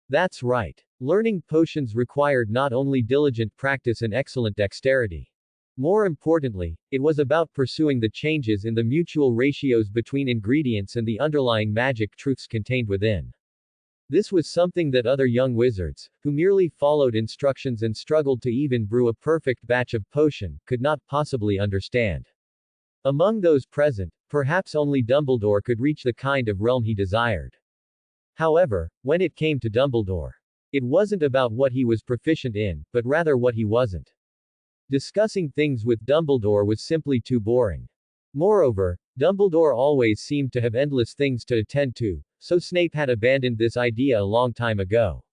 That's right. Learning potions required not only diligent practice and excellent dexterity. More importantly, it was about pursuing the changes in the mutual ratios between ingredients and the underlying magic truths contained within. This was something that other young wizards, who merely followed instructions and struggled to even brew a perfect batch of potion, could not possibly understand. Among those present, perhaps only Dumbledore could reach the kind of realm he desired. However, when it came to Dumbledore, it wasn't about what he was proficient in, but rather what he wasn't. Discussing things with Dumbledore was simply too boring. Moreover, Dumbledore always seemed to have endless things to attend to, so Snape had abandoned this idea a long time ago.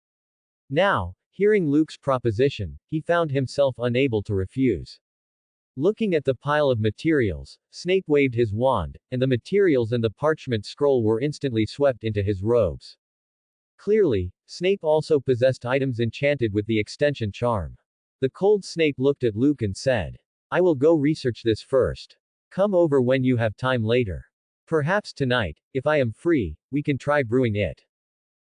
Now, hearing Luke's proposition, he found himself unable to refuse. Looking at the pile of materials, Snape waved his wand, and the materials and the parchment scroll were instantly swept into his robes. Clearly, Snape also possessed items enchanted with the extension charm. The cold Snape looked at Luke and said, "I will go research this first. Come over when you have time later. Perhaps tonight, if I am free, we can try brewing it."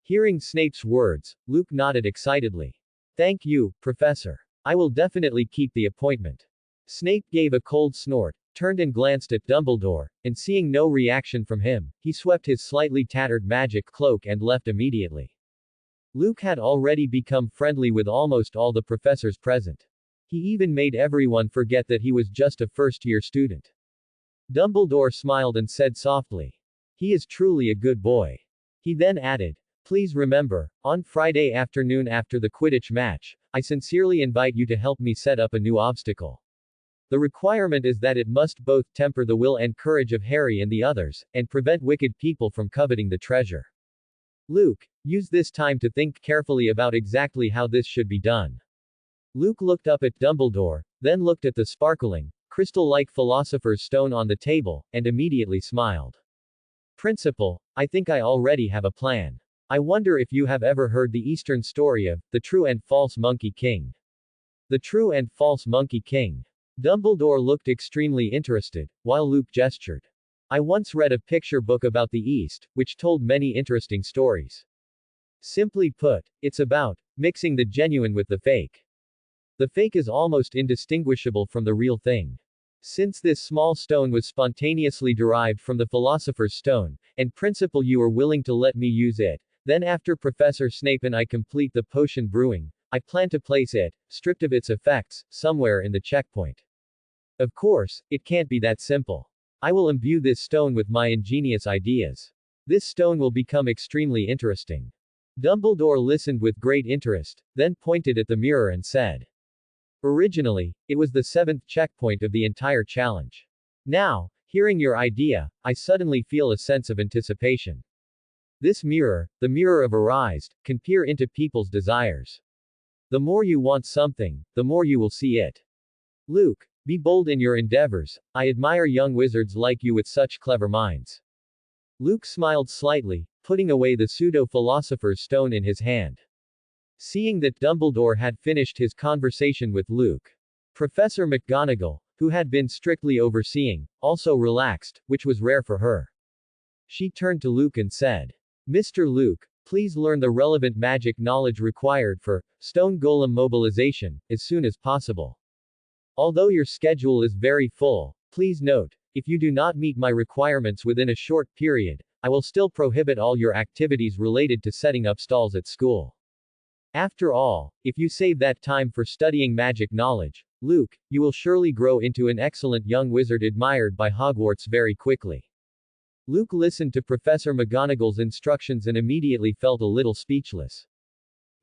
Hearing Snape's words, Luke nodded excitedly. "Thank you, Professor. I will definitely keep the appointment." Snape gave a cold snort, turned and glanced at Dumbledore, and seeing no reaction from him, he swept his slightly tattered magic cloak and left immediately. Luke had already become friendly with almost all the professors present. He even made everyone forget that he was just a first-year student. Dumbledore smiled and said softly, "He is truly a good boy." He then added, "Please remember, on Friday afternoon after the Quidditch match, I sincerely invite you to help me set up a new obstacle. The requirement is that it must both temper the will and courage of Harry and the others, and prevent wicked people from coveting the treasure. Luke, use this time to think carefully about exactly how this should be done." Luke looked up at Dumbledore, then looked at the sparkling, crystal-like Philosopher's Stone on the table, and immediately smiled. "Principal, I think I already have a plan. I wonder if you have ever heard the Eastern story of the True and False Monkey King." The True and False Monkey King. Dumbledore looked extremely interested, while Luke gestured. "I once read a picture book about the East, which told many interesting stories. Simply put, it's about mixing the genuine with the fake. The fake is almost indistinguishable from the real thing. Since this small stone was spontaneously derived from the Philosopher's Stone, and Principal, you are willing to let me use it, then after Professor Snape and I complete the potion brewing, I plan to place it, stripped of its effects, somewhere in the checkpoint. Of course, it can't be that simple. I will imbue this stone with my ingenious ideas. This stone will become extremely interesting." Dumbledore listened with great interest, then pointed at the mirror and said, "Originally, it was the seventh checkpoint of the entire challenge. Now, hearing your idea, I suddenly feel a sense of anticipation. This mirror, the mirror of Arise, can peer into people's desires. The more you want something, the more you will see it. Luke, be bold in your endeavors. I admire young wizards like you with such clever minds." Luke smiled slightly, putting away the pseudo-philosopher's stone in his hand. Seeing that Dumbledore had finished his conversation with Luke, Professor McGonagall, who had been strictly overseeing, also relaxed, which was rare for her. She turned to Luke and said, "Mr. Luke, please learn the relevant magic knowledge required for stone golem mobilization as soon as possible. Although your schedule is very full, please note, if you do not meet my requirements within a short period, I will still prohibit all your activities related to setting up stalls at school. After all, if you save that time for studying magic knowledge, Luke, you will surely grow into an excellent young wizard admired by Hogwarts very quickly." Luke listened to Professor McGonagall's instructions and immediately felt a little speechless.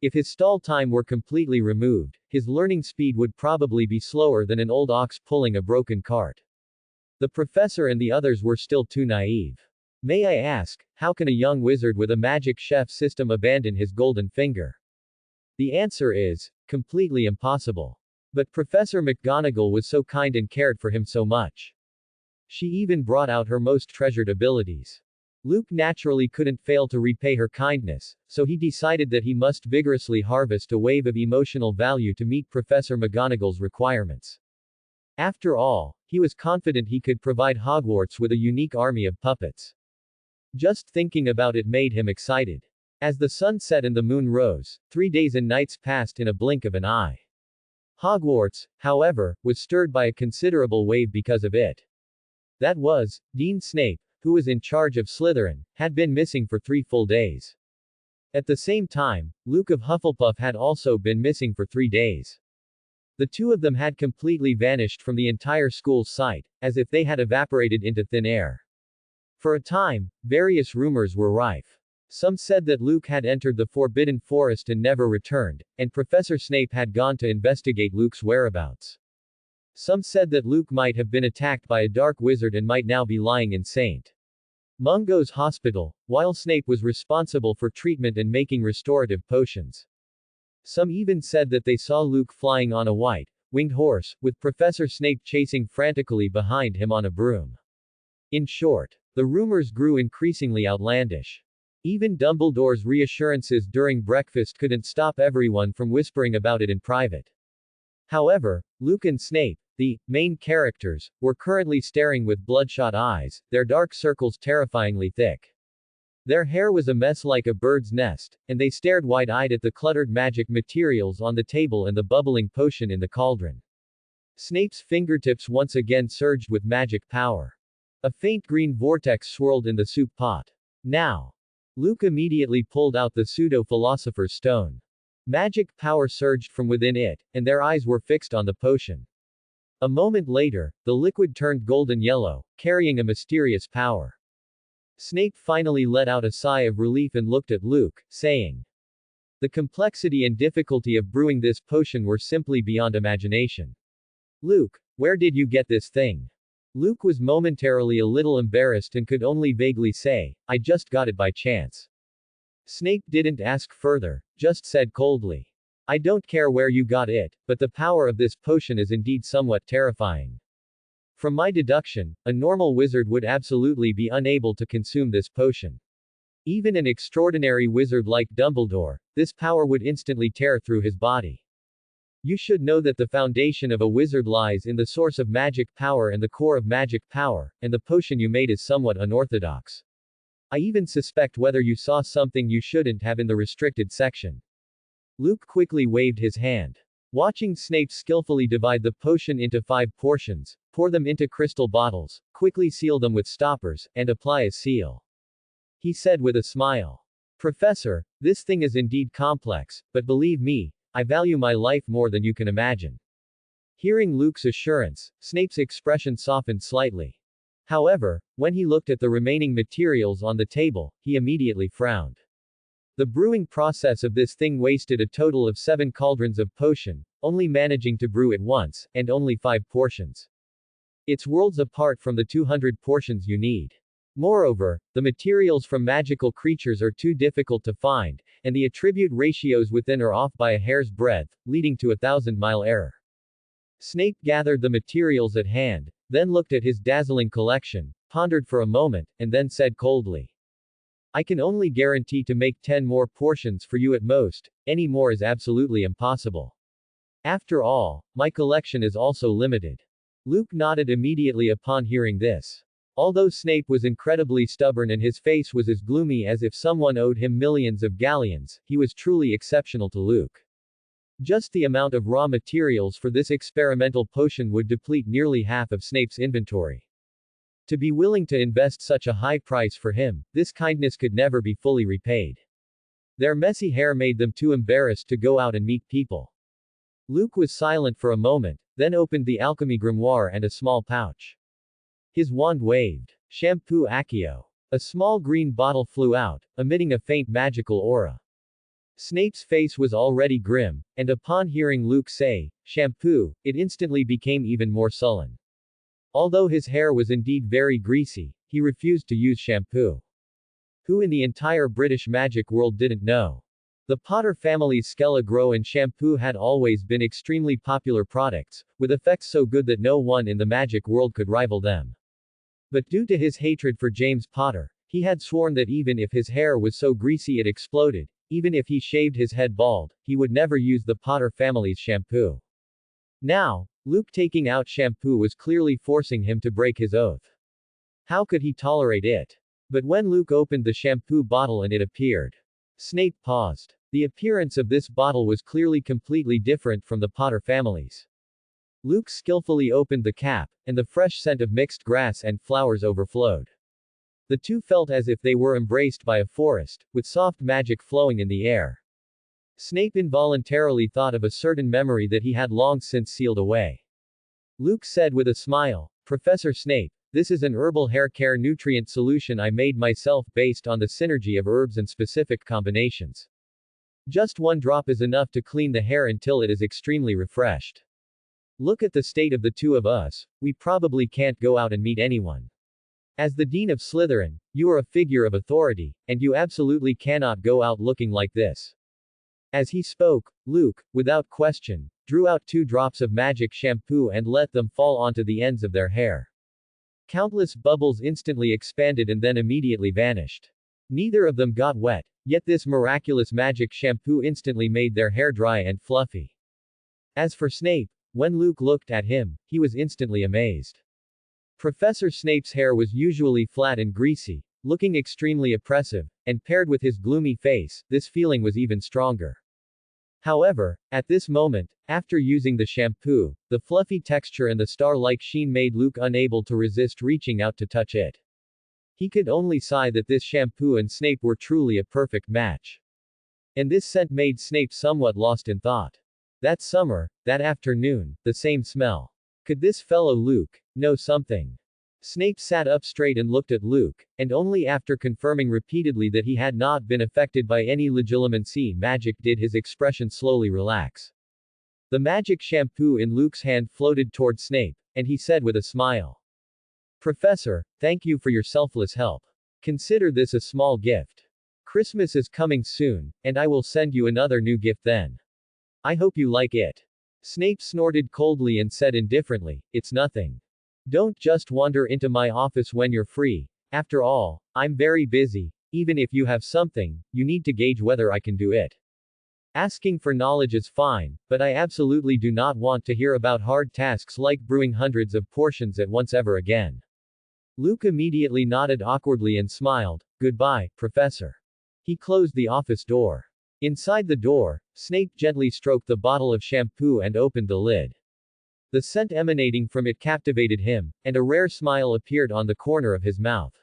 If his stall time were completely removed, his learning speed would probably be slower than an old ox pulling a broken cart. The professor and the others were still too naive. May I ask, how can a young wizard with a magic chef system abandon his golden finger? The answer is, completely impossible. But Professor McGonagall was so kind and cared for him so much. She even brought out her most treasured abilities. Luke naturally couldn't fail to repay her kindness, so he decided that he must vigorously harvest a wave of emotional value to meet Professor McGonagall's requirements. After all, he was confident he could provide Hogwarts with a unique army of puppets. Just thinking about it made him excited. As the sun set and the moon rose, 3 days and nights passed in a blink of an eye. Hogwarts, however, was stirred by a considerable wave because of it. That was, Dean Snape, who was in charge of Slytherin, had been missing for 3 full days. At the same time, Luke of Hufflepuff had also been missing for 3 days. The two of them had completely vanished from the entire school's site, as if they had evaporated into thin air. For a time, various rumors were rife. Some said that Luke had entered the Forbidden Forest and never returned, and Professor Snape had gone to investigate Luke's whereabouts. Some said that Luke might have been attacked by a dark wizard and might now be lying in St. Mungo's hospital, while Snape was responsible for treatment and making restorative potions. Some even said that they saw Luke flying on a white, winged horse, with Professor Snape chasing frantically behind him on a broom. In short, the rumors grew increasingly outlandish. Even Dumbledore's reassurances during breakfast couldn't stop everyone from whispering about it in private. However, Luke and Snape, the main characters, were currently staring with bloodshot eyes, their dark circles terrifyingly thick. Their hair was a mess like a bird's nest, and they stared wide-eyed at the cluttered magic materials on the table and the bubbling potion in the cauldron. Snape's fingertips once again surged with magic power. A faint green vortex swirled in the soup pot. Now, Luke immediately pulled out the pseudo-philosopher's stone. Magic power surged from within it, and their eyes were fixed on the potion. A moment later, the liquid turned golden yellow, carrying a mysterious power. Snape finally let out a sigh of relief and looked at Luke, saying, "The complexity and difficulty of brewing this potion were simply beyond imagination. Luke, where did you get this thing?" Luke was momentarily a little embarrassed and could only vaguely say, "I just got it by chance." Snape didn't ask further, just said coldly, "I don't care where you got it, but the power of this potion is indeed somewhat terrifying. From my deduction, a normal wizard would absolutely be unable to consume this potion. Even an extraordinary wizard like Dumbledore, this power would instantly tear through his body. You should know that the foundation of a wizard lies in the source of magic power and the core of magic power, and the potion you made is somewhat unorthodox. I even suspect whether you saw something you shouldn't have in the restricted section." Luke quickly waved his hand. Watching Snape skillfully divide the potion into 5 portions, pour them into crystal bottles, quickly seal them with stoppers, and apply a seal. He said with a smile, "Professor, this thing is indeed complex, but believe me, I value my life more than you can imagine." Hearing Luke's assurance, Snape's expression softened slightly. However, when he looked at the remaining materials on the table, he immediately frowned. The brewing process of this thing wasted a total of 7 cauldrons of potion, only managing to brew it once, and only 5 portions. It's worlds apart from the 200 portions you need. Moreover, the materials from magical creatures are too difficult to find, and the attribute ratios within are off by a hair's breadth, leading to a 1,000-mile error. Snape gathered the materials at hand, then looked at his dazzling collection, pondered for a moment, and then said coldly, "I can only guarantee to make 10 more portions for you at most, any more is absolutely impossible. After all, my collection is also limited." Luke nodded immediately upon hearing this. Although Snape was incredibly stubborn and his face was as gloomy as if someone owed him millions of galleons, he was truly exceptional to Luke. Just the amount of raw materials for this experimental potion would deplete nearly half of Snape's inventory. To be willing to invest such a high price for him, this kindness could never be fully repaid. Their messy hair made them too embarrassed to go out and meet people. Luke was silent for a moment, then opened the alchemy grimoire and a small pouch. His wand waved. Shampoo Accio. A small green bottle flew out, emitting a faint magical aura. Snape's face was already grim, and upon hearing Luke say, "shampoo," it instantly became even more sullen. Although his hair was indeed very greasy, he refused to use shampoo. Who in the entire British magic world didn't know? The Potter family's Skele-Gro and shampoo had always been extremely popular products, with effects so good that no one in the magic world could rival them. But due to his hatred for James Potter, he had sworn that even if his hair was so greasy it exploded, even if he shaved his head bald, he would never use the Potter family's shampoo. Now, Luke taking out shampoo was clearly forcing him to break his oath. How could he tolerate it? But when Luke opened the shampoo bottle and it appeared, Snape paused. The appearance of this bottle was clearly completely different from the Potter family's. Luke skillfully opened the cap, and the fresh scent of mixed grass and flowers overflowed. The two felt as if they were embraced by a forest, with soft magic flowing in the air. Snape involuntarily thought of a certain memory that he had long since sealed away. Luke said with a smile, "Professor Snape, this is an herbal hair care nutrient solution I made myself based on the synergy of herbs and specific combinations. Just one drop is enough to clean the hair until it is extremely refreshed. Look at the state of the two of us, we probably can't go out and meet anyone. As the Dean of Slytherin, you are a figure of authority, and you absolutely cannot go out looking like this." As he spoke, Luke, without question, drew out 2 drops of magic shampoo and let them fall onto the ends of their hair. Countless bubbles instantly expanded and then immediately vanished. Neither of them got wet, yet this miraculous magic shampoo instantly made their hair dry and fluffy. As for Snape, when Luke looked at him, he was instantly amazed. Professor Snape's hair was usually flat and greasy, looking extremely oppressive, and paired with his gloomy face, this feeling was even stronger. However, at this moment, after using the shampoo, the fluffy texture and the star-like sheen made Luke unable to resist reaching out to touch it. He could only sigh that this shampoo and Snape were truly a perfect match. And this scent made Snape somewhat lost in thought. That summer, that afternoon, the same smell. Could this fellow Luke know something? Snape sat up straight and looked at Luke, and only after confirming repeatedly that he had not been affected by any legilimency magic did his expression slowly relax. The magic shampoo in Luke's hand floated toward Snape, and he said with a smile, "Professor, thank you for your selfless help. Consider this a small gift. Christmas is coming soon, and I will send you another new gift then. I hope you like it." Snape snorted coldly and said indifferently, "It's nothing. Don't just wander into my office when you're free. After all, I'm very busy. Even if you have something, you need to gauge whether I can do it. Asking for knowledge is fine, but I absolutely do not want to hear about hard tasks like brewing hundreds of portions at once ever again." Luke immediately nodded awkwardly and smiled, "Goodbye, Professor." He closed the office door. Inside the door, Snape gently stroked the bottle of shampoo and opened the lid. The scent emanating from it captivated him, and a rare smile appeared on the corner of his mouth.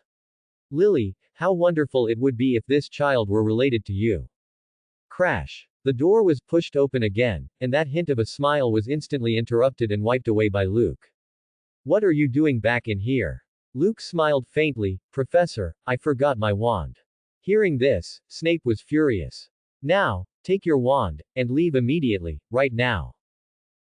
"Lily, how wonderful it would be if this child were related to you." Crash. The door was pushed open again, and that hint of a smile was instantly interrupted and wiped away by Luke. "What are you doing back in here?" Luke smiled faintly, "Professor, I forgot my wand." Hearing this, Snape was furious. "Now, take your wand, and leave immediately, right now."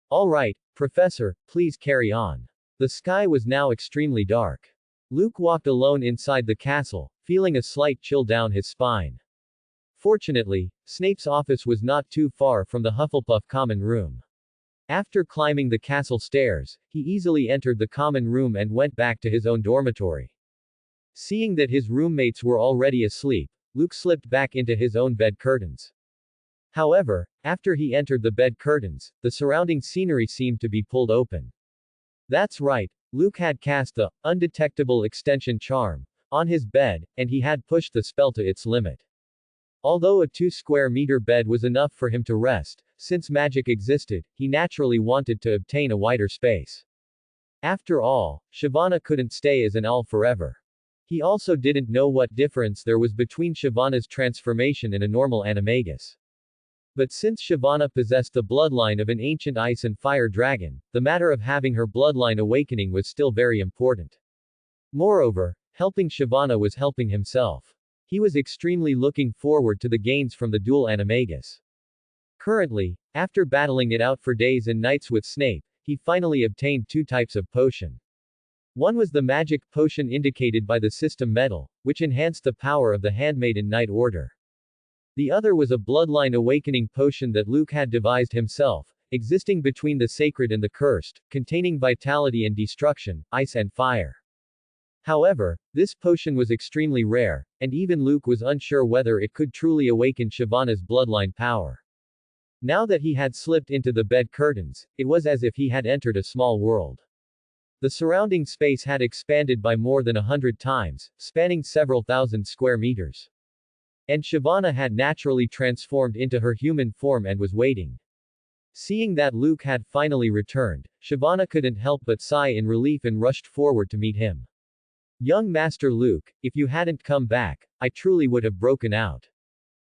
"All right, Professor, please carry on." The sky was now extremely dark. Luke walked alone inside the castle, feeling a slight chill down his spine. Fortunately, Snape's office was not too far from the Hufflepuff common room. After climbing the castle stairs, he easily entered the common room and went back to his own dormitory. Seeing that his roommates were already asleep, Luke slipped back into his own bed curtains. However, after he entered the bed curtains, the surrounding scenery seemed to be pulled open. That's right, Luke had cast the undetectable extension charm on his bed, and he had pushed the spell to its limit. Although a 2-square-meter bed was enough for him to rest, since magic existed, he naturally wanted to obtain a wider space. After all, Shyvana couldn't stay as an owl forever. He also didn't know what difference there was between Shyvana's transformation and a normal animagus. But since Shyvana possessed the bloodline of an ancient ice and fire dragon, the matter of having her bloodline awakening was still very important. Moreover, helping Shyvana was helping himself. He was extremely looking forward to the gains from the dual animagus. Currently, after battling it out for days and nights with Snape, he finally obtained 2 types of potion. One was the magic potion indicated by the system medal, which enhanced the power of the Handmaiden Knight Order. The other was a bloodline awakening potion that Luke had devised himself, existing between the sacred and the cursed, containing vitality and destruction, ice and fire. However, this potion was extremely rare, and even Luke was unsure whether it could truly awaken Shyvana's bloodline power. Now that he had slipped into the bed curtains, it was as if he had entered a small world. The surrounding space had expanded by more than 100 times, spanning several thousand square meters. And Shyvana had naturally transformed into her human form and was waiting. Seeing that Luke had finally returned, Shyvana couldn't help but sigh in relief and rushed forward to meet him. Young Master Luke, if you hadn't come back, I truly would have broken out.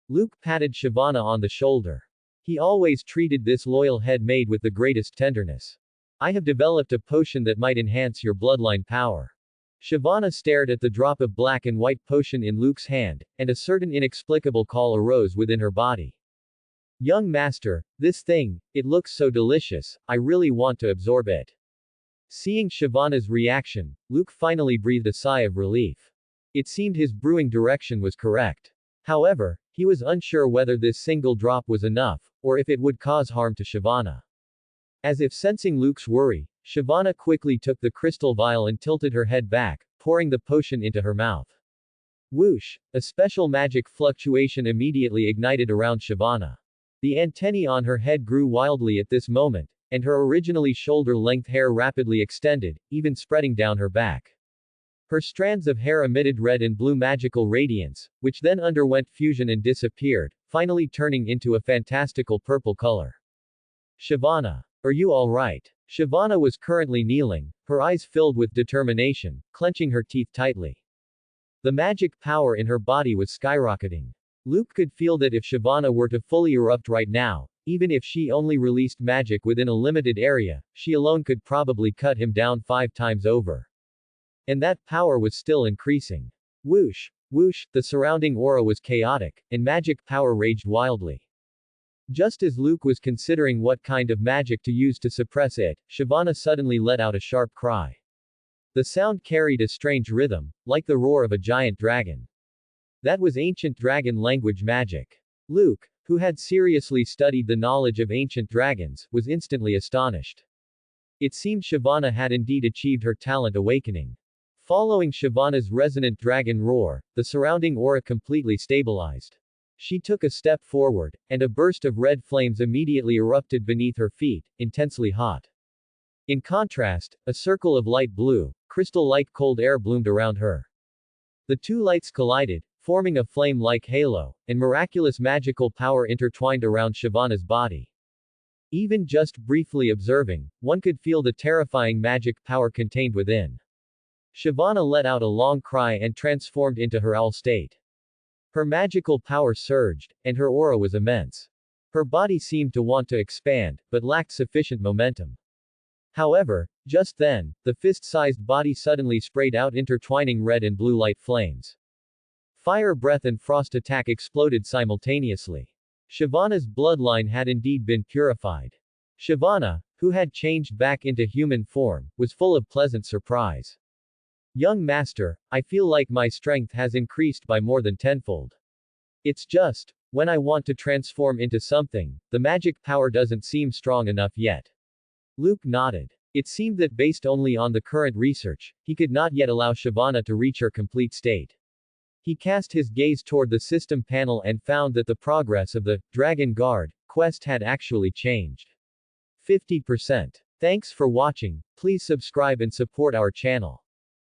Luke patted Shyvana on the shoulder. He always treated this loyal head maid with the greatest tenderness. I have developed a potion that might enhance your bloodline power. Shyvana stared at the drop of black and white potion in Luke's hand, and a certain inexplicable call arose within her body. Young Master, this thing, it looks so delicious, I really want to absorb it. Seeing Shyvana's reaction, Luke finally breathed a sigh of relief. It seemed his brewing direction was correct. However, he was unsure whether this single drop was enough, or if it would cause harm to Shyvana. As if sensing Luke's worry, Shyvana quickly took the crystal vial and tilted her head back, pouring the potion into her mouth. Whoosh! A special magic fluctuation immediately ignited around Shyvana. The antennae on her head grew wildly at this moment, and her originally shoulder-length hair rapidly extended, even spreading down her back. Her strands of hair emitted red and blue magical radiance, which then underwent fusion and disappeared, finally turning into a fantastical purple color. Shyvana, are you alright? Shyvana was currently kneeling, her eyes filled with determination, clenching her teeth tightly. The magic power in her body was skyrocketing. Luke could feel that if Shyvana were to fully erupt right now, even if she only released magic within a limited area, she alone could probably cut him down 5 times over. And that power was still increasing. Whoosh! Whoosh! The surrounding aura was chaotic, and magic power raged wildly. Just as Luke was considering what kind of magic to use to suppress it, Shyvana suddenly let out a sharp cry. The sound carried a strange rhythm, like the roar of a giant dragon. That was ancient dragon language magic. Luke, who had seriously studied the knowledge of ancient dragons, was instantly astonished. It seemed Shyvana had indeed achieved her talent awakening. Following Shyvana's resonant dragon roar, the surrounding aura completely stabilized. She took a step forward, and a burst of red flames immediately erupted beneath her feet, intensely hot. In contrast, a circle of light blue, crystal-like cold air bloomed around her. The two lights collided, forming a flame-like halo, and miraculous magical power intertwined around Shyvana's body. Even just briefly observing, one could feel the terrifying magic power contained within. Shyvana let out a long cry and transformed into her owl state. Her magical power surged, and her aura was immense. Her body seemed to want to expand, but lacked sufficient momentum. However, just then, the fist-sized body suddenly sprayed out intertwining red and blue light flames. Fire breath and frost attack exploded simultaneously. Shyvana's bloodline had indeed been purified. Shyvana, who had changed back into human form, was full of pleasant surprise. Young Master, I feel like my strength has increased by more than tenfold. It's just, when I want to transform into something, the magic power doesn't seem strong enough yet. Luke nodded. It seemed that based only on the current research, he could not yet allow Shyvana to reach her complete state. He cast his gaze toward the system panel and found that the progress of the Dragon Guard quest had actually changed. 50%. Thanks for watching, please subscribe and support our channel.